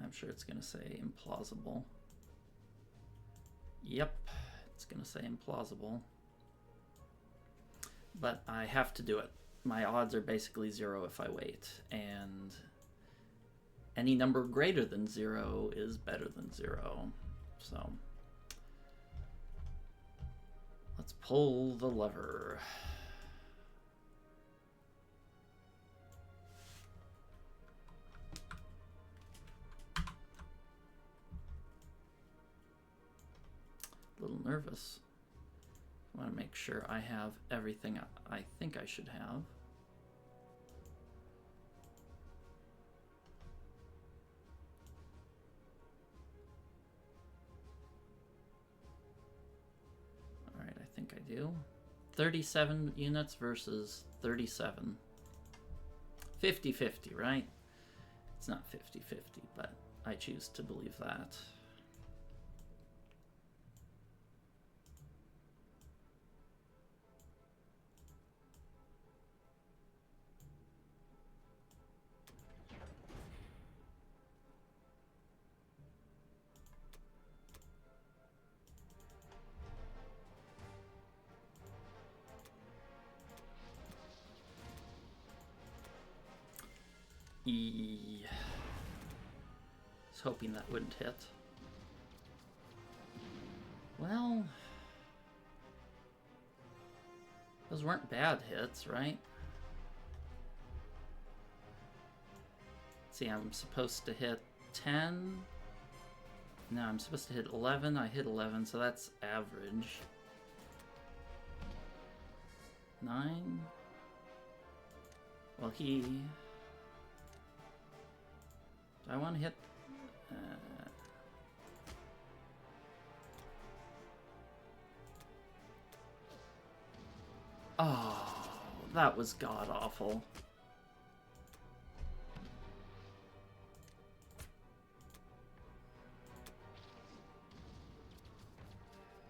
I'm sure it's going to say implausible. Yep, it's going to say implausible. But I have to do it. My odds are basically 0 if I wait, and any number greater than 0 is better than 0. So let's pull the lever. A little nervous. I want to make sure I have everything I think I should have. All right, I think I do. 37 units versus 37. 50-50, right? It's not 50-50, but I choose to believe that. I was hoping that wouldn't hit. Well, those weren't bad hits, right? Let's see, I'm supposed to hit 10. No, I'm supposed to hit 11. I hit 11, so that's average. 9. Well, he... Do I want to hit... Oh, that was god-awful.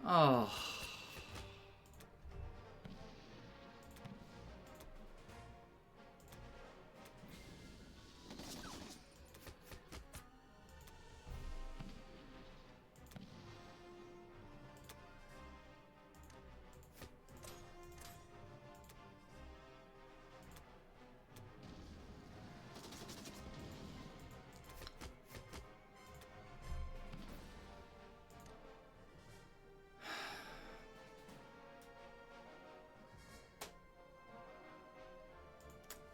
Oh...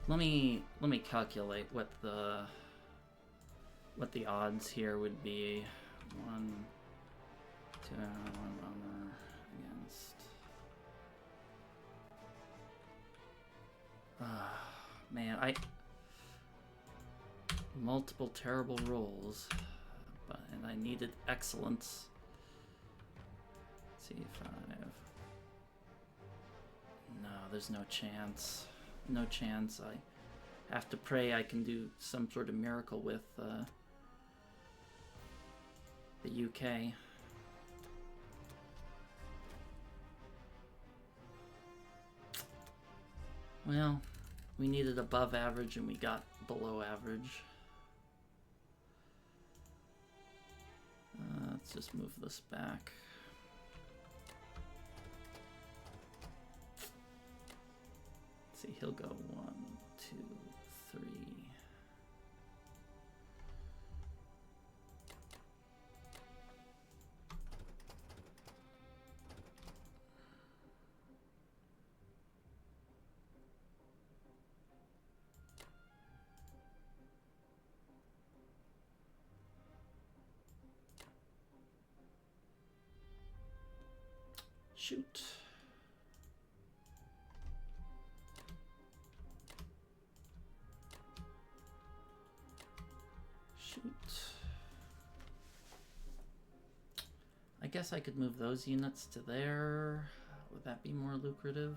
Let me calculate what the odds here would be. 1, 2, 1 bomber against. Man, multiple terrible rolls, and I needed excellence. C5. No, there's no chance. No chance. I have to pray I can do some sort of miracle with the UK. Well, we needed above average and we got below average. Let's just move this back. Let's see, he'll go 1, 2, 3. Shoot. Shoot. I guess I could move those units to there. Would that be more lucrative?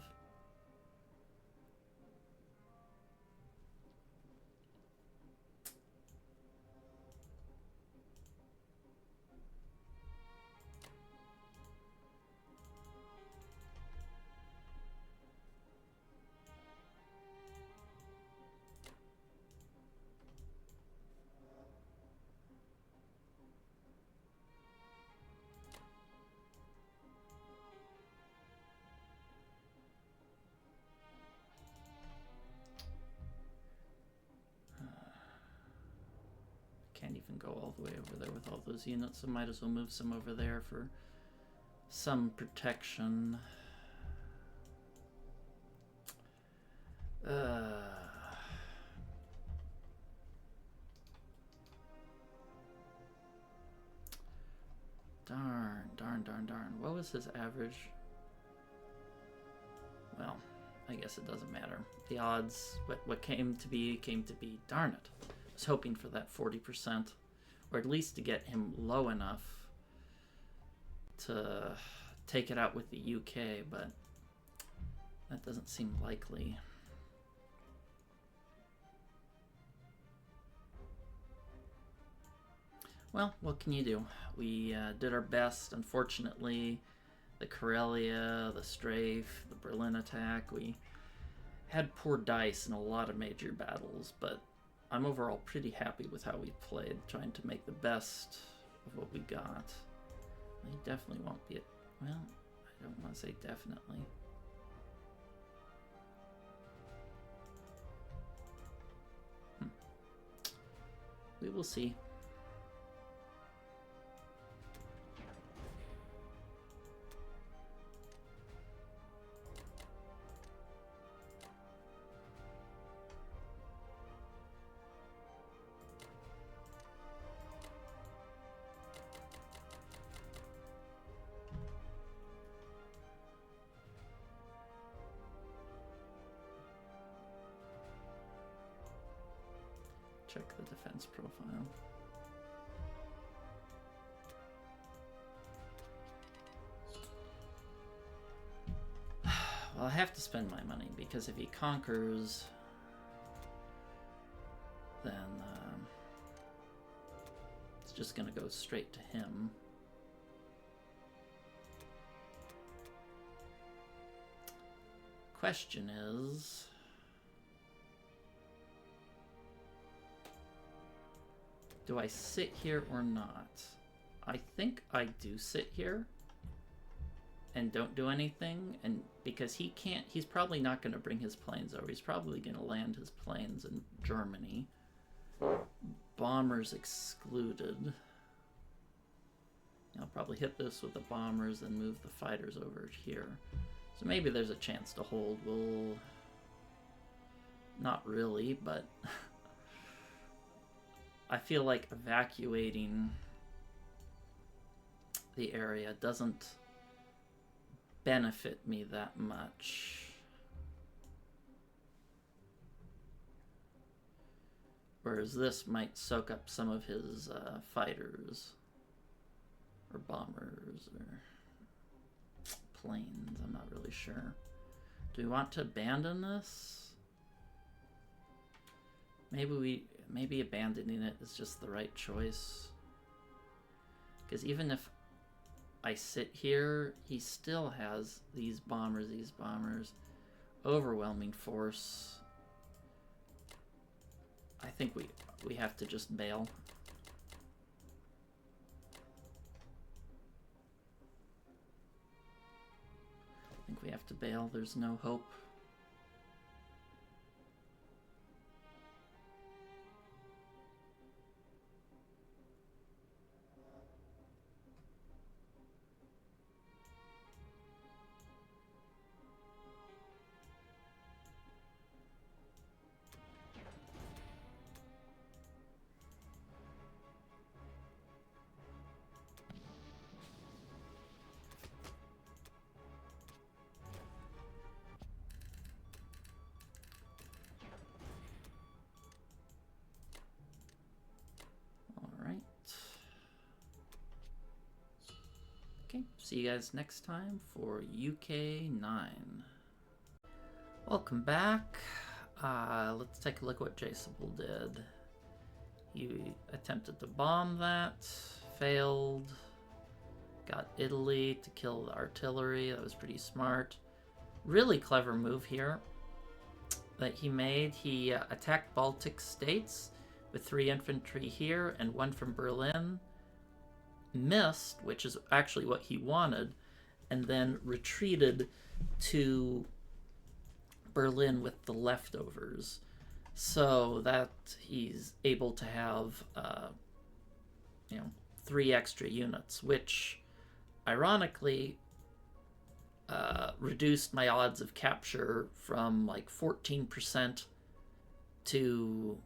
Can't even go all the way over there with all those units, so might as well move some over there for some protection. Darn. What was his average? Well, I guess it doesn't matter. The odds, what came to be, came to be. Darn it. I was hoping for that 40%, or at least to get him low enough to take it out with the UK, but that doesn't seem likely. Well, what can you do? We did our best. Unfortunately, the Karelia, the Strafe, the Berlin attack, we had poor dice in a lot of major battles, but I'm overall pretty happy with how we played, trying to make the best of what we got. He definitely won't be well, I don't want to say definitely. We will see. Check the defense profile. Well, I have to spend my money because if he conquers, then it's just going to go straight to him. Question is, do I sit here or not? I think I do sit here and don't do anything, and because he's probably not going to bring his planes over. He's probably going to land his planes in Germany. Bombers excluded. I'll probably hit this with the bombers and move the fighters over here. So maybe there's a chance to hold. We'll Not really, but I feel like evacuating the area doesn't benefit me that much. Whereas this might soak up some of his fighters or bombers or planes. I'm not really sure. Do we want to abandon this? Maybe abandoning it is just the right choice. Because even if I sit here, he still has these bombers. Overwhelming force. I think we have to just bail. I think we have to bail. There's no hope. Okay, see you guys next time for UK 9. Welcome back. Let's take a look at what Jsabul did. He attempted to bomb that, failed, got Italy to kill the artillery. That was pretty smart. Really clever move here that he made. He attacked Baltic states with 3 infantry here and 1 from Berlin. Missed, which is actually what he wanted, and then retreated to Berlin with the leftovers, so that he's able to have 3 extra units, which ironically reduced my odds of capture from like 14% to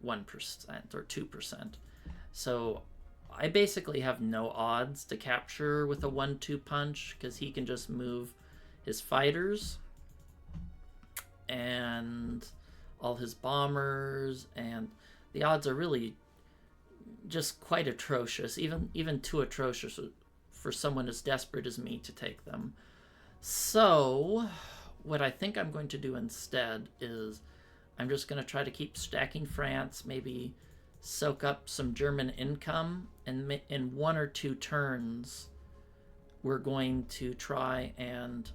1% or 2%. So I basically have no odds to capture with a 1-2 punch because he can just move his fighters and all his bombers, and the odds are really just quite atrocious, even too atrocious for someone as desperate as me to take them. So what I think I'm going to do instead is I'm just going to try to keep stacking France, maybe soak up some German income, and in 1 or 2 turns we're going to try and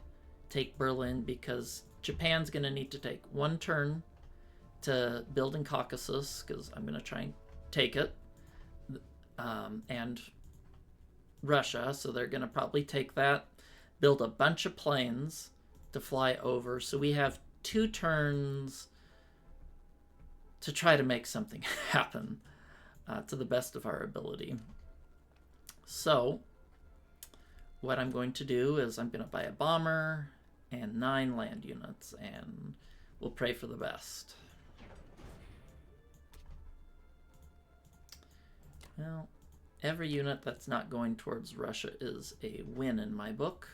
take Berlin, because Japan's going to need to take 1 turn to build in Caucasus, because I'm going to try and take it, and Russia, so they're going to probably take that, build a bunch of planes to fly over, so we have 2 turns to try to make something happen to the best of our ability. So what I'm going to do is I'm going to buy a bomber and 9 land units, and we'll pray for the best. Well, every unit that's not going towards Russia is a win in my book.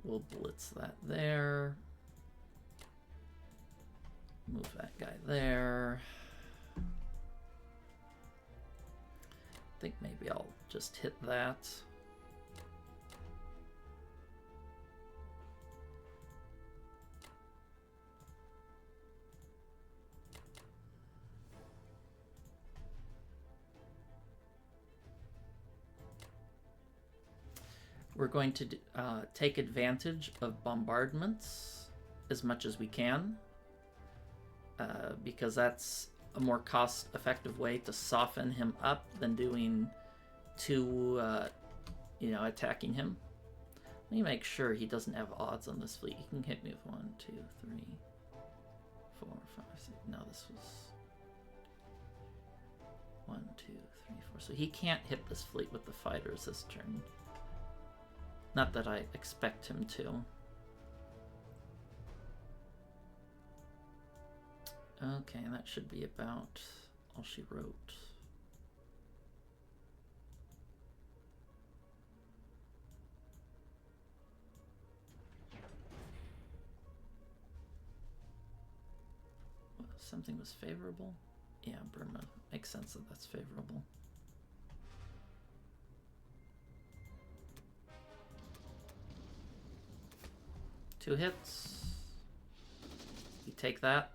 We'll blitz that there. Move that guy there. I think maybe I'll just hit that. We're going to take advantage of bombardments as much as we can, because that's a more cost-effective way to soften him up than doing attacking him. Let me make sure he doesn't have odds on this fleet. He can hit me with 1, 2, 3, 4, 5, 6. No, this was 1, 2, 3, 4. So he can't hit this fleet with the fighters this turn. Not that I expect him to. Okay, that should be about all she wrote. Something was favorable? Yeah, Burma. Makes sense that that's favorable. Two hits. You take that.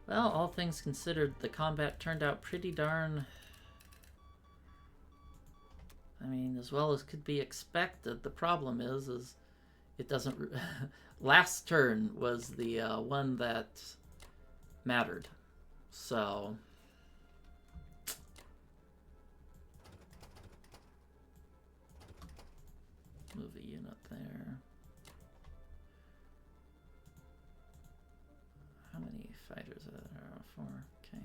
Well, all things considered, the combat turned out pretty darn... I mean, as well as could be expected. The problem is it doesn't... Last turn was the one that mattered. So... Move a unit there. How many fighters are there? 4. Okay.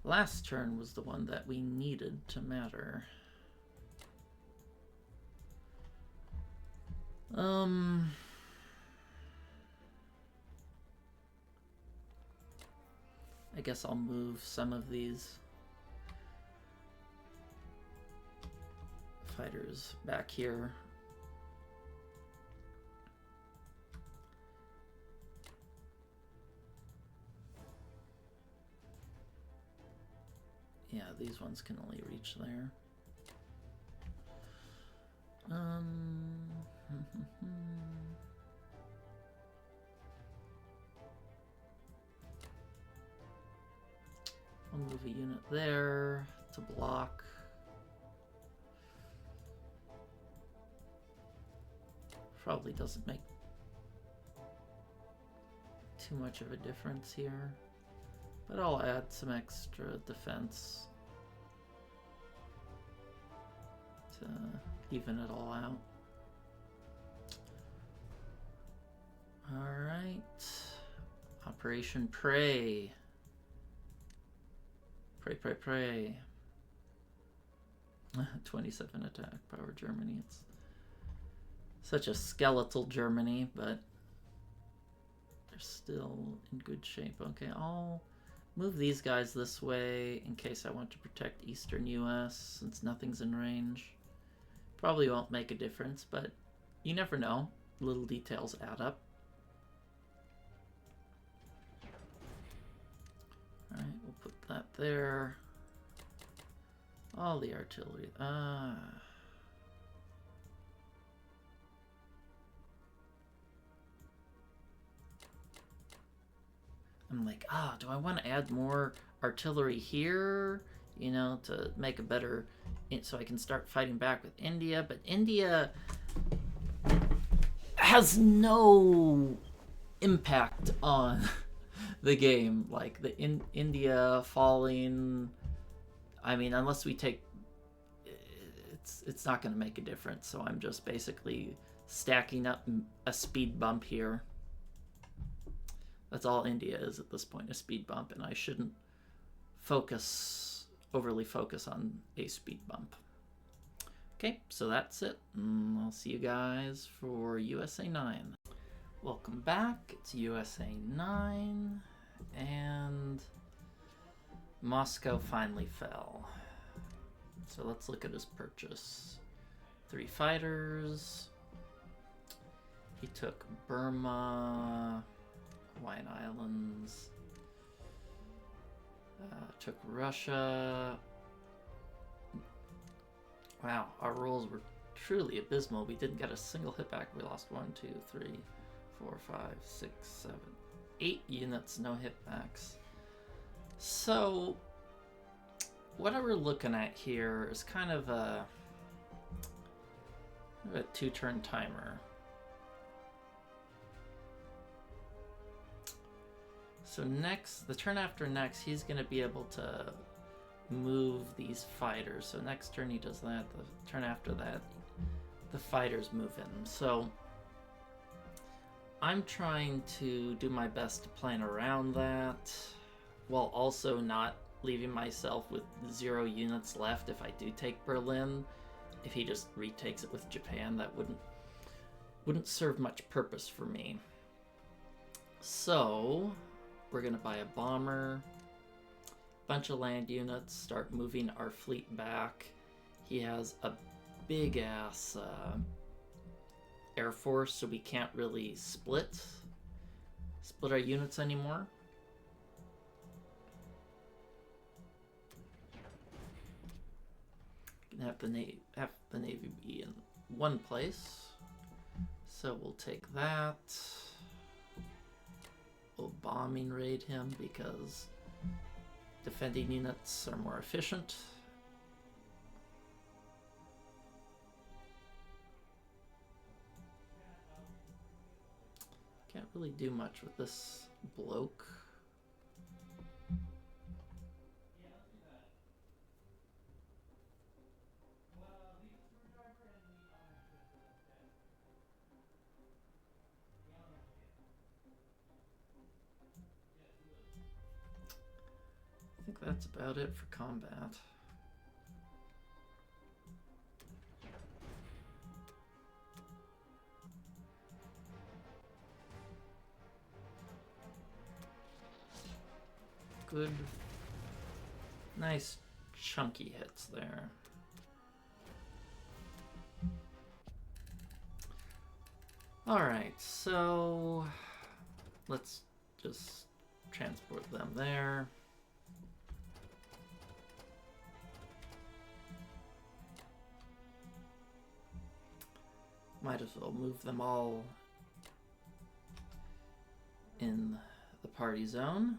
Last turn was the one that we needed to matter. I guess I'll move some of these fighters back here. Yeah, these ones can only reach there. I'll move a unit there to block. Probably doesn't make too much of a difference here, but I'll add some extra defense to even it all out. All right, Operation Prey. Pray. 27 attack power Germany. It's such a skeletal Germany, but they're still in good shape. Okay, I'll move these guys this way in case I want to protect Eastern US since nothing's in range. Probably won't make a difference, but you never know. Little details add up. Alright, we'll put that there. All the artillery. I'm like, do I want to add more artillery here? You know, to make a better... so I can start fighting back with India. But India has no impact on the game. Like, the India falling... I mean, unless we take... It's not going to make a difference. So I'm just basically stacking up a speed bump here. That's all India is at this point, a speed bump. And I shouldn't overly focus on a speed bump. Okay, so that's it. I'll see you guys for USA 9. Welcome back. It's USA 9. And Moscow finally fell. So let's look at his purchase. 3 fighters. He took Burma, Hawaiian Islands, took Russia, Wow, our rolls were truly abysmal. We didn't get a single hit back. We lost 1, 2, 3, 4, 5, 6, 7, 8 units, no hit backs. So, what we're looking at here is kind of a 2-turn timer. So next, the turn after next, he's going to be able to move these fighters. So next turn he does that. The turn after that, the fighters move in. So I'm trying to do my best to plan around that, while also not leaving myself with 0 units left if I do take Berlin. If he just retakes it with Japan, that wouldn't serve much purpose for me. So we're gonna buy a bomber, bunch of land units, start moving our fleet back. He has a big ass air force, so we can't really split our units anymore. Can have the navy be in one place, so we'll take that. We'll bombing raid him because defending units are more efficient. Can't really do much with this bloke. I think that's about it for combat. Good, nice chunky hits there. Alright, so let's just transport them there. Might as well move them all in the party zone.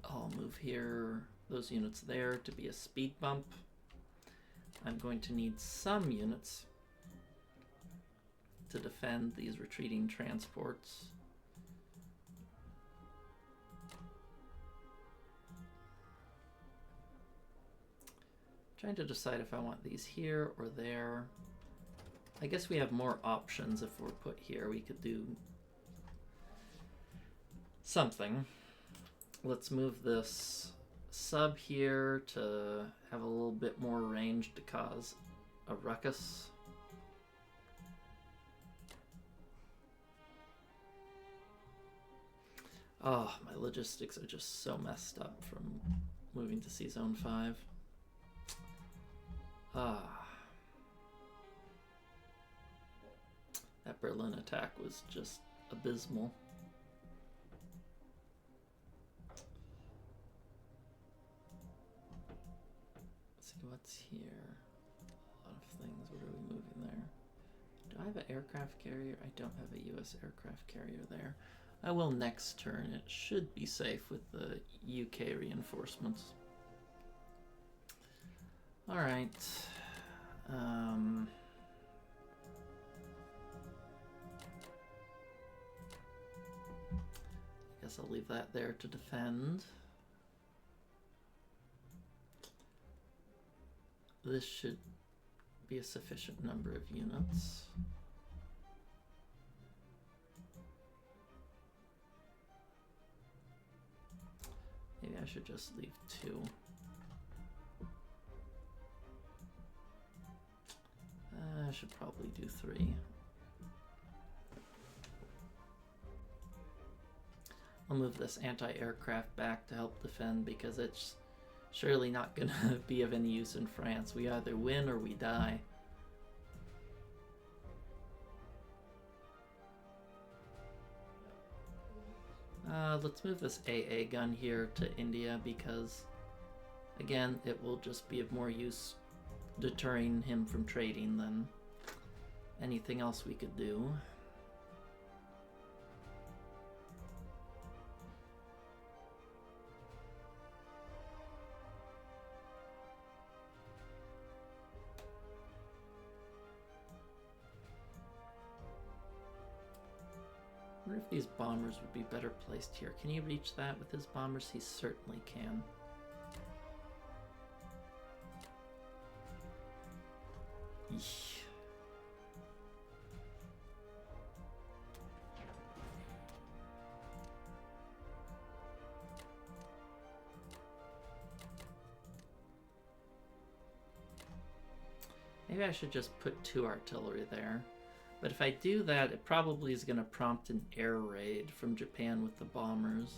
I'll move here, those units there to be a speed bump. I'm going to need some units to defend these retreating transports. Trying to decide if I want these here or there. I guess we have more options if we're put here. We could do something. Let's move this sub here to have a little bit more range to cause a ruckus. Oh, my logistics are just so messed up from moving to Sea Zone 5. That Berlin attack was just abysmal. Let's see what's here. A lot of things. What are we moving there? Do I have an aircraft carrier? I don't have a US aircraft carrier there. I will next turn. It should be safe with the UK reinforcements. Alright. I guess I'll leave that there to defend. This should be a sufficient number of units. Maybe I should just leave 2. I should probably do 3. I'll move this anti-aircraft back to help defend because it's surely not going to be of any use in France. We either win or we die. Let's move this AA gun here to India because, again, it will just be of more use deterring him from trading than anything else we could do. I wonder if these bombers would be better placed here. Can he reach that with his bombers? He certainly can. Eesh. Maybe I should just put 2 artillery there. But if I do that, it probably is going to prompt an air raid from Japan with the bombers.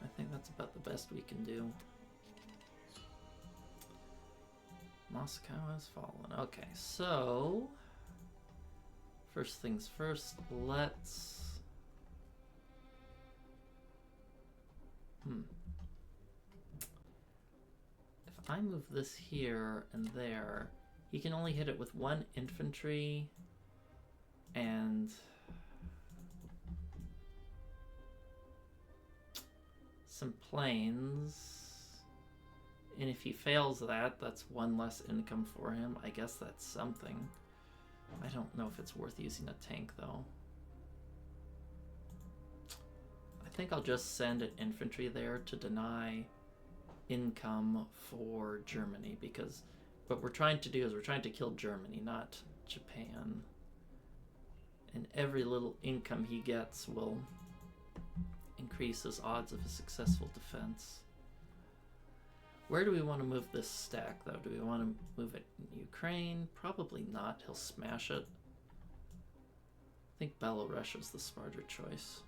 I think that's about the best we can do. Moscow has fallen. Okay, so first things first, let's if I move this here and there, he can only hit it with 1 infantry and some planes, and if he fails that, that's 1 less income for him. I guess that's something. I don't know if it's worth using a tank though. I think I'll just send an infantry there to deny income for Germany, because what we're trying to do is we're trying to kill Germany, not Japan. And every little income he gets will increase his odds of a successful defense. Where do we want to move this stack, though? Do we want to move it in Ukraine? Probably not. He'll smash it. I think Belarus is the smarter choice.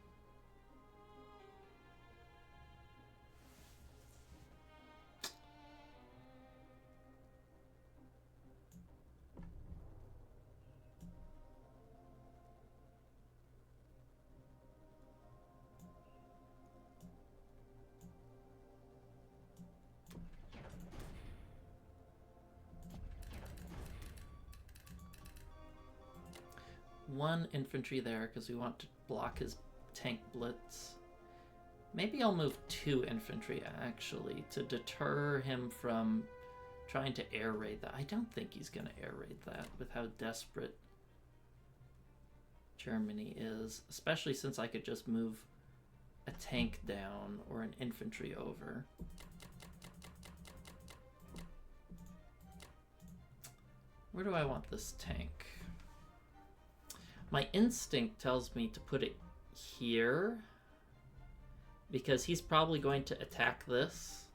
One infantry there because we want to block his tank blitz. Maybe I'll move 2 infantry actually to deter him from trying to air raid that. I don't think he's going to air raid that with how desperate Germany is, especially since I could just move a tank down or an infantry over. Where do I want this tank? My instinct tells me to put it here because he's probably going to attack this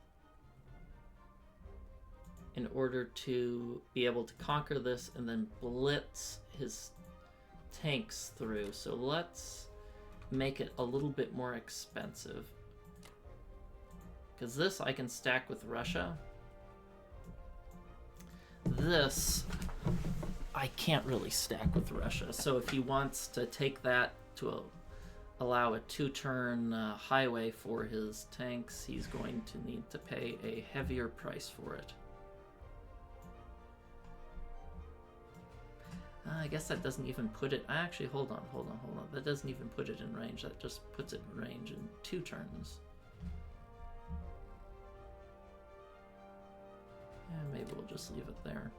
in order to be able to conquer this and then blitz his tanks through. So let's make it a little bit more expensive, because this I can stack with Russia. This I can't really stack with Russia. So if he wants to take that to allow a 2-turn highway for his tanks, he's going to need to pay a heavier price for it. I guess that doesn't even put it... Actually, hold on. That doesn't even put it in range. That just puts it in range in 2 turns. Yeah, maybe we'll just leave it there.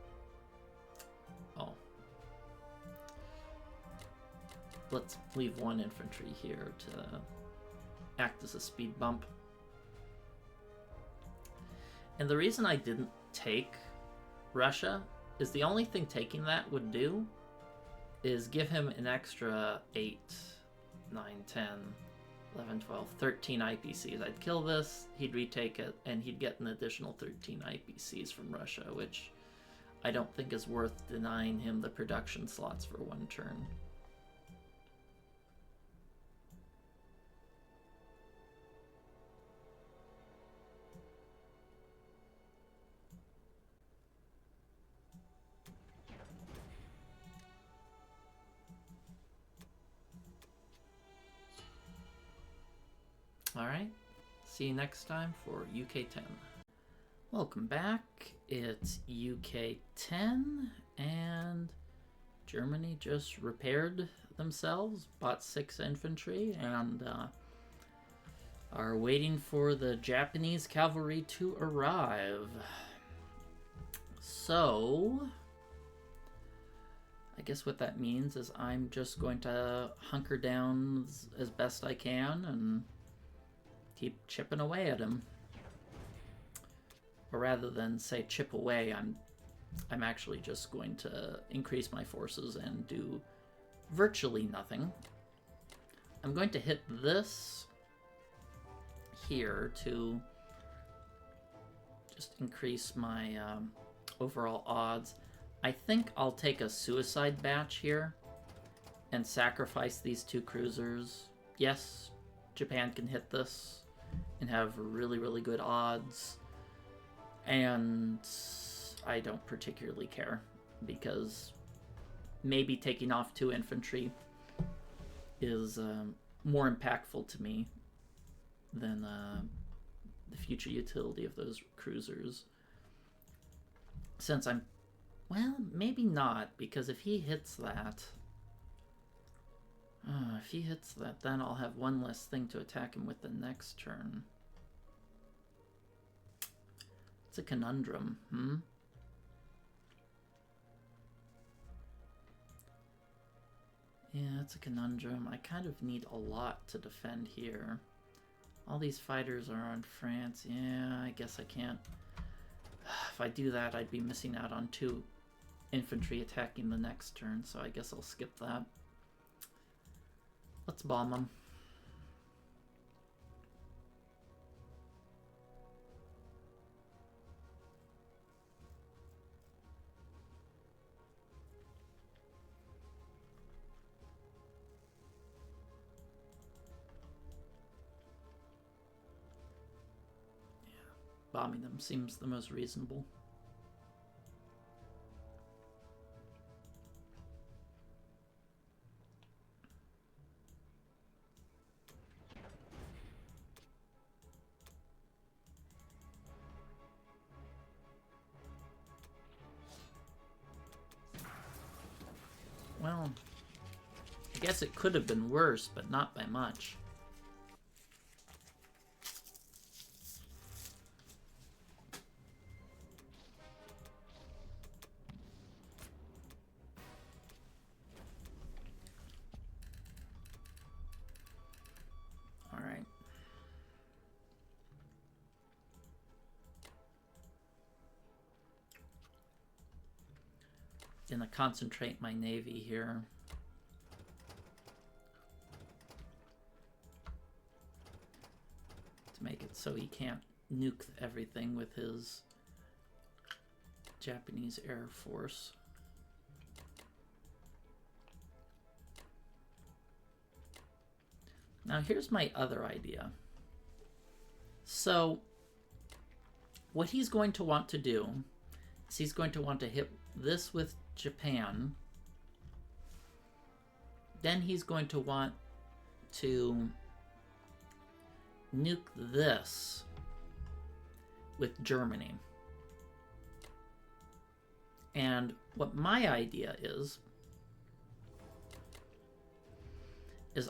Oh. Let's leave 1 infantry here to act as a speed bump. And the reason I didn't take Russia is the only thing taking that would do is give him an extra 8, 9, 10 11, 12, 13 IPCs. I'd kill this, he'd retake it, and he'd get an additional 13 IPCs from Russia, which I don't think is worth denying him the production slots for one turn. Alright, see you next time for UK 10. Welcome back. It's UK 10, and Germany just repaired themselves, bought 6 infantry, and are waiting for the Japanese cavalry to arrive. So, I guess what that means is I'm just going to hunker down as best I can and keep chipping away at him. Or rather than say chip away, I'm actually just going to increase my forces and do virtually nothing. I'm going to hit this here to just increase my overall odds. I think I'll take a suicide batch here and sacrifice these 2 cruisers. Yes, Japan can hit this and have really, really good odds. And I don't particularly care, because maybe taking off 2 infantry is more impactful to me than the future utility of those cruisers. Since I'm... well, maybe not, because if he hits that... then I'll have one less thing to attack him with the next turn. It's a conundrum, Yeah, it's a conundrum. I kind of need a lot to defend here. All these fighters are on France. Yeah, I guess I can't. If I do that, I'd be missing out on 2 infantry attacking the next turn, so I guess I'll skip that. Let's bomb them. Bombing them seems the most reasonable. Well, I guess it could have been worse, but not by much. Gonna concentrate my navy here. To make it so he can't nuke everything with his Japanese Air Force. Now here's my other idea. So what he's going to want to do is he's going to want to hit this with Japan. Then he's going to want to nuke this with Germany. And what my idea is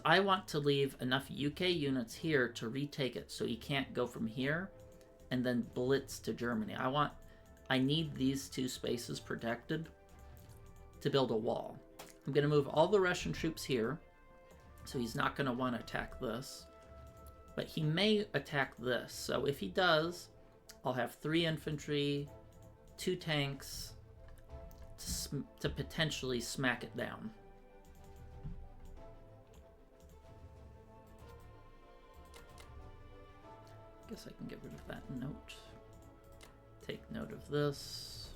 I want to leave enough UK units here to retake it so he can't go from here and then blitz to Germany. I need these 2 spaces protected to build a wall. I'm going to move all the Russian troops here, so he's not going to want to attack this. But he may attack this, so if he does, I'll have 3 infantry, 2 tanks to potentially smack it down. Guess I can get rid of that note. Take note of this.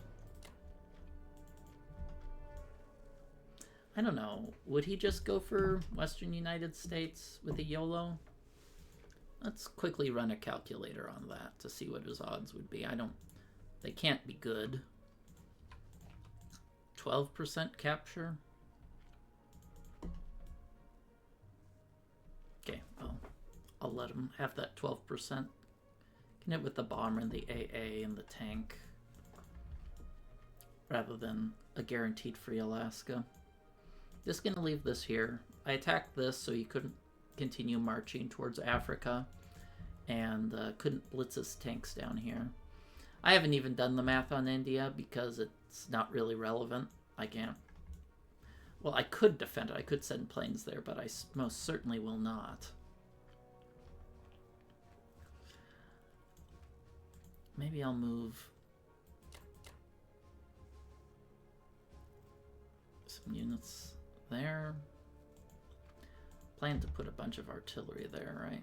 I don't know. Would he just go for Western United States with a YOLO? Let's quickly run a calculator on that to see what his odds would be. They can't be good. 12% capture? Okay, well, I'll let him have that 12%. Can hit with the bomber and the AA and the tank, rather than a guaranteed free Alaska. Just gonna leave this here. I attacked this so he couldn't continue marching towards Africa, and couldn't blitz his tanks down here. I haven't even done the math on India because it's not really relevant. I can't. Well, I could defend it. I could send planes there, but I most certainly will not. Maybe I'll move some units there. Plan to put a bunch of artillery there, right?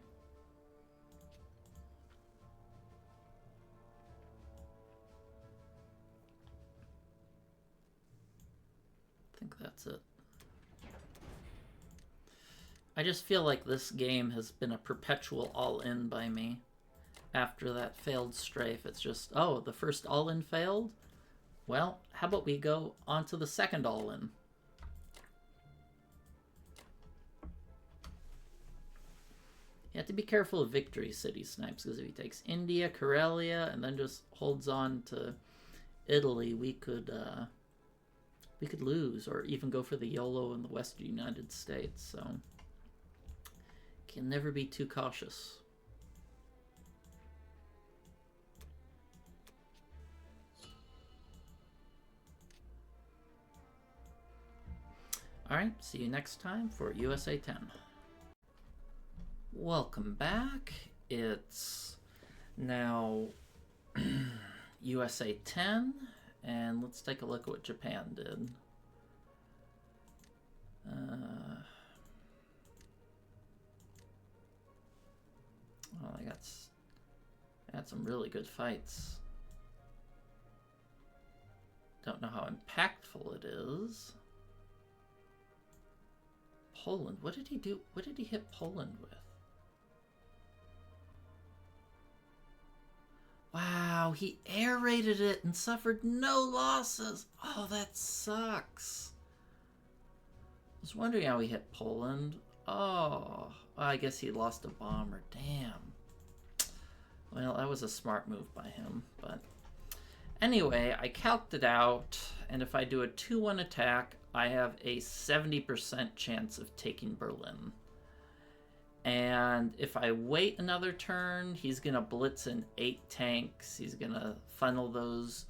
I think that's it. I just feel like this game has been a perpetual all-in by me. After that failed strafe, it's just, oh, the first all-in failed? Well, how about we go on to the second all-in? You have to be careful of victory city snipes, because if he takes India, Karelia, and then just holds on to Italy, we could lose, or even go for the YOLO in the Western United States, so can never be too cautious. Alright, see you next time for USA 10. Welcome back. It's now USA 10, and let's take a look at what Japan did. Well, I had some really good fights. Don't know how impactful it is. Poland, what did he do? What did he hit Poland with? Wow, he air raided it and suffered no losses. Oh, that sucks. I was wondering how he hit Poland. Oh, I guess he lost a bomber. Damn. Well, that was a smart move by him, but anyway, I calced it out, and if I do a 2-1 attack, I have a 70% chance of taking Berlin. And if I wait another turn, he's going to blitz in 8 tanks. He's going to funnel those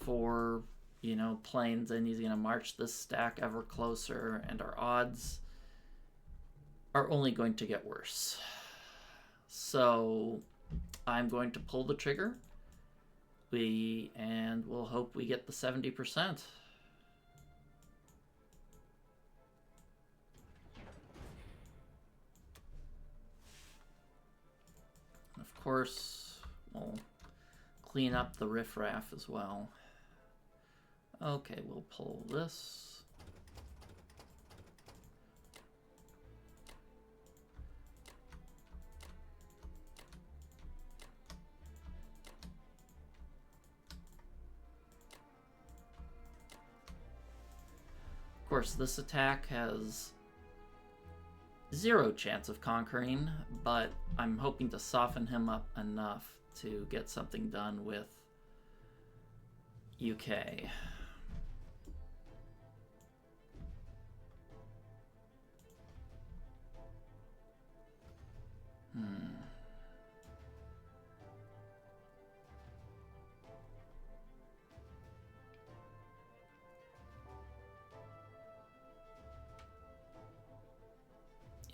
for, you know, planes, and he's going to march this stack ever closer, and our odds are only going to get worse. So I'm going to pull the trigger. And we'll hope we get the 70%. Of course, we'll clean up the riffraff as well. Okay, we'll pull this. Of course, this attack has 0 chance of conquering, but I'm hoping to soften him up enough to get something done with UK.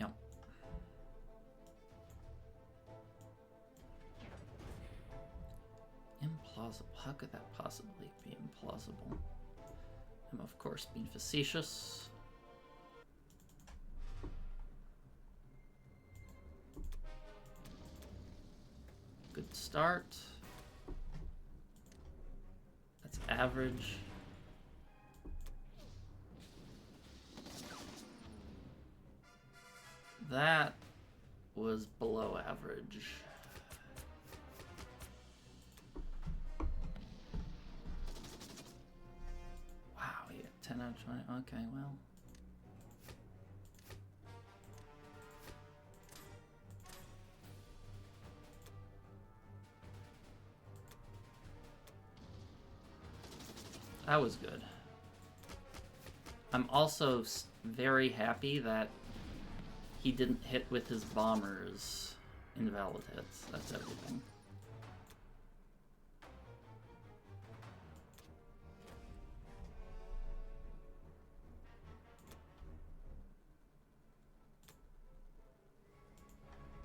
Yep. Implausible. How could that possibly be implausible? I'm, of course, being facetious. start. That's average. That was below average. Wow, yeah, 10 out of 20. Okay, well. That was good. I'm also very happy that he didn't hit with his bombers invalid hits. That's everything.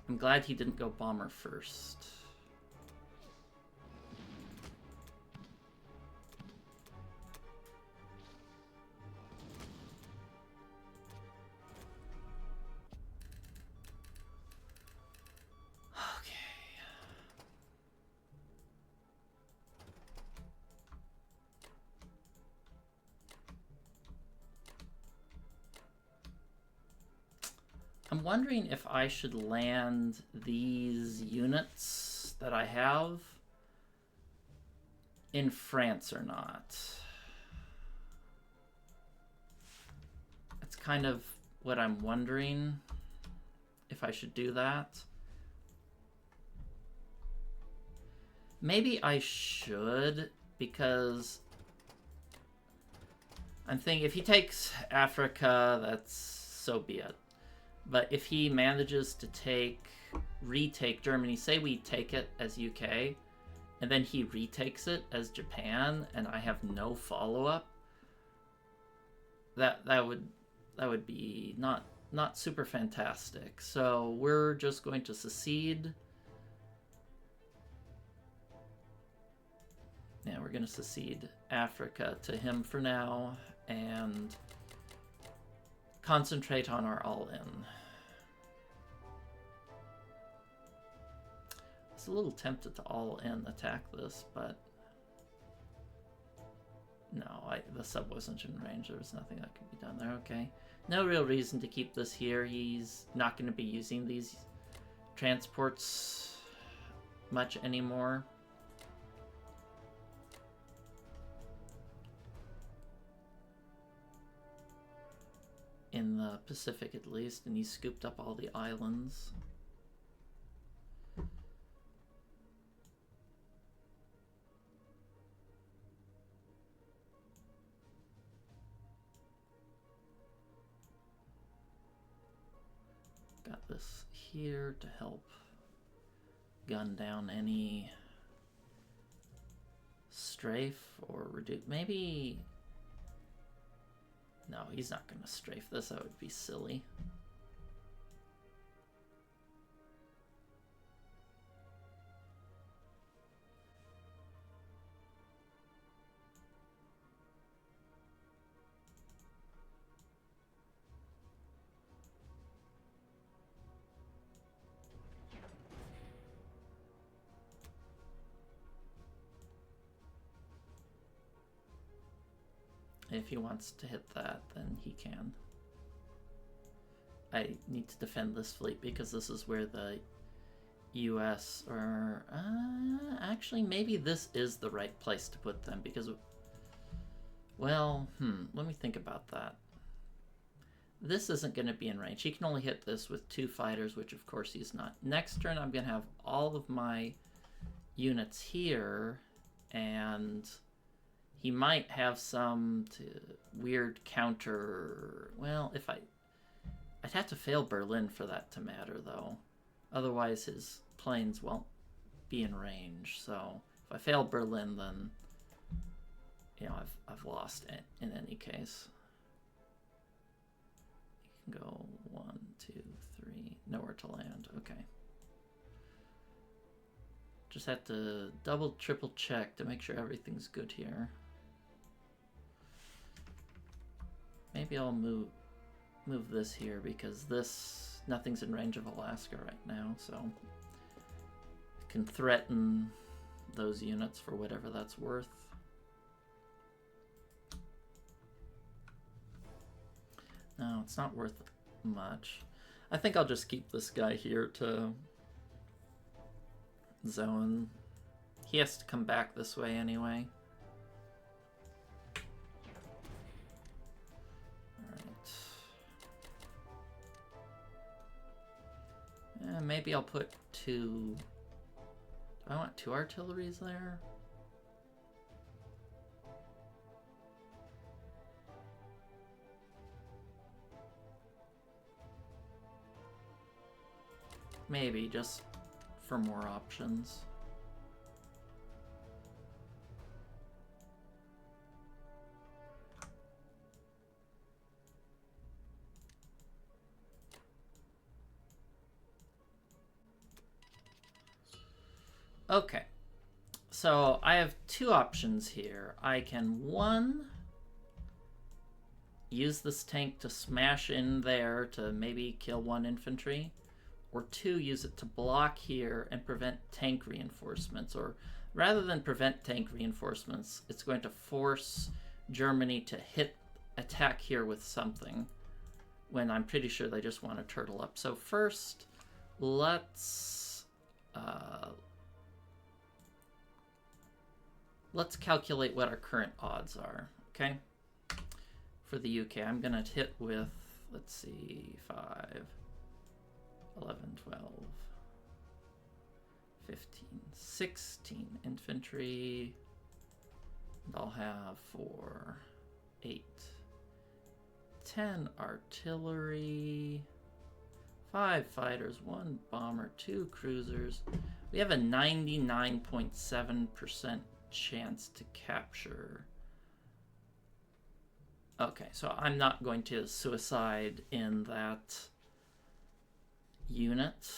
I'm glad he didn't go bomber first. I'm wondering if I should land these units that I have in France or not. That's kind of what I'm wondering, if I should do that. Maybe I should, because I'm thinking if he takes Africa, that's so be it. But if he manages to retake Germany, say we take it as UK, and then he retakes it as Japan, and I have no follow-up, that would be not super fantastic. So we're just going to secede. Yeah, we're going to secede Africa to him for now, and concentrate on our all-in. I was a little tempted to all-in attack this, but no, the sub wasn't in range. There was nothing that could be done there. Okay. No real reason to keep this here. He's not going to be using these transports much anymore. In the Pacific, at least, and he scooped up all the islands. Got this here to help gun down any strafe or reduce. Maybe. No, he's not going to strafe this. That would be silly. If he wants to hit that, then he can. I need to defend this fleet because this is where the US or actually maybe this is the right place to put them because, well, let me think about that. This isn't going to be in range. He can only hit this with 2 fighters, which of course he's not. Next turn I'm going to have all of my units here, and he might have some weird counter. Well, if I'd have to fail Berlin for that to matter, though. Otherwise, his planes won't be in range. So if I fail Berlin, then I've lost it in any case. You can go 1, 2, 3. Nowhere to land. Okay. Just have to double, triple check to make sure everything's good here. Maybe I'll move this here because nothing's in range of Alaska right now, so can threaten those units for whatever that's worth. No, it's not worth much. I think I'll just keep this guy here to zone. He has to come back this way anyway. Alright. Yeah, maybe I'll put two... Do I want two artilleries there? Maybe, just for more options. Okay, so I have two options here. I can, one, use this tank to smash in there to maybe kill one infantry, or two, use it to block here and prevent tank reinforcements. Or rather than prevent tank reinforcements, it's going to force Germany to attack here with something, when I'm pretty sure they just want to turtle up. So first, let's calculate what our current odds are, okay? For the UK, I'm gonna hit with, let's see, 5, 11, 12, 15, 16 infantry. And I'll have 4, 8, 10 artillery, 5 fighters, 1 bomber, 2 cruisers. We have a 99.7% chance to capture. Okay, so I'm not going to suicide in that unit.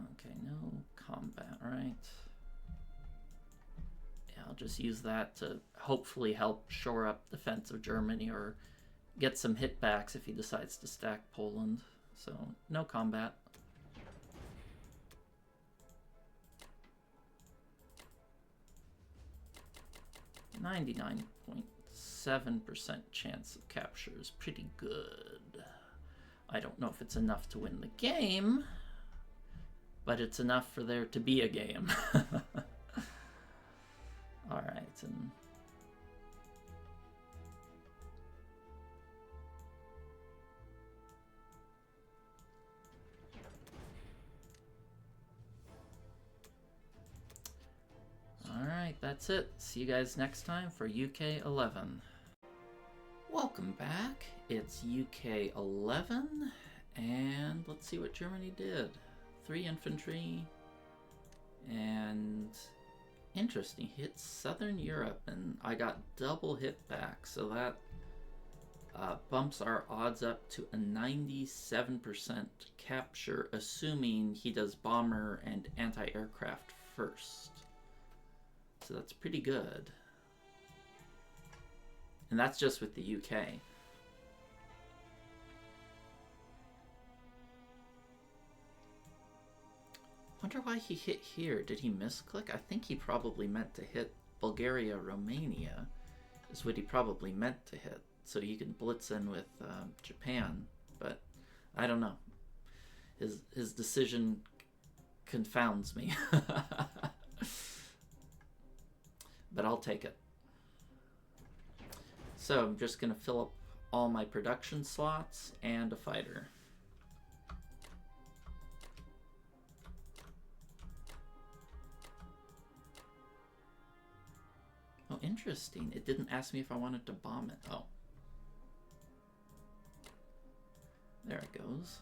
Okay, no combat, right? Yeah, I'll just use that to hopefully help shore up the defense of Germany, or get some hit backs if he decides to stack Poland. So, no combat. .7% chance of capture is pretty good. I don't know if it's enough to win the game, but it's enough for there to be a game. Alright, and alright, that's it. See you guys next time for UK 11. Welcome back. It's UK 11, and let's see what Germany did. 3 infantry, and interesting, hit Southern Europe, and I got double hit back, so that bumps our odds up to a 97% capture, assuming he does bomber and anti-aircraft first. So that's pretty good. And that's just with the UK. Wonder why he hit here. Did he misclick? I think he probably meant to hit Bulgaria, Romania, is what he probably meant to hit. So you can blitz in with Japan, but I don't know. His decision confounds me. But I'll take it. So I'm just going to fill up all my production slots and a fighter. Oh, interesting. It didn't ask me if I wanted to bomb it. Oh. There it goes.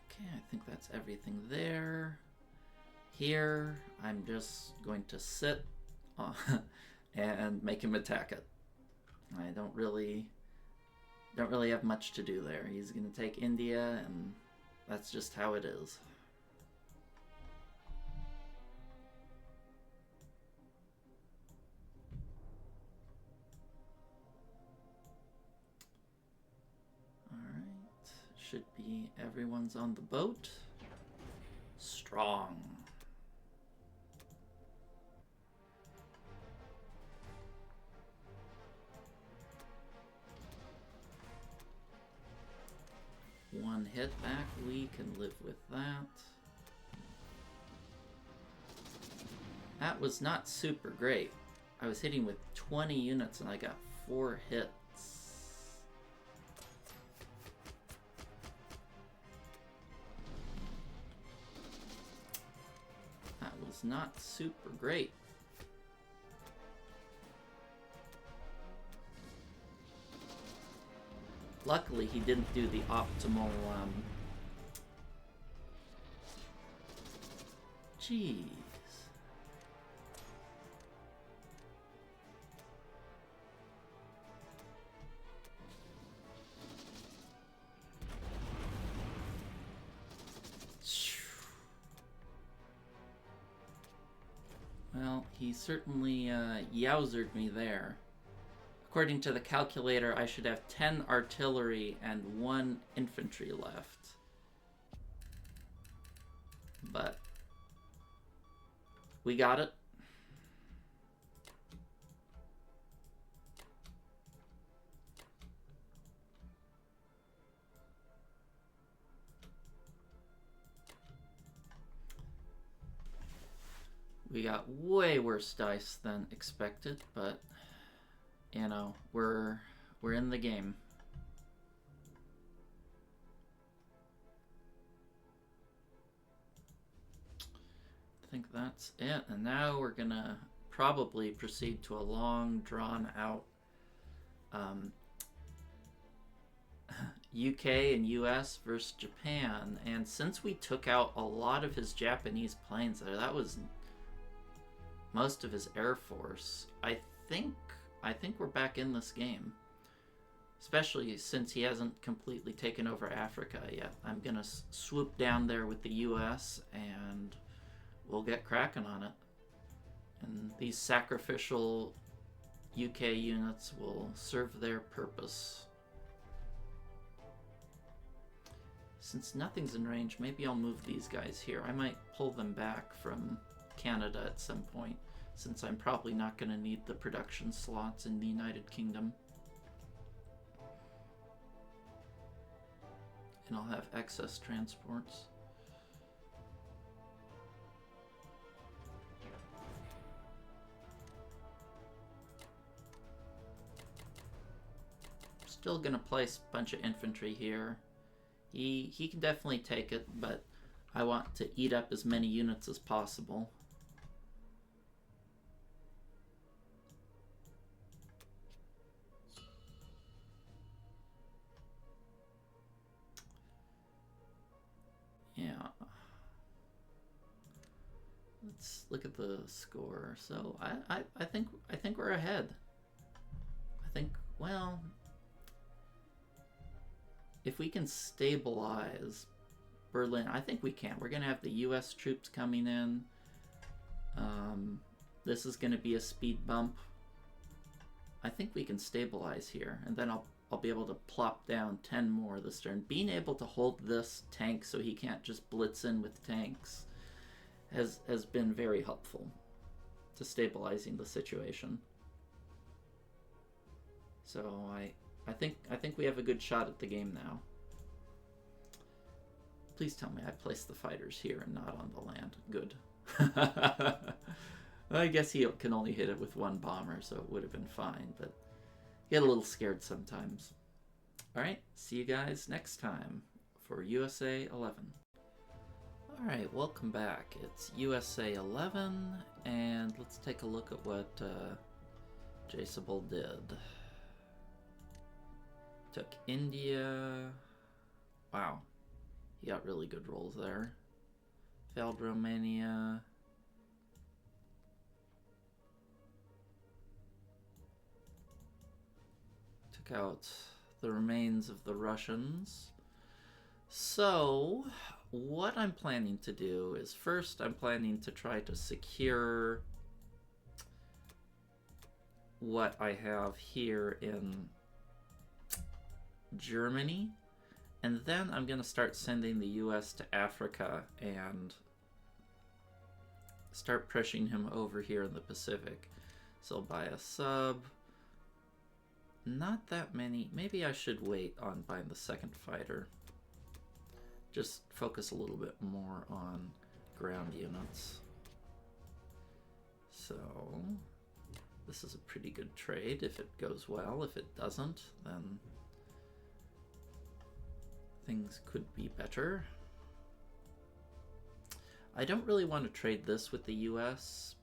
Okay, I think that's everything there. Here, I'm just going to sit and make him attack it. I don't really have much to do there. He's going to take India, and That's just how it is. Alright. Should be everyone's on the boat. Strong. One hit back, we can live with that. That was not super great. I was hitting with 20 units and I got 4 hits. That was not super great. Luckily, he didn't do the optimal, Jeez. Well, he certainly, yowzered me there. According to the calculator, I should have 10 artillery and 1 infantry left. But we got it. We got way worse dice than expected, but you know, we're in the game. I think that's it. And now we're gonna probably proceed to a long, drawn-out UK and US versus Japan. And since we took out a lot of his Japanese planes there, that was most of his Air Force, I think we're back in this game. Especially since he hasn't completely taken over Africa yet. I'm gonna swoop down there with the US and we'll get cracking on it. And these sacrificial UK units will serve their purpose. Since nothing's in range, maybe I'll move these guys here. I might pull them back from Canada at some point, since I'm probably not going to need the production slots in the United Kingdom. And I'll have excess transports. Still going to place a bunch of infantry here. He can definitely take it, but I want to eat up as many units as possible. Yeah. Let's look at the score. So I think we're ahead. I think, well, if we can stabilize Berlin, I think we can. We're gonna have the US troops coming in. This is gonna be a speed bump. I think we can stabilize here, and then I'll be able to plop down 10 more this turn. Being able to hold this tank so he can't just blitz in with tanks has been very helpful to stabilizing the situation. So I think we have a good shot at the game now. Please tell me I placed the fighters here and not on the land. Good. I guess he can only hit it with 1 bomber, so it would have been fine, but get a little scared sometimes. Alright, see you guys next time for USA 11. Alright, welcome back. It's USA 11, and let's take a look at what Jsabul did. Took India. Wow. He got really good rolls there. Failed Romania. Took out the remains of the Russians. So, what I'm planning to do is first I'm planning to try to secure what I have here in Germany, and then I'm going to start sending the US to Africa and start pushing him over here in the Pacific. So I'll buy a sub. Not that many. Maybe I should wait on buying the second fighter. Just focus a little bit more on ground units. So this is a pretty good trade if it goes well. If it doesn't, then things could be better. I don't really want to trade this with the US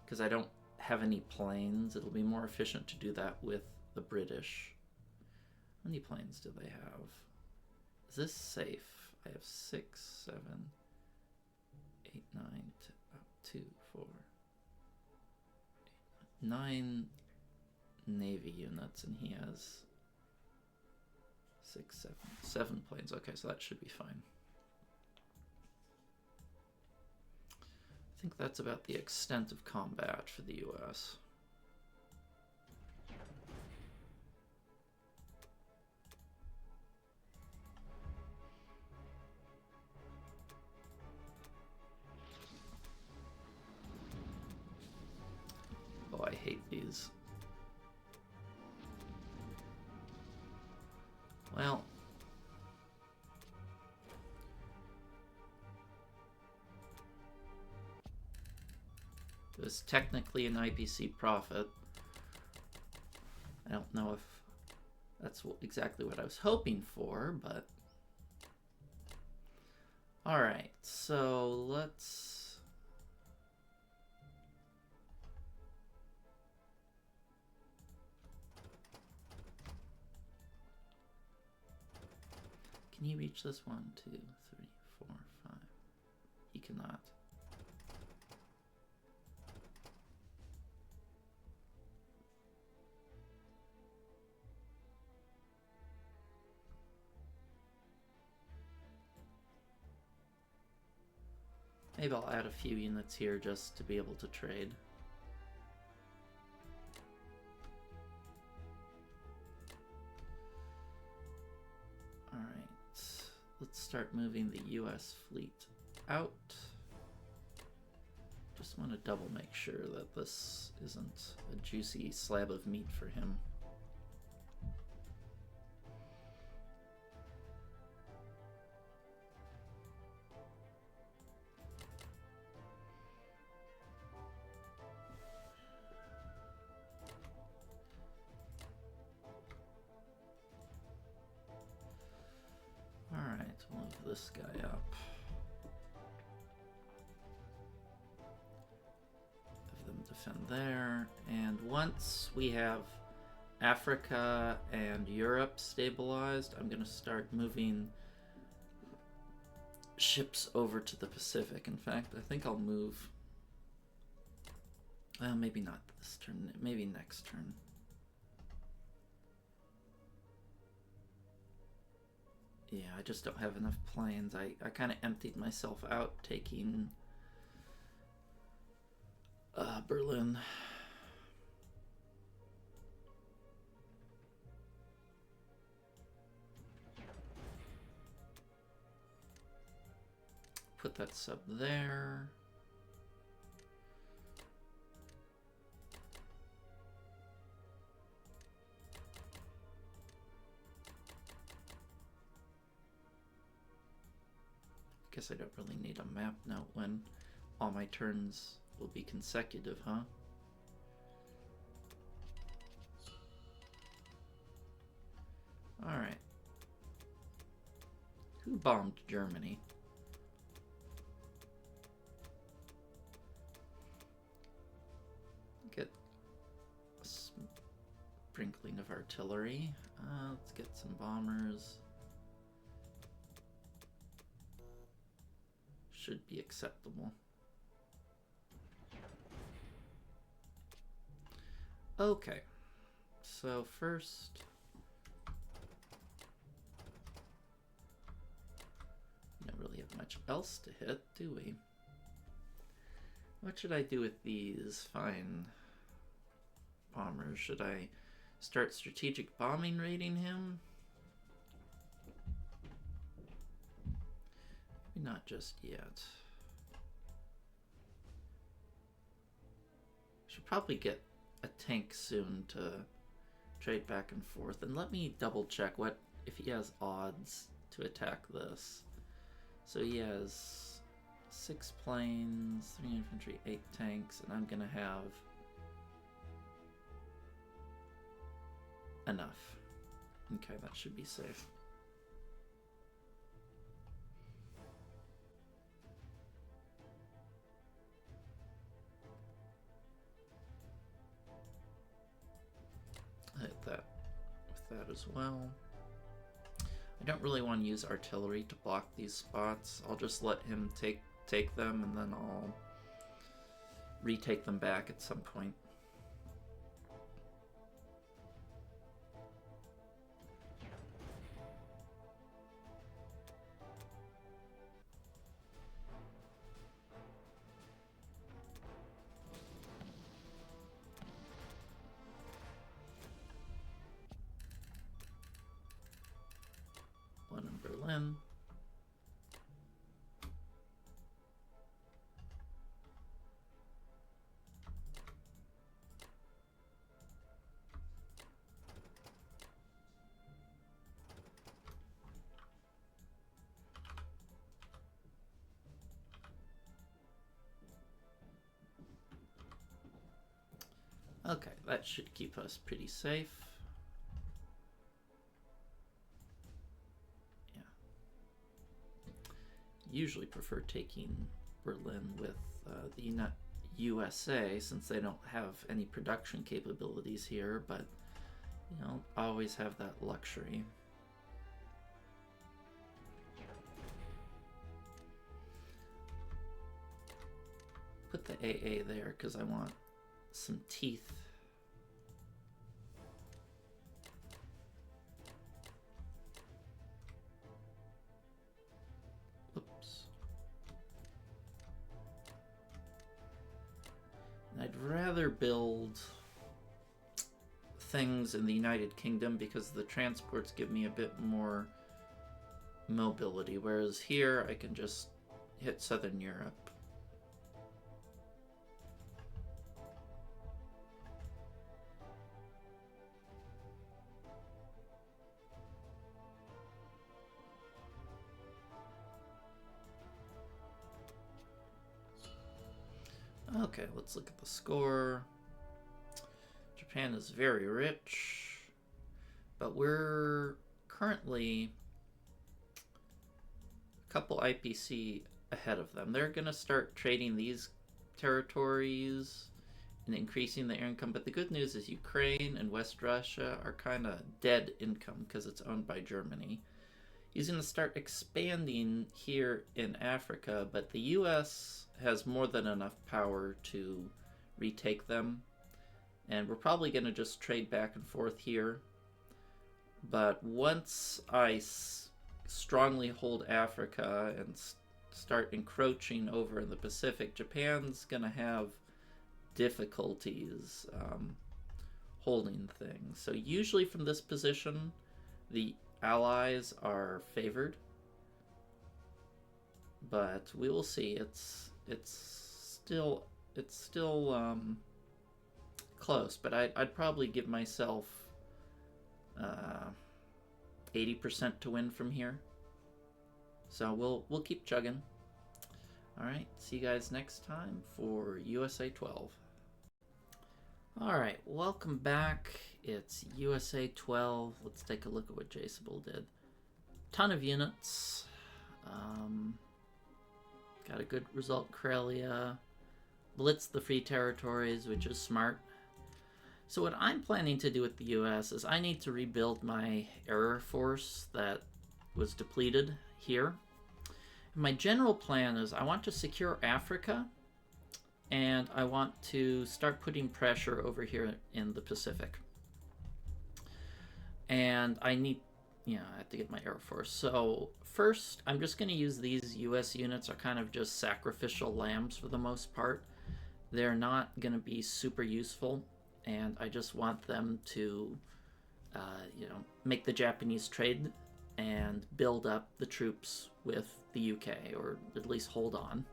because I don't have any planes. It'll be more efficient to do that with the British. How many planes do they have? Is this safe? I have 6, 7, 8, 9, 2, 4, 8, 9 Navy units, and he has 6, 7 planes. Okay, so that should be fine. I think that's about the extent of combat for the US. Oh, I hate these. Well, it was technically an IPC profit. I don't know if that's exactly what I was hoping for, but... Alright, so let's... Can he reach this? 1, 2, 3, 4, 5. He cannot. Maybe I'll add a few units here just to be able to trade. Let's start moving the US fleet out. Just want to double make sure that this isn't a juicy slab of meat for him. Move this guy up. Have them defend there. And once we have Africa and Europe stabilized, I'm going to start moving ships over to the Pacific. In fact, I think I'll move... Well, maybe not this turn. Maybe next turn. Yeah, I just don't have enough planes. I kind of emptied myself out taking Berlin. Put that sub there. Guess I don't really need a map note when all my turns will be consecutive, huh? Alright. Who bombed Germany? Get a sprinkling of artillery. Let's get some bombers. Should be acceptable. Okay, so first much else to hit, do we? What should I do with these fine bombers? Should I start strategic bombing raiding him? Maybe not just yet. Should probably get a tank soon to trade back and forth. And let me double check what if he has odds to attack this. So he has 6 planes, 3 infantry, 8 tanks, and I'm gonna have enough. Okay, that should be safe. Hit that with that as well. I don't really want to use artillery to block these spots. I'll just let him take them, and then I'll retake them back at some point. One in Berlin. Okay, that should keep us pretty safe. Yeah. Usually prefer taking Berlin with the USA since they don't have any production capabilities here, but you know, always have that luxury. Put the AA there because I want some teeth. Oops. And I'd rather build things in the United Kingdom because the transports give me a bit more mobility, whereas here I can just hit Southern Europe. Okay, let's look at the score. Japan is very rich, but we're currently a couple IPC ahead of them. They're going to start trading these territories and increasing their income, but the good news is Ukraine and West Russia are kind of dead income because it's owned by Germany. He's going to start expanding here in Africa, but the US has more than enough power to retake them. And we're probably going to just trade back and forth here. But once I strongly hold Africa and start encroaching over in the Pacific, Japan's going to have difficulties holding things. So usually from this position, the Allies are favored. But we will see. It's still close, but I'd probably give myself 80% to win from here. So we'll keep chugging. All right, see you guys next time for USA 12. All right, welcome back. It's USA 12. Let's take a look at what Jsabul did. Ton of units. Got a good result, Karelia. Blitzed the free territories, which is smart. So what I'm planning to do with the US is I need to rebuild my air force that was depleted here. My general plan is I want to secure Africa, and I want to start putting pressure over here in the Pacific. And I need Yeah, I have to get my Air Force. So first, I'm just going to use these U.S. units are kind of just sacrificial lambs for the most part. They're not going to be super useful, and I just want them to, make the Japanese trade and build up the troops with the UK, or at least hold on.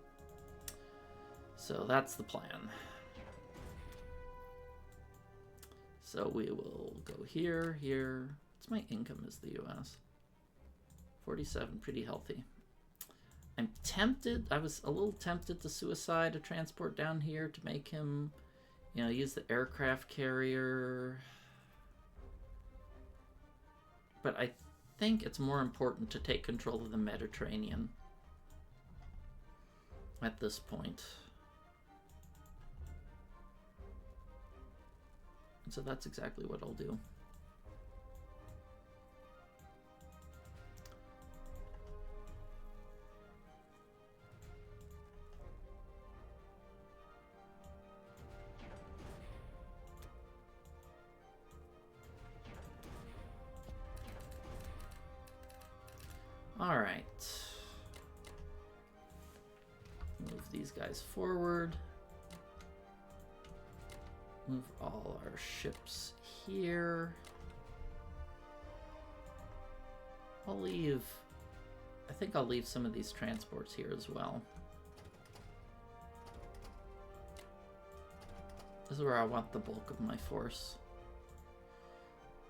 So that's the plan. So we will go here, here. What's my income as the US? 47, pretty healthy. I'm tempted, I was a little tempted to suicide a transport down here to make him, use the aircraft carrier. But I think it's more important to take control of the Mediterranean at this point. And so that's exactly what I'll do. All right. Move these guys forward. Move all our ships here. I think I'll leave some of these transports here as well. This is where I want the bulk of my force.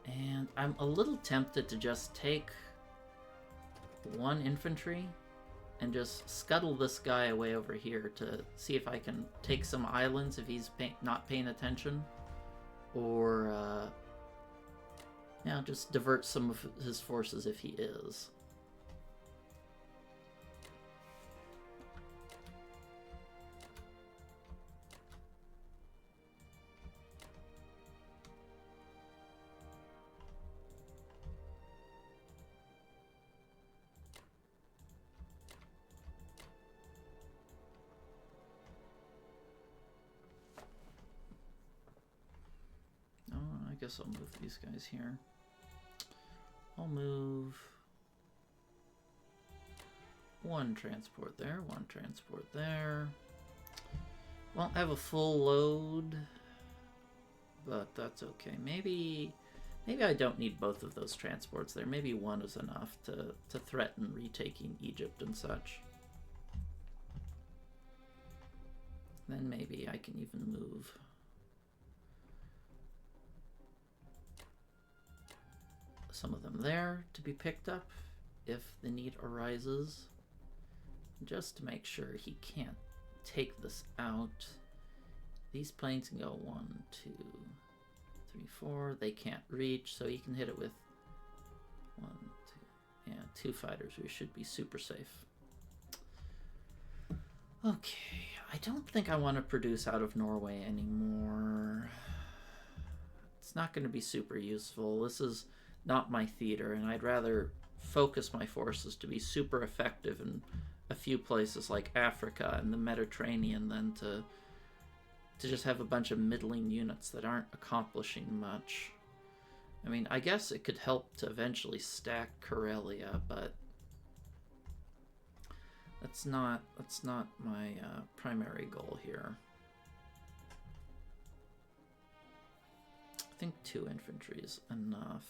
And I'm a little tempted to just take one infantry and just scuttle this guy away over here to see if I can take some islands if he's not paying attention, or just divert some of his forces if he is. I guess I'll move these guys here. I'll move one transport there, one transport there. Won't have a full load, but that's okay. Maybe I don't need both of those transports there. Maybe one is enough to threaten retaking Egypt and such. Then maybe I can even move some of them there to be picked up if the need arises, just to make sure he can't take this out. These planes can go 1, 2, 3, 4. They can't reach, so he can hit it with 1, 2. Yeah, 2 fighters. We should be super safe. Okay, I don't think I want to produce out of Norway anymore. It's not going to be super useful. This is not my theater, and I'd rather focus my forces to be super effective in a few places like Africa and the Mediterranean than to just have a bunch of middling units that aren't accomplishing much. I mean, I guess it could help to eventually stack Karelia, but that's not my primary goal here. I think 2 infantry is enough.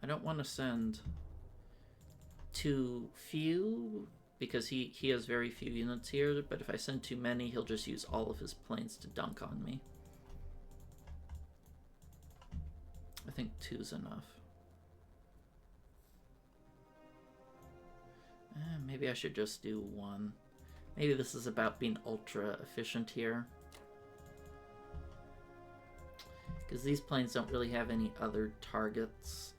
I don't want to send too few, because he has very few units here, but if I send too many, he'll just use all of his planes to dunk on me. I think 2's enough. Maybe I should just do 1. Maybe this is about being ultra efficient here, because these planes don't really have any other targets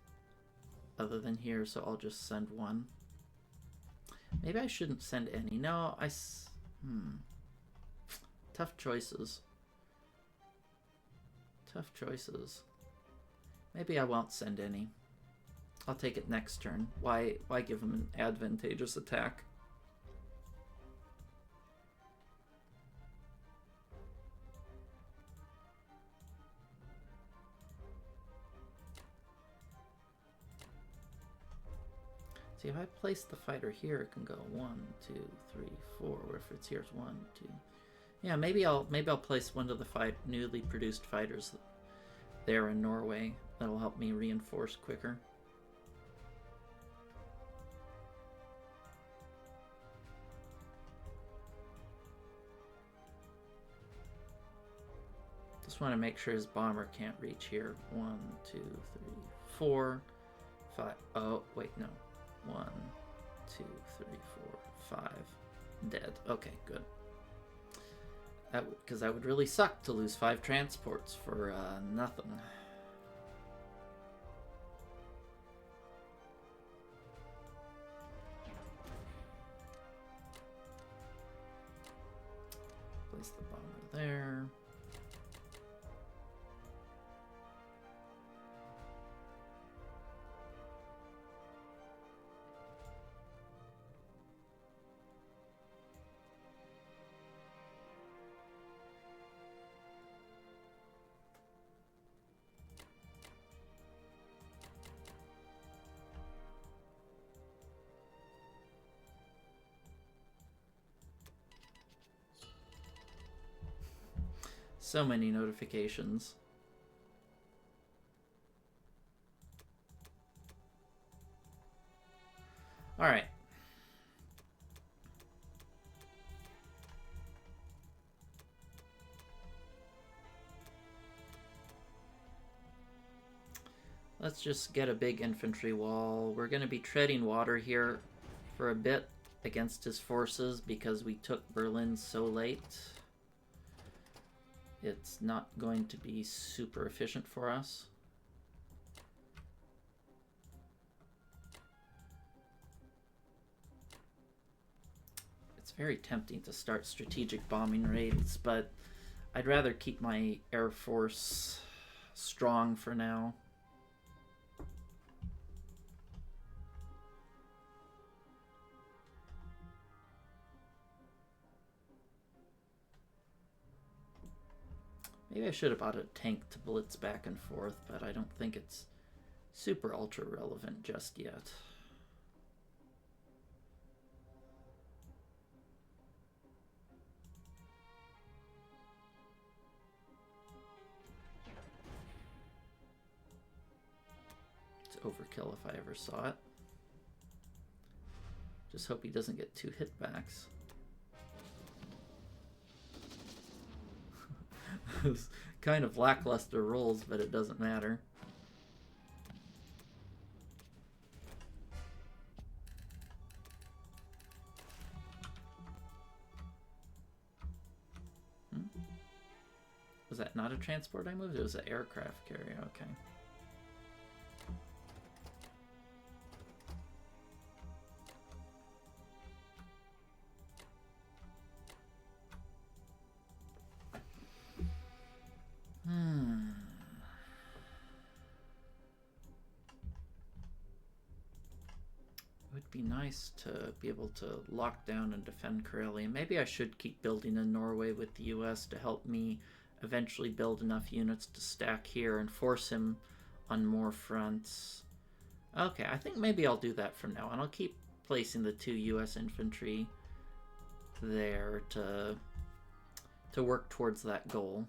other than here, so I'll just send 1. Maybe I shouldn't send any. No, tough choices. Tough choices. Maybe I won't send any. I'll take it next turn. Why give him an advantageous attack? See, if I place the fighter here, it can go 1, 2, 3, 4. Or if it's here, it's 1, 2. Yeah, maybe I'll place one of the newly produced fighters there in Norway. That'll help me reinforce quicker. Just want to make sure his bomber can't reach here. 1, 2, 3, 4, 5. Oh, wait, no. 1, 2, 3, 4, 5. Dead. Okay, good. Because that would really suck to lose 5 transports for nothing. Place the bomber there. So many notifications. All right. Let's just get a big infantry wall. We're going to be treading water here for a bit against his forces because we took Berlin so late. It's not going to be super efficient for us. It's very tempting to start strategic bombing raids, but I'd rather keep my air force strong for now. Maybe I should have bought a tank to blitz back and forth, but I don't think it's super ultra relevant just yet. It's overkill if I ever saw it. Just hope he doesn't get 2 hitbacks. It's kind of lackluster rolls, but it doesn't matter. Was that not a transport I moved? It was an aircraft carrier. Okay. It would be nice to be able to lock down and defend Karelia. Maybe I should keep building in Norway with the US to help me eventually build enough units to stack here and force him on more fronts. Okay, I think maybe I'll do that from now on. I'll keep placing the 2 US infantry there to work towards that goal.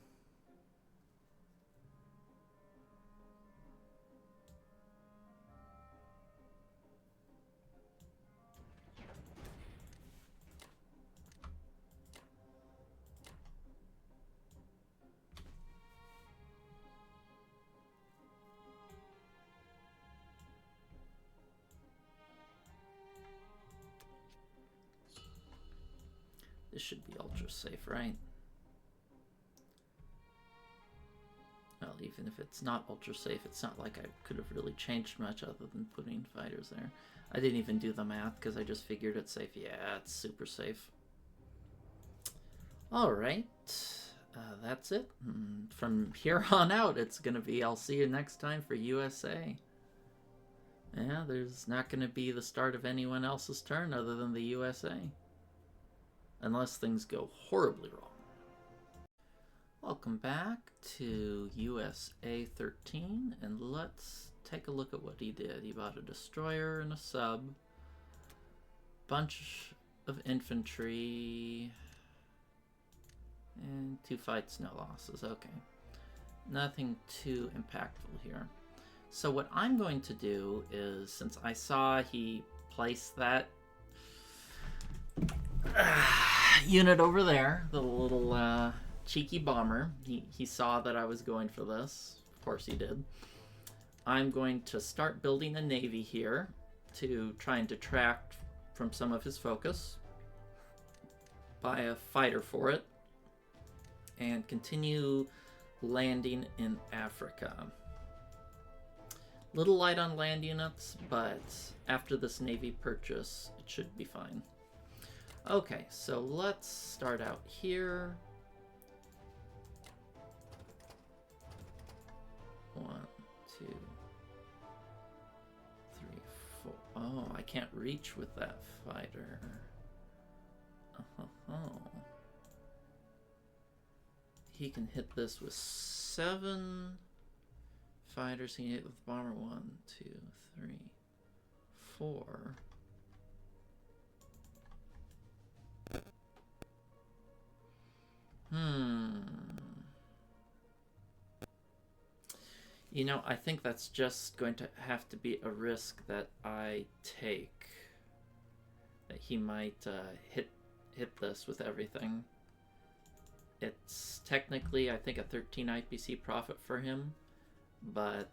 This should be ultra safe, right? Well, even if it's not ultra safe, it's not like I could have really changed much other than putting fighters there. I didn't even do the math because I just figured it's safe. Yeah, it's super safe. All right, that's it. From here on out, it's going to be, I'll see you next time for USA. Yeah, there's not going to be the start of anyone else's turn other than the USA. Unless things go horribly wrong. Welcome back to USA 13, and let's take a look at what he did. He bought a destroyer and a sub, bunch of infantry. And 2 fights, no losses. Okay. Nothing too impactful here. So what I'm going to do is, since I saw he placed that unit over there, the little cheeky bomber, he saw that I was going for this. Of course he did. I'm going to start building a navy here to try and detract from some of his focus. Buy a fighter for it. And continue landing in Africa. Little light on land units, but after this navy purchase, it should be fine. Okay, so let's start out here. 1, 2, 3, 4. Oh, I can't reach with that fighter. He can hit this with 7 fighters. He can hit with bomber 1, 2, 3, 4. You know, I think that's just going to have to be a risk that I take. That he might hit this with everything. It's technically, I think, a 13 IPC profit for him, but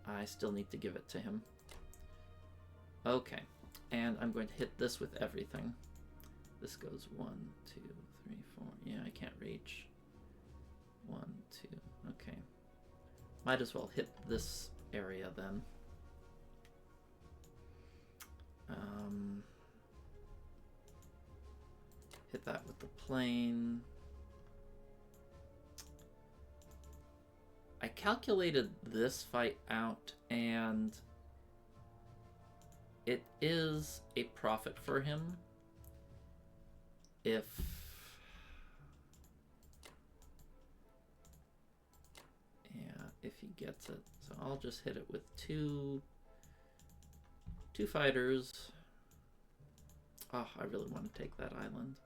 I still need to give it to him. Okay, and I'm going to hit this with everything. This goes 1, 2, 3, 4. Yeah, I can't reach. 1, 2. Okay. Might as well hit this area then. Hit that with the plane. I calculated this fight out, and it is a profit for him if he gets it. So I'll just hit it with two fighters. Oh, I really want to take that island,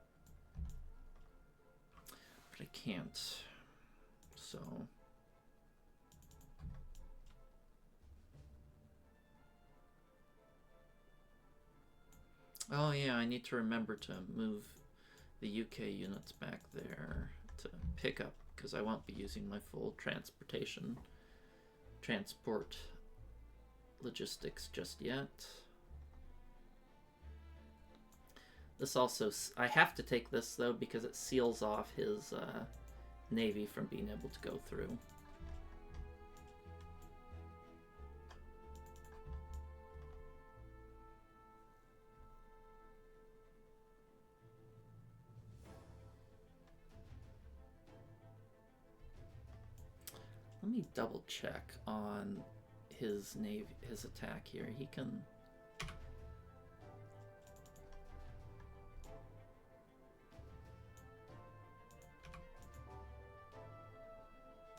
but I can't. So oh yeah, I need to remember to move the UK units back there to pick up, because I won't be using my full transport logistics just yet. This also, I have to take this though because it seals off his navy from being able to go through. Let me double check on his navy, his attack here. He can.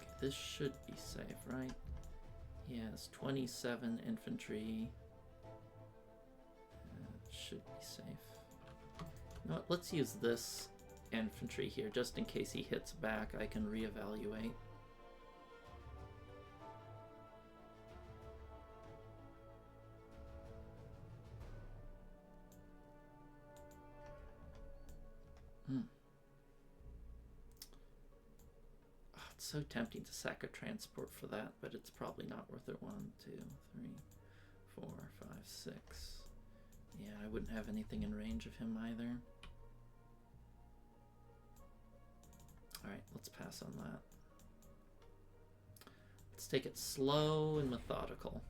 Okay, this should be safe, right? He has 27 infantry. Should be safe. You know what? Let's use this infantry here just in case he hits back. I can reevaluate. Oh, it's so tempting to sack a transport for that, but it's probably not worth it. 1, 2, 3, 4, 5, 6. Yeah, I wouldn't have anything in range of him either. Alright, let's pass on that. Let's take it slow and methodical.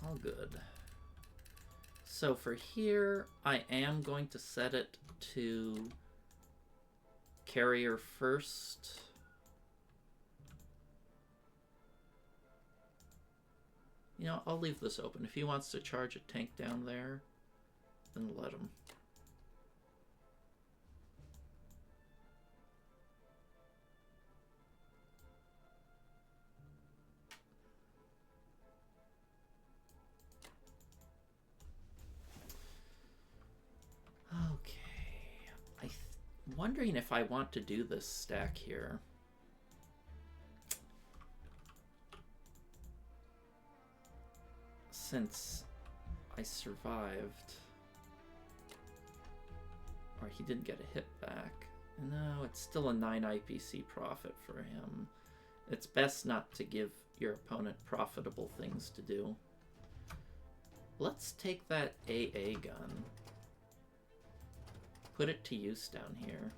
All good. So for here, I am going to set it to carrier first. You know, I'll leave this open. If he wants to charge a tank down there, then let him. Okay. I'm wondering if I want to do this stack here. Since I survived, or he didn't get a hit back. No, it's still a 9 IPC profit for him. It's best not to give your opponent profitable things to do. Let's take that AA gun. Put it to use down here.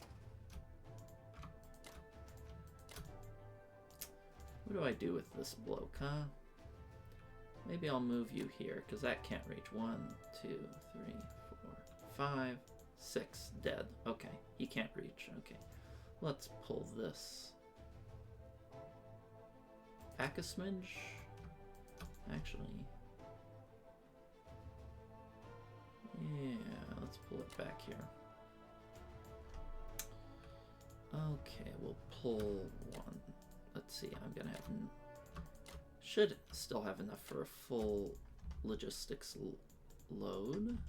What do I do with this bloke, huh? Maybe I'll move you here, because that can't reach. 1, 2, 3, 4, 5, 6. Dead. Okay, he can't reach. Okay. Let's pull this. Back a smidge? Actually. Yeah, let's pull it back here. Okay, we'll pull 1. Let's see, I'm gonna have... Should still have enough for a full logistics load.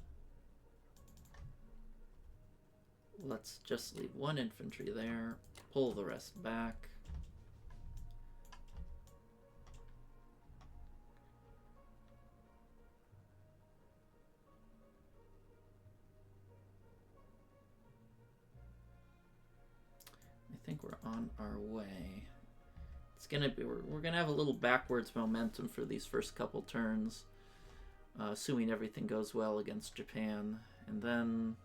Let's just leave 1 infantry there, pull the rest back. I think we're on our way. It's gonna be, we're gonna have a little backwards momentum for these first couple turns, assuming everything goes well against Japan, and then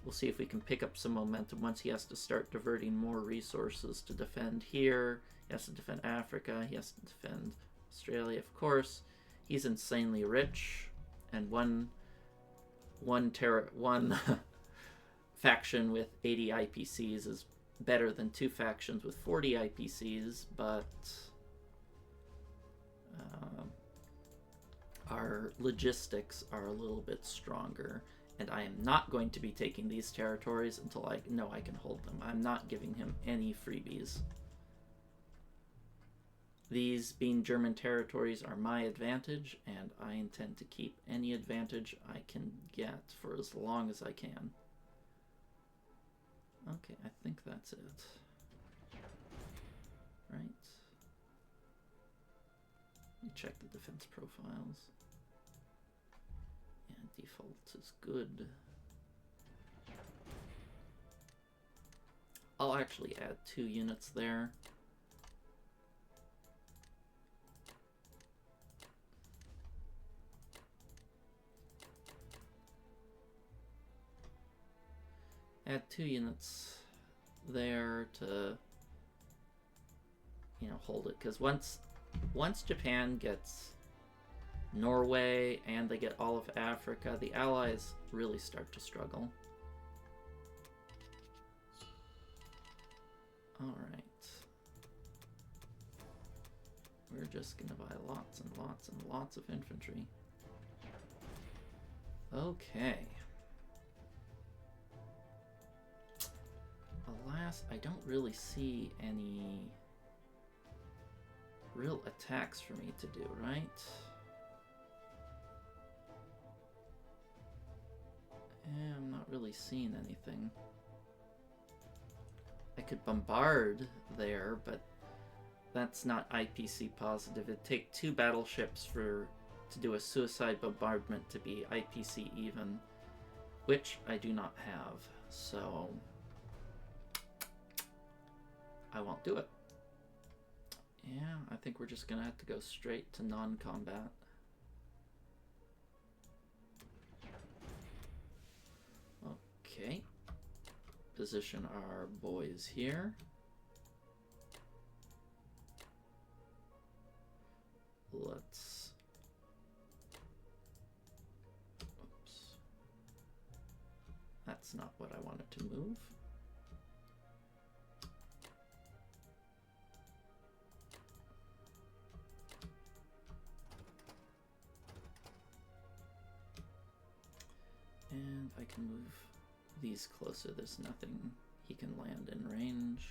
we'll see if we can pick up some momentum once he has to start diverting more resources to defend here. He has to defend Africa. He has to defend Australia, of course. He's insanely rich, and one faction with 80 IPCs is better than 2 factions with 40 IPCs, but our logistics are a little bit stronger, and I am not going to be taking these territories until I know I can hold them. I'm not giving him any freebies. These being German territories are my advantage, and I intend to keep any advantage I can get for as long as I can. Okay, I think that's it. Right. Let me check the defense profiles. Yeah, default is good. I'll actually add 2 units there. Add 2 units there to, you know, hold it, because once Japan gets Norway and they get all of Africa, the Allies really start to struggle. Alright. We're just gonna buy lots and lots and lots of infantry. Okay. Alas, I don't really see any real attacks for me to do, right? Yeah, I'm not really seeing anything. I could bombard there, but that's not IPC positive. It'd take 2 battleships to do a suicide bombardment to be IPC even, which I do not have, so I won't do it. Yeah, I think we're just gonna have to go straight to non-combat. Okay. Position our boys here. Let's that's not what I wanted to move. And I can move these closer. There's nothing he can land in range.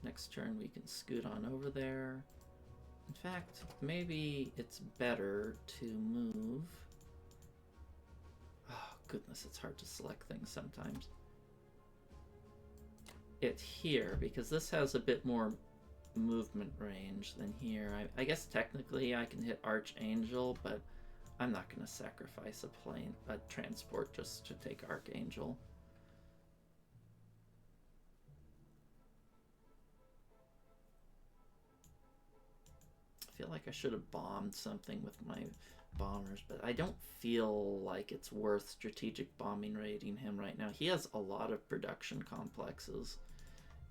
Next turn we can scoot on over there. In fact, maybe it's better to move. Oh goodness, it's hard to select things sometimes. It here, because this has a bit more movement range than here. I guess technically I can hit Archangel, but I'm not going to sacrifice a transport just to take Archangel. I feel like I should have bombed something with my bombers, but I don't feel like it's worth strategic bombing raiding him right now. He has a lot of production complexes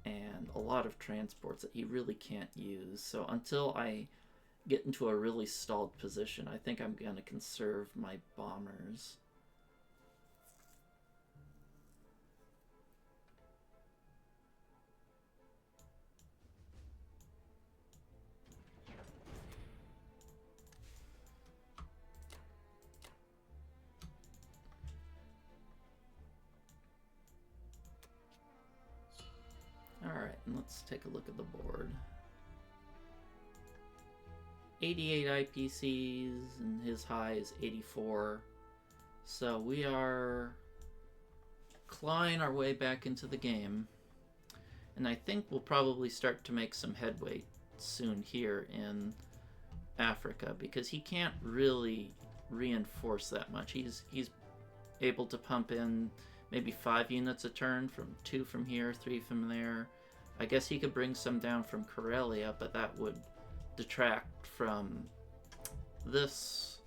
and a lot of transports that he really can't use. So until I get into a really stalled position, I think I'm going to conserve my bombers. Alright, and let's take a look at the board. 88 IPCs, and his high is 84. So we are clawing our way back into the game. And I think we'll probably start to make some headway soon here in Africa, because he can't really reinforce that much. He's able to pump in maybe 5 units a turn, from 2 from here, 3 from there. I guess he could bring some down from Karelia, but that would detract from this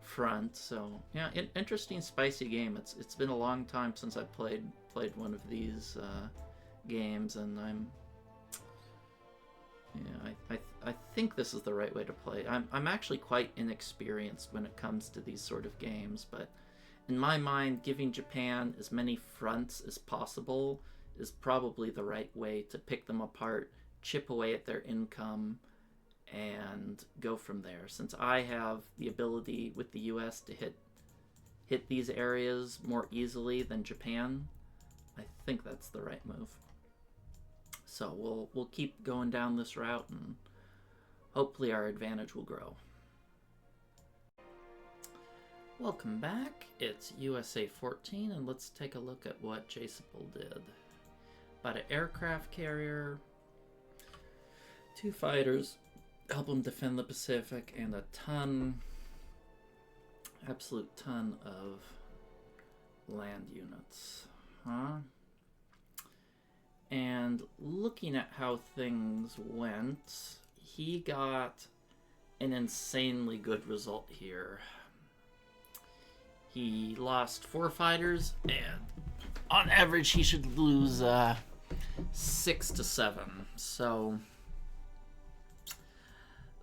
front. So yeah, interesting, spicy game. It's been a long time since I played one of these games, and I think this is the right way to play. I'm actually quite inexperienced when it comes to these sort of games, but in my mind, giving Japan as many fronts as possible is probably the right way to pick them apart, chip away at their income, and go from there. Since I have the ability with the US to hit these areas more easily than Japan, I think that's the right move. So we'll keep going down this route, and hopefully our advantage will grow. Welcome back. It's USA 14, and let's take a look at what Jsabul did. About an aircraft carrier, 2 fighters, help them defend the Pacific, and a absolute ton of land units. And looking at how things went, he got an insanely good result here. He lost 4 fighters, and on average he should lose 6 to 7. So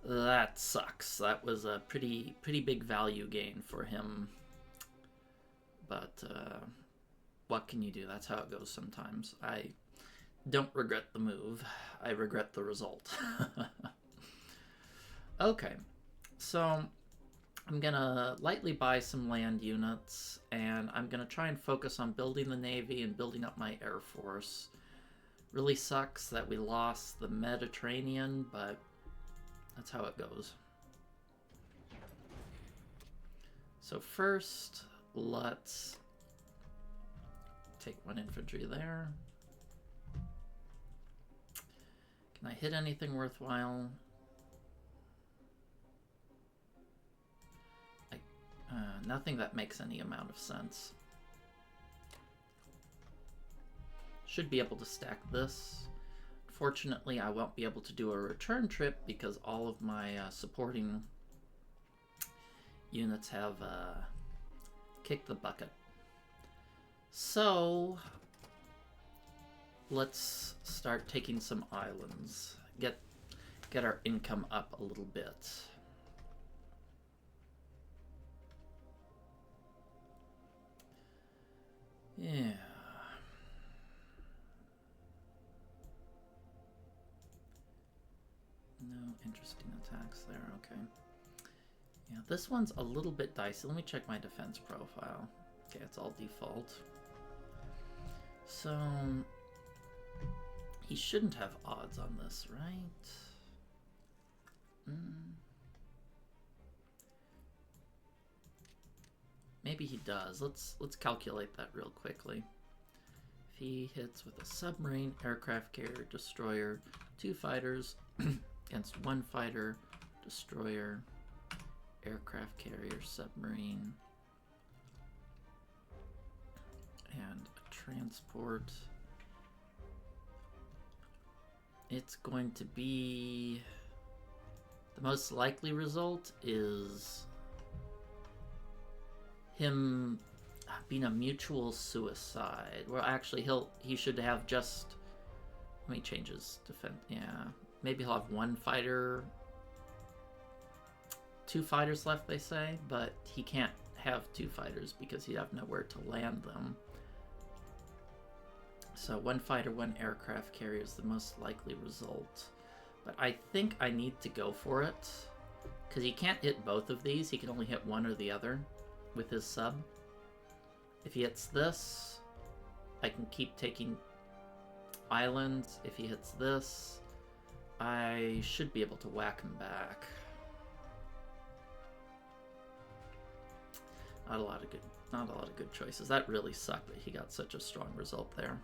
that sucks. That was a pretty big value gain for him. But what can you do? That's how it goes sometimes. I don't regret the move. I regret the result. Okay, so I'm gonna lightly buy some land units, and I'm gonna try and focus on building the Navy and building up my Air Force. Really sucks that we lost the Mediterranean, but that's how it goes. So first, let's take 1 infantry there. Can I hit anything worthwhile? Nothing that makes any amount of sense. Should be able to stack this. Fortunately, I won't be able to do a return trip because all of my supporting units have kicked the bucket. So let's start taking some islands. Get our income up a little bit. 16 attacks there, okay. Yeah, this one's a little bit dicey. Let me check my defense profile. Okay, it's all default. So, he shouldn't have odds on this, right? Maybe he does. Let's calculate that real quickly. If he hits with a submarine, aircraft carrier, destroyer, 2 fighters against 1 fighter, destroyer, aircraft carrier, submarine, and a transport, it's going to be, the most likely result is him being a mutual suicide. Well, actually, he should have just, let me change his defense. Yeah, maybe he'll have 1 fighter, 2 fighters left, they say, but he can't have 2 fighters because he'd have nowhere to land them. So 1 fighter, 1 aircraft carrier is the most likely result. But I think I need to go for it, because he can't hit both of these. He can only hit one or the other with his sub. If he hits this, I can keep taking islands. If he hits this, I should be able to whack him back. Not a lot of good choices. That really sucked that he got such a strong result there.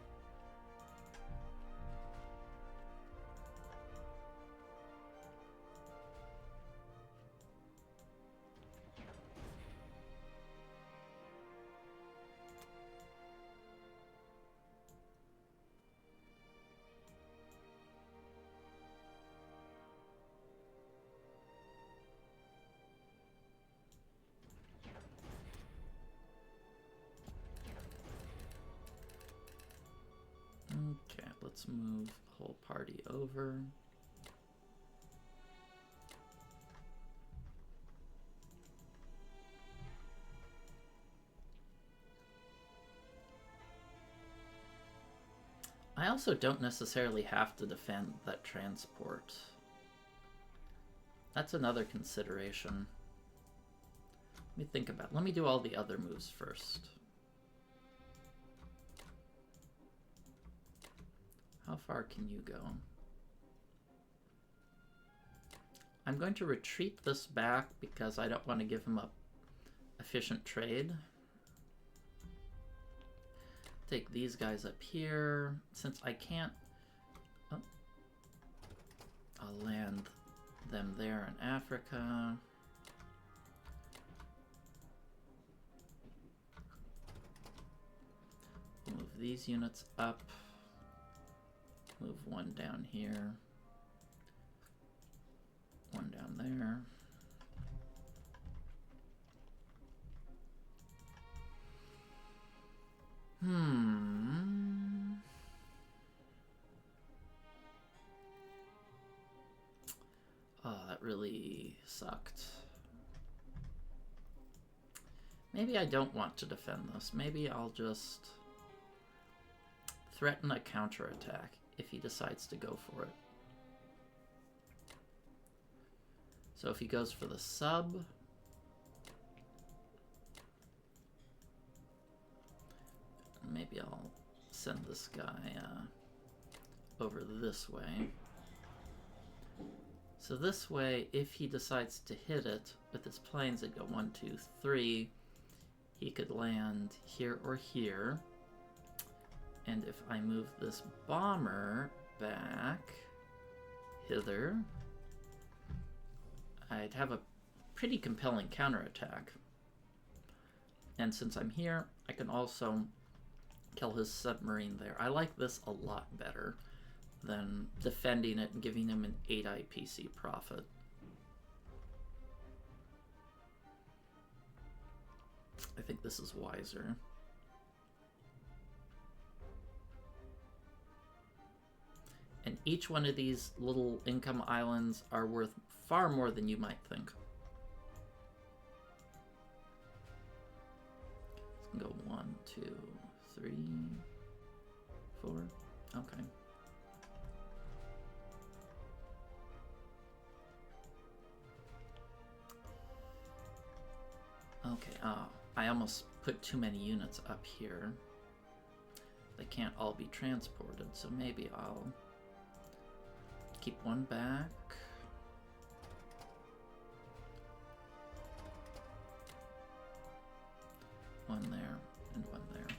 Okay, let's move the whole party over. I also don't necessarily have to defend that transport. That's another consideration. Let me think about it. Let me do all the other moves first. How far can you go? I'm going to retreat this back because I don't want to give him a efficient trade. Take these guys up here. Since I can't... Oh, I'll land them there in Africa. Move these units up. Move 1 down here. 1 down there. Oh, that really sucked. Maybe I don't want to defend this. Maybe I'll just threaten a counterattack if he decides to go for it. So if he goes for the sub, maybe I'll send this guy over this way. So this way, if he decides to hit it with his planes, it'd go 1, 2, 3. He could land here or here. And if I move this bomber back hither, I'd have a pretty compelling counterattack. And since I'm here, I can also kill his submarine there. I like this a lot better than defending it and giving him an 8 IPC profit. I think this is wiser. And each one of these little income islands are worth far more than you might think. Go 1, 2, 3, 4. Okay. Okay, I almost put too many units up here. They can't all be transported, so maybe I'll keep one back. One there, and one there.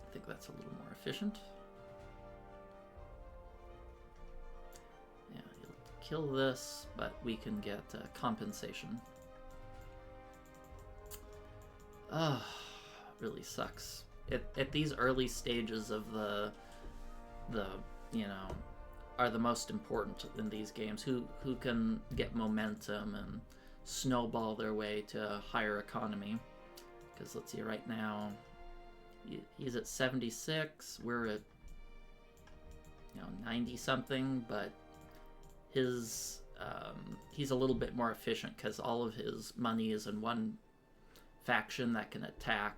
I think that's a little more efficient. Yeah, you'll kill this, but we can get compensation. Ugh, really sucks. At these early stages of the you know, are the most important in these games. Who can get momentum and snowball their way to a higher economy. Because let's see, right now he's at 76, we're at 90 something, but his he's a little bit more efficient because all of his money is in one faction that can attack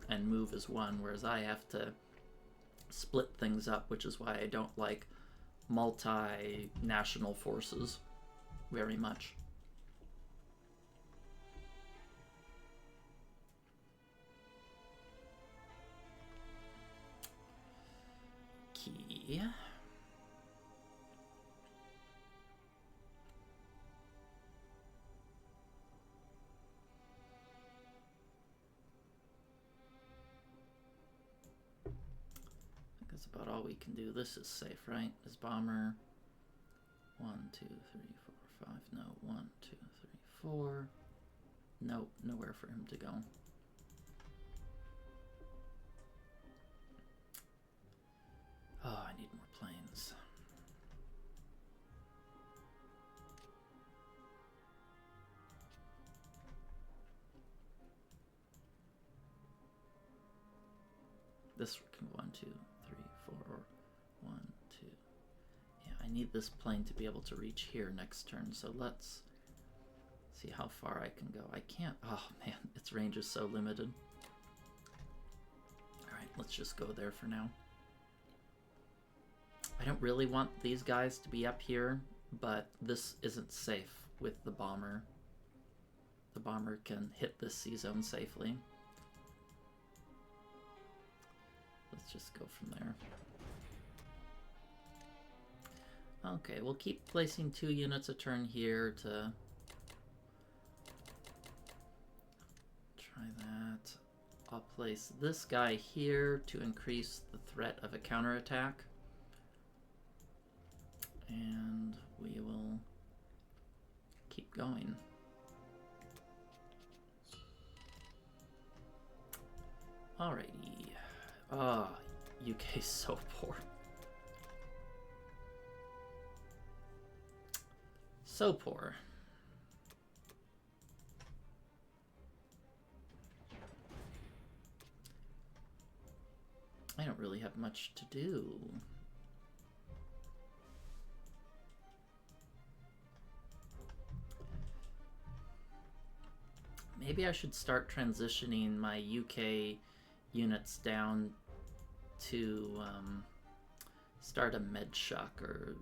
and move as one, whereas I have to split things up, which is why I don't like multinational forces very much. Key. That's about all we can do. This is safe, right? Is bomber 1, 2, 3, 4, 5. No, 1, 2, 3, 4. Nope, nowhere for him to go. Oh, I need more planes. This can 1, 2, 3, 4, 1, 2. Yeah, I need this plane to be able to reach here next turn, so let's see how far I can go. I can't, oh man, its range is so limited. Alright, let's just go there for now. I don't really want these guys to be up here, but this isn't safe with the bomber. The bomber can hit this C-zone safely. Let's just go from there. Okay, we'll keep placing 2 units a turn here to try that. I'll place this guy here to increase the threat of a counterattack. And we will keep going. Alrighty. Ah, UK's so poor. So poor. I don't really have much to do. Maybe I should start transitioning my UK units down to start a med shock or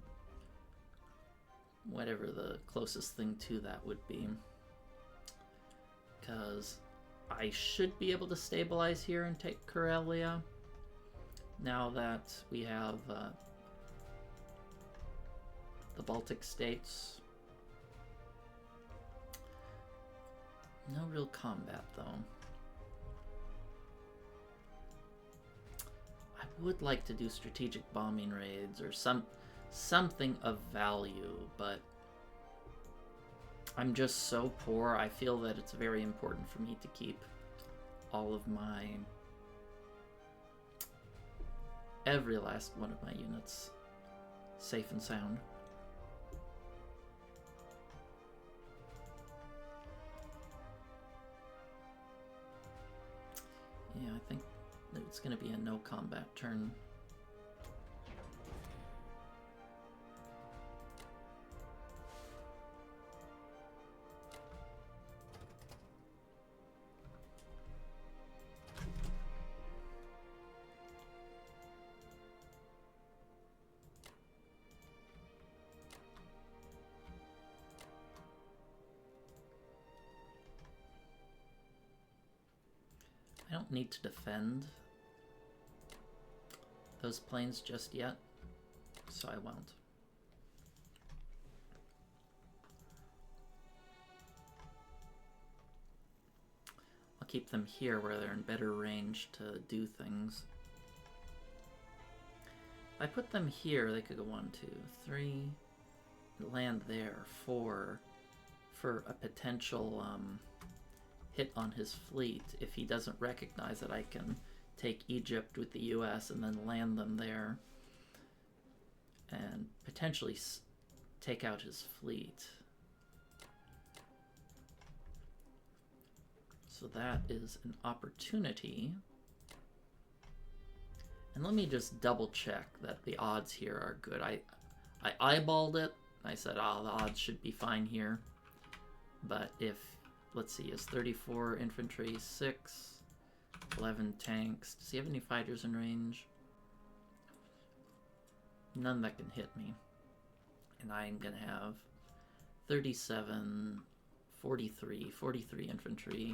whatever the closest thing to that would be. Because I should be able to stabilize here and take Karelia now that we have the Baltic states. No real combat, though. I would like to do strategic bombing raids or something of value, but I'm just so poor. I feel that it's very important for me to keep all of my... every last one of my units safe and sound. Yeah, I think it's going to be a no combat turn. don't need to defend those planes just yet, so I won't. I'll keep them here where they're in better range to do things. If I put them here, they could go 1, 2, 3, land there, 4, for a potential hit on his fleet if he doesn't recognize that I can take Egypt with the US and then land them there and potentially take out his fleet. So that is an opportunity. And let me just double check that the odds here are good. I eyeballed it. I said, oh, the odds should be fine here. But if, let's see, is 34 infantry, 6, 11 tanks. Does he have any fighters in range? None that can hit me. And I'm going to have 37, 43 infantry,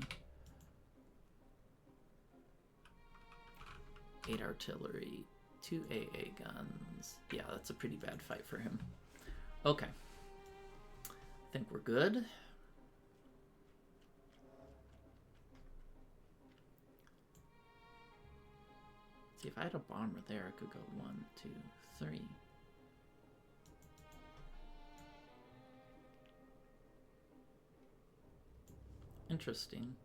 8 artillery, 2 AA guns. Yeah, that's a pretty bad fight for him. Okay. I think we're good. See, if I had a bomber there, I could go 1, 2, 3. Interesting.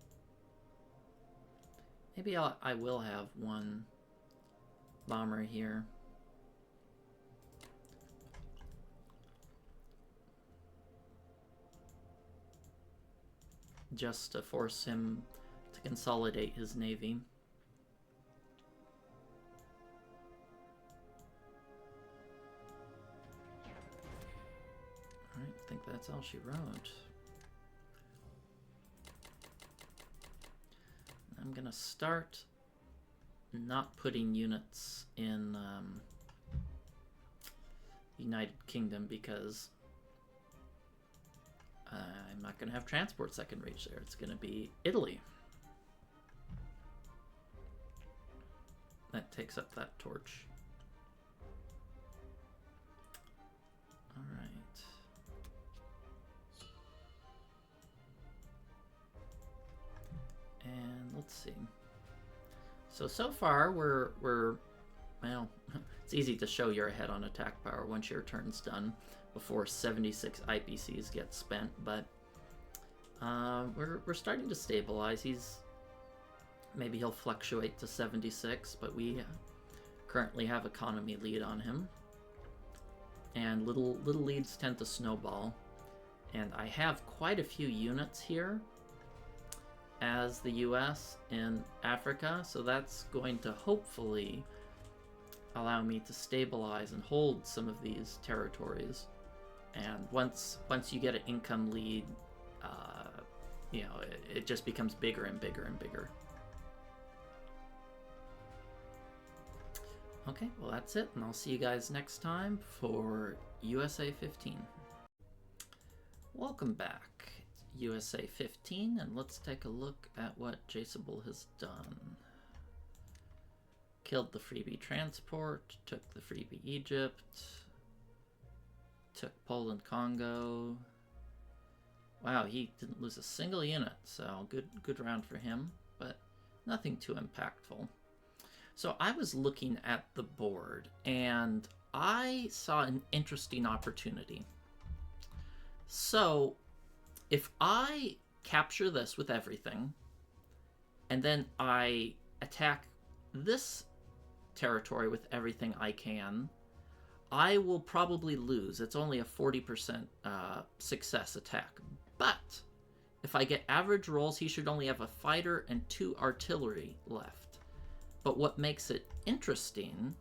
Maybe I will have one bomber here. Just to force him to consolidate his navy. Alright, I think that's all she wrote. I'm gonna start not putting units in United Kingdom because I'm not gonna have transports that can reach there. It's gonna be Italy. That takes up that torch. Alright. And let's see. So far we're well, it's easy to show you're ahead on attack power once your turn's done before 76 IPCs get spent, but we're starting to stabilize. Maybe he'll fluctuate to 76, but we currently have economy lead on him. And little leads tend to snowball. And I have quite a few units here as the US in Africa, so that's going to hopefully allow me to stabilize and hold some of these territories. And once you get an income lead, you know, it just becomes bigger and bigger and bigger. Okay, well that's it, and I'll see you guys next time for USA 15. Welcome back, USA 15, and let's take a look at what Jsabul has done. Killed the freebie transport, took the freebie Egypt, took Poland, Congo. Wow, he didn't lose a single unit, so good round for him, but nothing too impactful. So I was looking at the board, and I saw an interesting opportunity. So if I capture this with everything, and then I attack this territory with everything I can, I will probably lose. It's only a 40% success attack. But if I get average rolls, he should only have a fighter and 2 artillery left. But what makes it interesting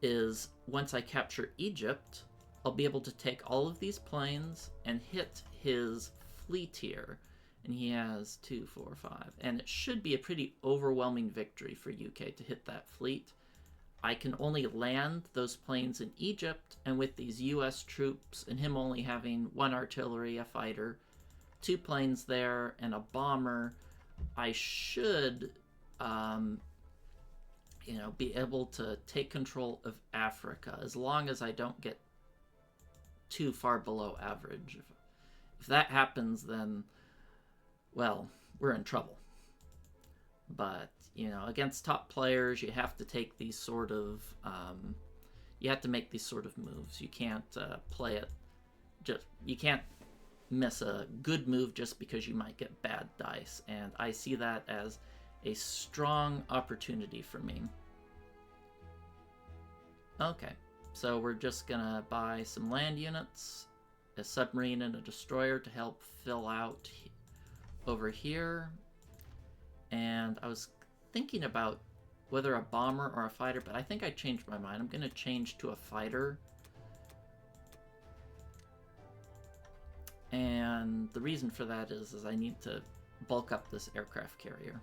is once I capture Egypt, I'll be able to take all of these planes and hit his fleet here. And he has 2, 4, 5. And it should be a pretty overwhelming victory for UK to hit that fleet. I can only land those planes in Egypt, and with these US troops and him only having 1 artillery, a fighter, 2 planes there, and a bomber, I should you know, be able to take control of Africa as long as I don't get too far below average. If that happens, then, well, we're in trouble. But, you know, against top players, you have to take these sort of, you have to make these sort of moves. You can't play it, you can't miss a good move just because you might get bad dice. And I see that as a strong opportunity for me. Okay, so we're just gonna buy some land units, a submarine and a destroyer to help fill out over here. And I was thinking about whether a bomber or a fighter, but I think I changed my mind. I'm gonna change to a fighter. And the reason for that is I need to bulk up this aircraft carrier.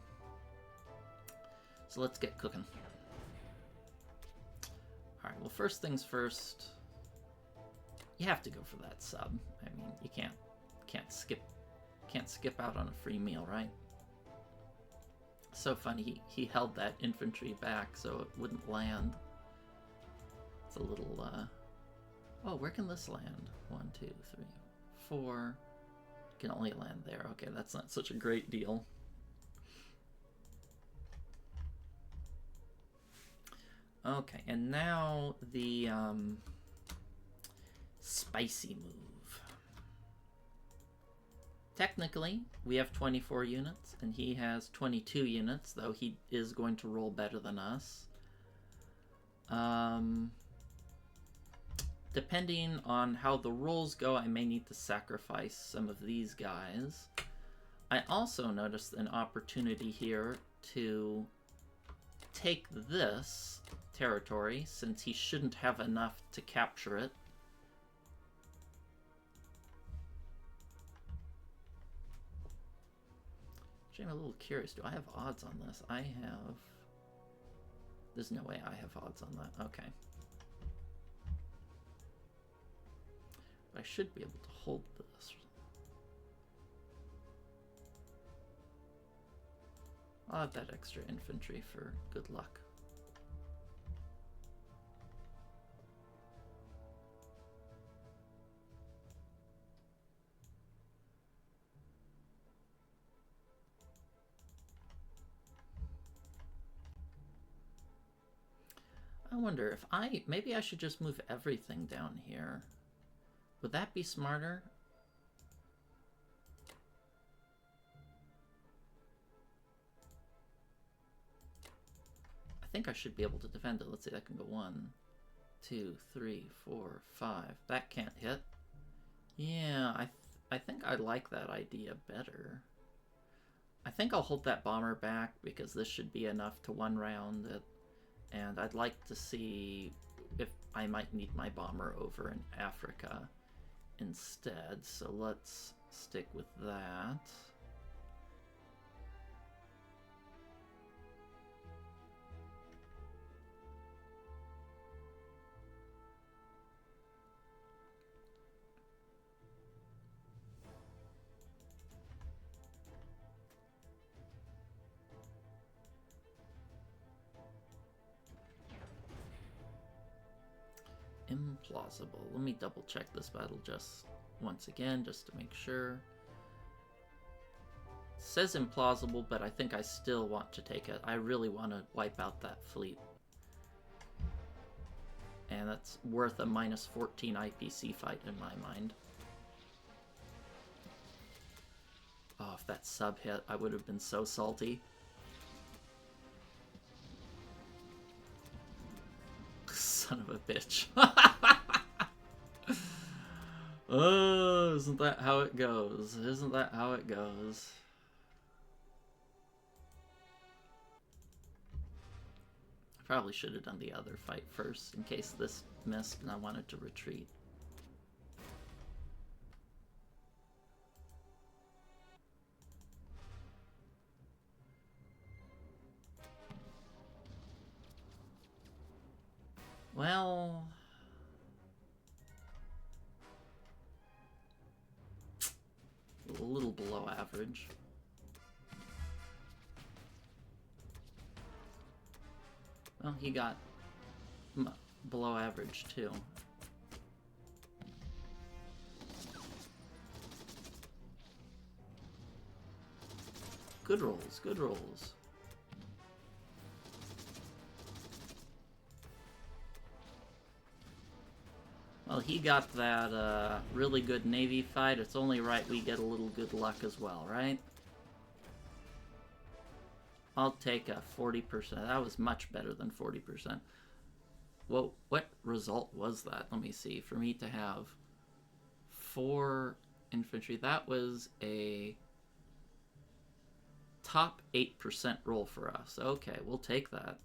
So let's get cooking. Alright, well, first things first, you have to go for that sub. I mean, you can't skip out on a free meal, right? So funny, he held that infantry back so it wouldn't land. It's a little, oh, where can this land? 1, 2, 3, 4. Can only land there. Okay, that's not such a great deal. Okay, and now the spicy move. Technically, we have 24 units, and he has 22 units, though he is going to roll better than us. Depending on how the rolls go, I may need to sacrifice some of these guys. I also noticed an opportunity here to take this territory, since he shouldn't have enough to capture it. Actually, I'm a little curious. Do I have odds on this? I have... There's no way I have odds on that. Okay. But I should be able to hold this. I'll have that extra infantry for good luck. I wonder if maybe I should just move everything down here. Would that be smarter? I think I should be able to defend it. Let's see, that can go 1, 2, 3, 4, 5. That can't hit. Yeah, I think I like that idea better. I think I'll hold that bomber back because this should be enough to one round it. And I'd like to see if I might need my bomber over in Africa instead. So let's stick with that. Implausible. Let me double check this battle just once again, just to make sure. It says implausible, but I think I still want to take it. I really want to wipe out that fleet. And that's worth a minus 14 IPC fight in my mind. Oh, if that sub hit, I would have been so salty. Son of a bitch. Oh, isn't that how it goes? Isn't that how it goes? I probably should have done the other fight first, in case this missed and I wanted to retreat. Well... a little below average. Well, he got below average too. Good rolls, good rolls. Well, he got that really good Navy fight. It's only right we get a little good luck as well, right? I'll take a 40%. That was much better than 40%. Whoa, what result was that? Let me see. For me to have 4 infantry, that was a top 8% roll for us. Okay, we'll take that.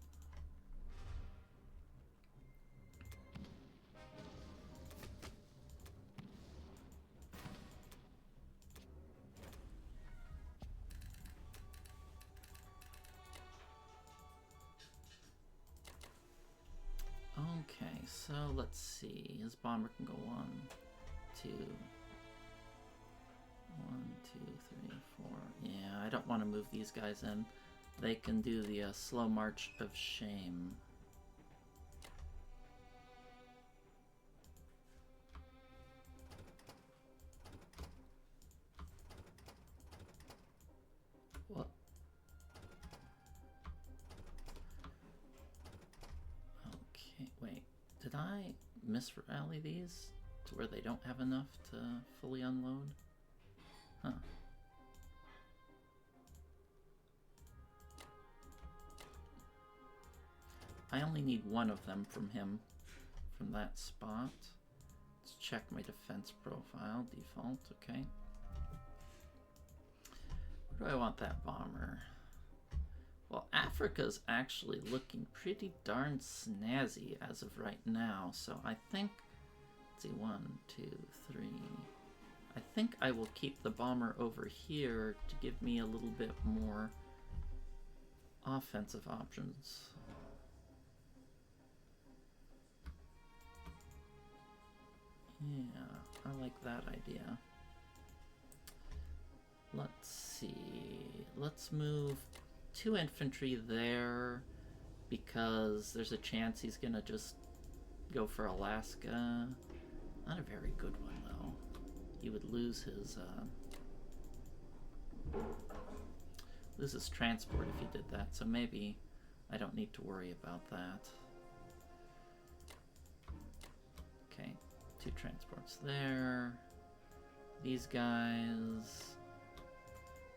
Okay, so let's see. His bomber can go 1, 2, 1, 2, 3, 4. Yeah, I don't want to move these guys in. They can do the slow march of shame. What? Okay, wait. Did I misrally these to where they don't have enough to fully unload? Huh. I only need 1 of them from him, from that spot. Let's check my defense profile. Default, okay. Where do I want that bomber? Well, Africa's actually looking pretty darn snazzy as of right now, so I think, let's see, 1, 2, 3. I think I will keep the bomber over here to give me a little bit more offensive options. Yeah, I like that idea. Let's see. Let's move 2 infantry there because there's a chance he's gonna just go for Alaska. Not a very good one though. He would lose his transport if he did that, so maybe I don't need to worry about that. Okay, 2 transports there. These guys,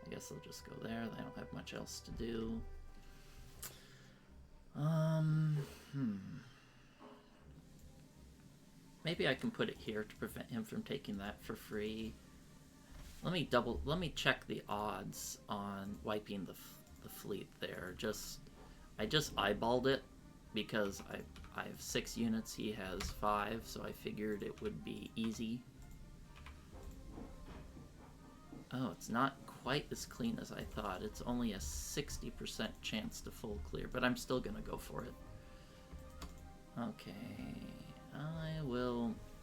I guess they'll just go there. They don't have much else to do. Maybe I can put it here to prevent him from taking that for free. Let me check the odds on wiping the fleet there. I just eyeballed it because I have 6 units, he has 5, so I figured it would be easy. Oh, it's not quite as clean as I thought. It's only a 60% chance to full clear, but I'm still gonna go for it. Okay,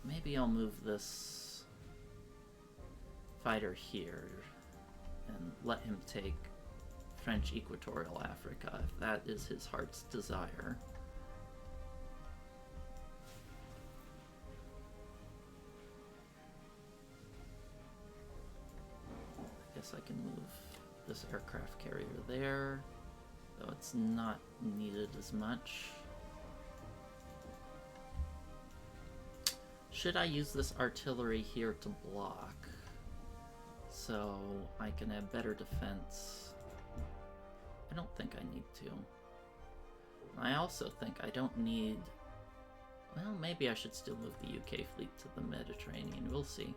maybe I'll move this fighter here and let him take French Equatorial Africa, if that is his heart's desire. I guess I can move this aircraft carrier there, though it's not needed as much. Should I use this artillery here to block so I can have better defense? I don't think I need to. I also think I don't need... Well, maybe I should still move the UK fleet to the Mediterranean. We'll see.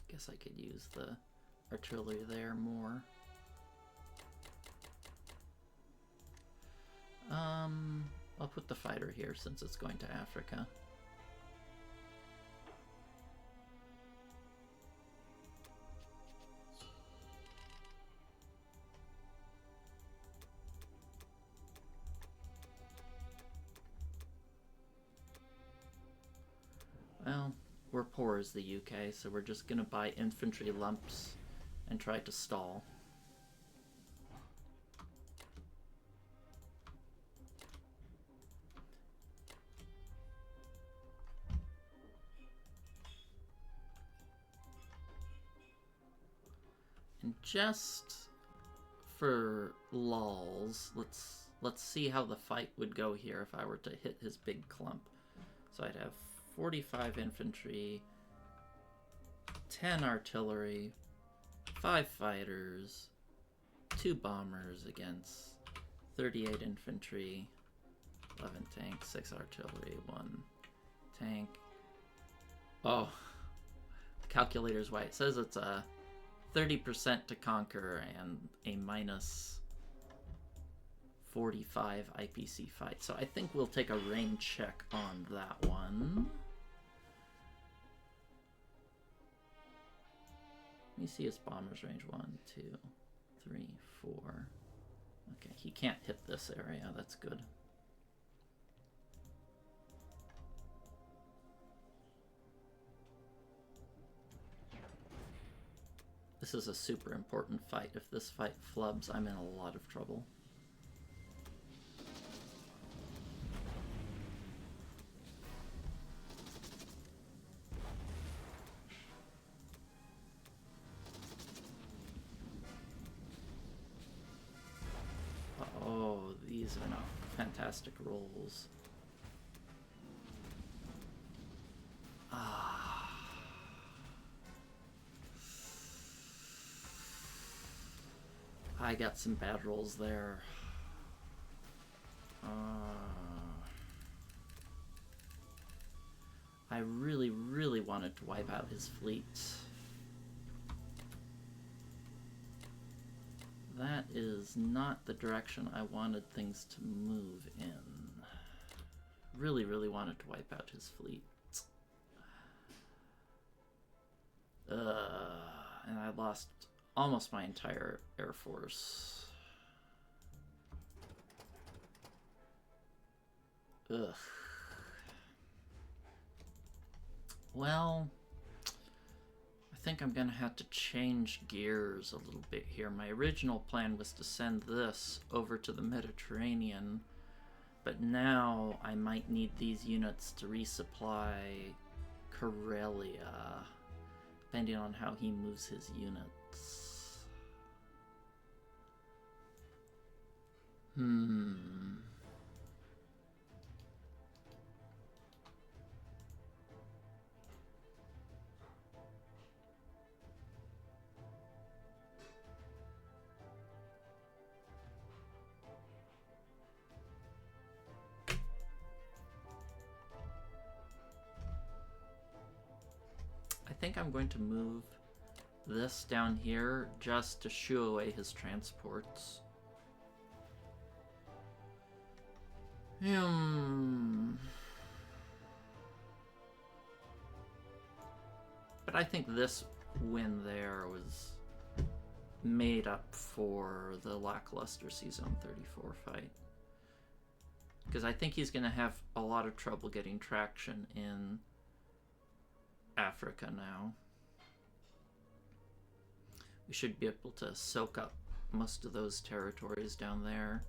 Guess I could use the artillery there more. I'll put the fighter here since it's going to Africa. Well, we're poor as the UK, so we're just gonna buy infantry lumps and try to stall. And just for lulz, let's see how the fight would go here if I were to hit his big clump. So I'd have 45 infantry, 10 artillery, 5 fighters, 2 bombers against 38 infantry, 11 tanks, 6 artillery, 1 tank. Oh, the calculator's white. It says it's a 30% to conquer and a minus 45 IPC fight. So I think we'll take a rain check on that one. Let me see his bomber's range. 1, 2, 3, 4. Okay, he can't hit this area. That's good. This is a super important fight. If this fight flubs, I'm in a lot of trouble. Oh, these are not fantastic rolls. I got some bad rolls there. I really, really wanted to wipe out his fleet. That is not the direction I wanted things to move in. Really, really wanted to wipe out his fleet. And I lost almost my entire air force. Ugh. Well, I think I'm gonna have to change gears a little bit here. My original plan was to send this over to the Mediterranean, but now I might need these units to resupply Karelia, depending on how he moves his units. I think I'm going to move this down here just to shoo away his transports. But I think this win there was made up for the lackluster C-Zone 34 fight. Because I think he's going to have a lot of trouble getting traction in Africa now. We should be able to soak up most of those territories down there.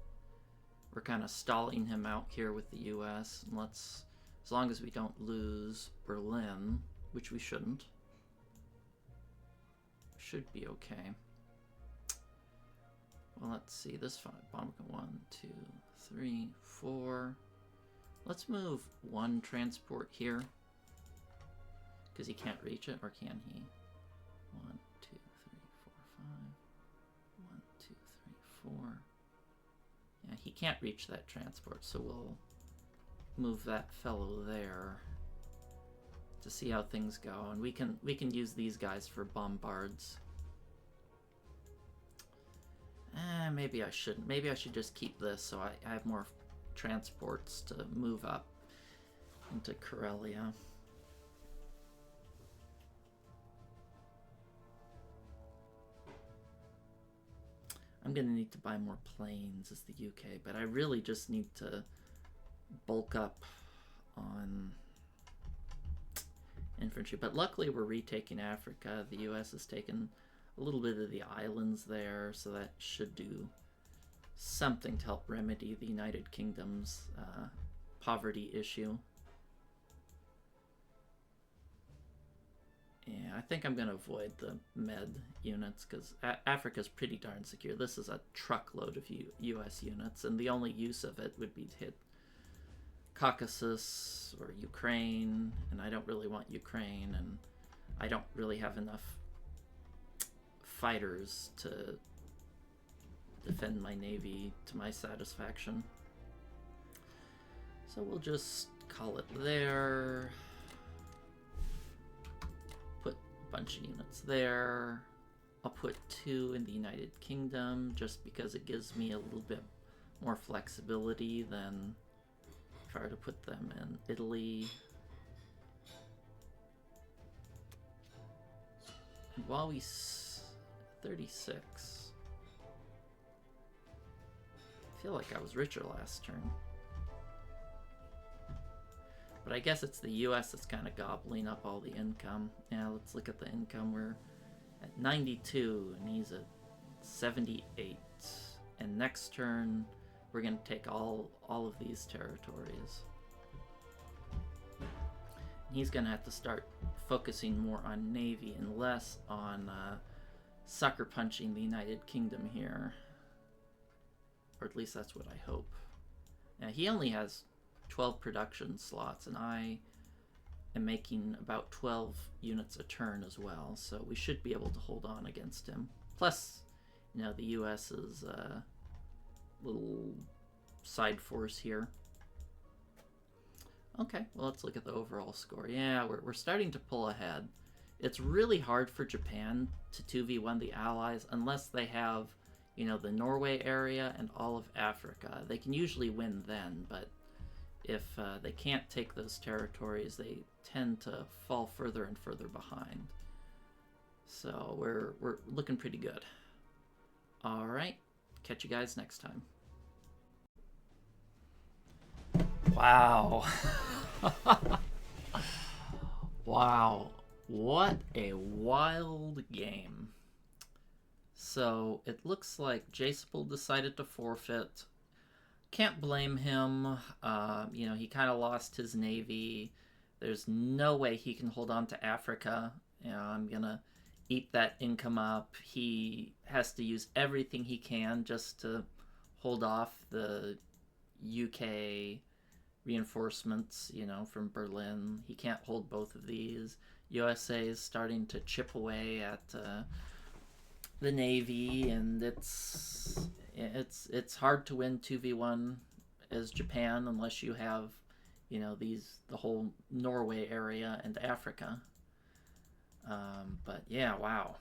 We're kind of stalling him out here with the US. And let's, as long as we don't lose Berlin, which we shouldn't, should be okay. Well, let's see. This bomb can 1, 2, 3, 4. Let's move 1 transport here. Because he can't reach it, or can he? 1, 2, 3, 4, 5. 1, 2, 3, 4. Yeah, he can't reach that transport, so we'll move that fellow there to see how things go, and we can use these guys for bombards. Maybe I shouldn't. Maybe I should just keep this so I have more transports to move up into Karelia. I'm going to need to buy more planes as the UK, but I really just need to bulk up on infantry. But luckily we're retaking Africa. The US has taken a little bit of the islands there, so that should do something to help remedy the United Kingdom's poverty issue. Yeah, I think I'm going to avoid the med units because Africa's pretty darn secure. This is a truckload of US units, and the only use of it would be to hit Caucasus or Ukraine, and I don't really want Ukraine, and I don't really have enough fighters to defend my navy to my satisfaction. So we'll just call it there. Put a bunch of units there. I'll put 2 in the United Kingdom just because it gives me a little bit more flexibility than if I were to put them in Italy. And while we 36. I feel like I was richer last turn. But I guess it's the US that's kind of gobbling up all the income. Yeah, let's look at the income. We're at 92 and he's at 78. And next turn we're going to take all of these territories. And he's going to have to start focusing more on navy and less on sucker punching the United Kingdom here. Or at least that's what I hope. Now, he only has 12 production slots, and I am making about 12 units a turn as well, so we should be able to hold on against him. Plus, you know, the US is a little side force here. Okay, well, let's look at the overall score. Yeah, we're starting to pull ahead. It's really hard for Japan to 2v1 the Allies unless they have, you know, the Norway area and all of Africa. They can usually win then, but if they can't take those territories, they tend to fall further and further behind. So we're looking pretty good. All right, catch you guys next time. Wow. Wow. What a wild game. So it looks like Jsabul decided to forfeit. Can't blame him. You know, he kind of lost his navy. There's no way he can hold on to Africa. You know, I'm going to eat that income up. He has to use everything he can just to hold off the UK reinforcements, you know, from Berlin. He can't hold both of these. USA is starting to chip away at the Navy, and it's hard to win 2v1 as Japan unless you have, you know, the whole Norway area and Africa. But yeah, wow,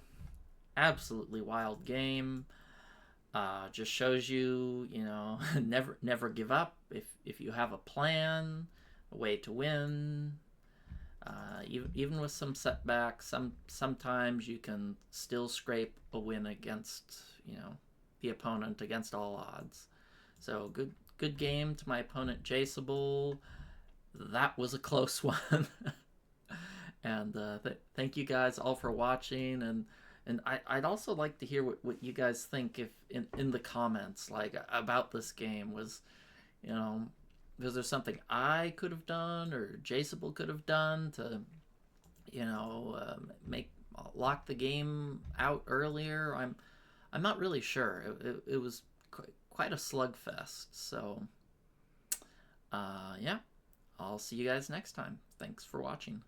absolutely wild game. Just shows you, you know, never give up. If you have a plan, a way to win, even with some setbacks, sometimes you can still scrape a win against, you know, the opponent against all odds. So good game to my opponent Jsabul. That was a close one. And thank you guys all for watching, and I'd also like to hear what you guys think if in the comments, like, about this game. Was, you know, was there something I could have done or Jsabul could have done to, you know, lock the game out earlier? I'm not really sure. It was quite a slugfest. So yeah, I'll see you guys next time. Thanks for watching.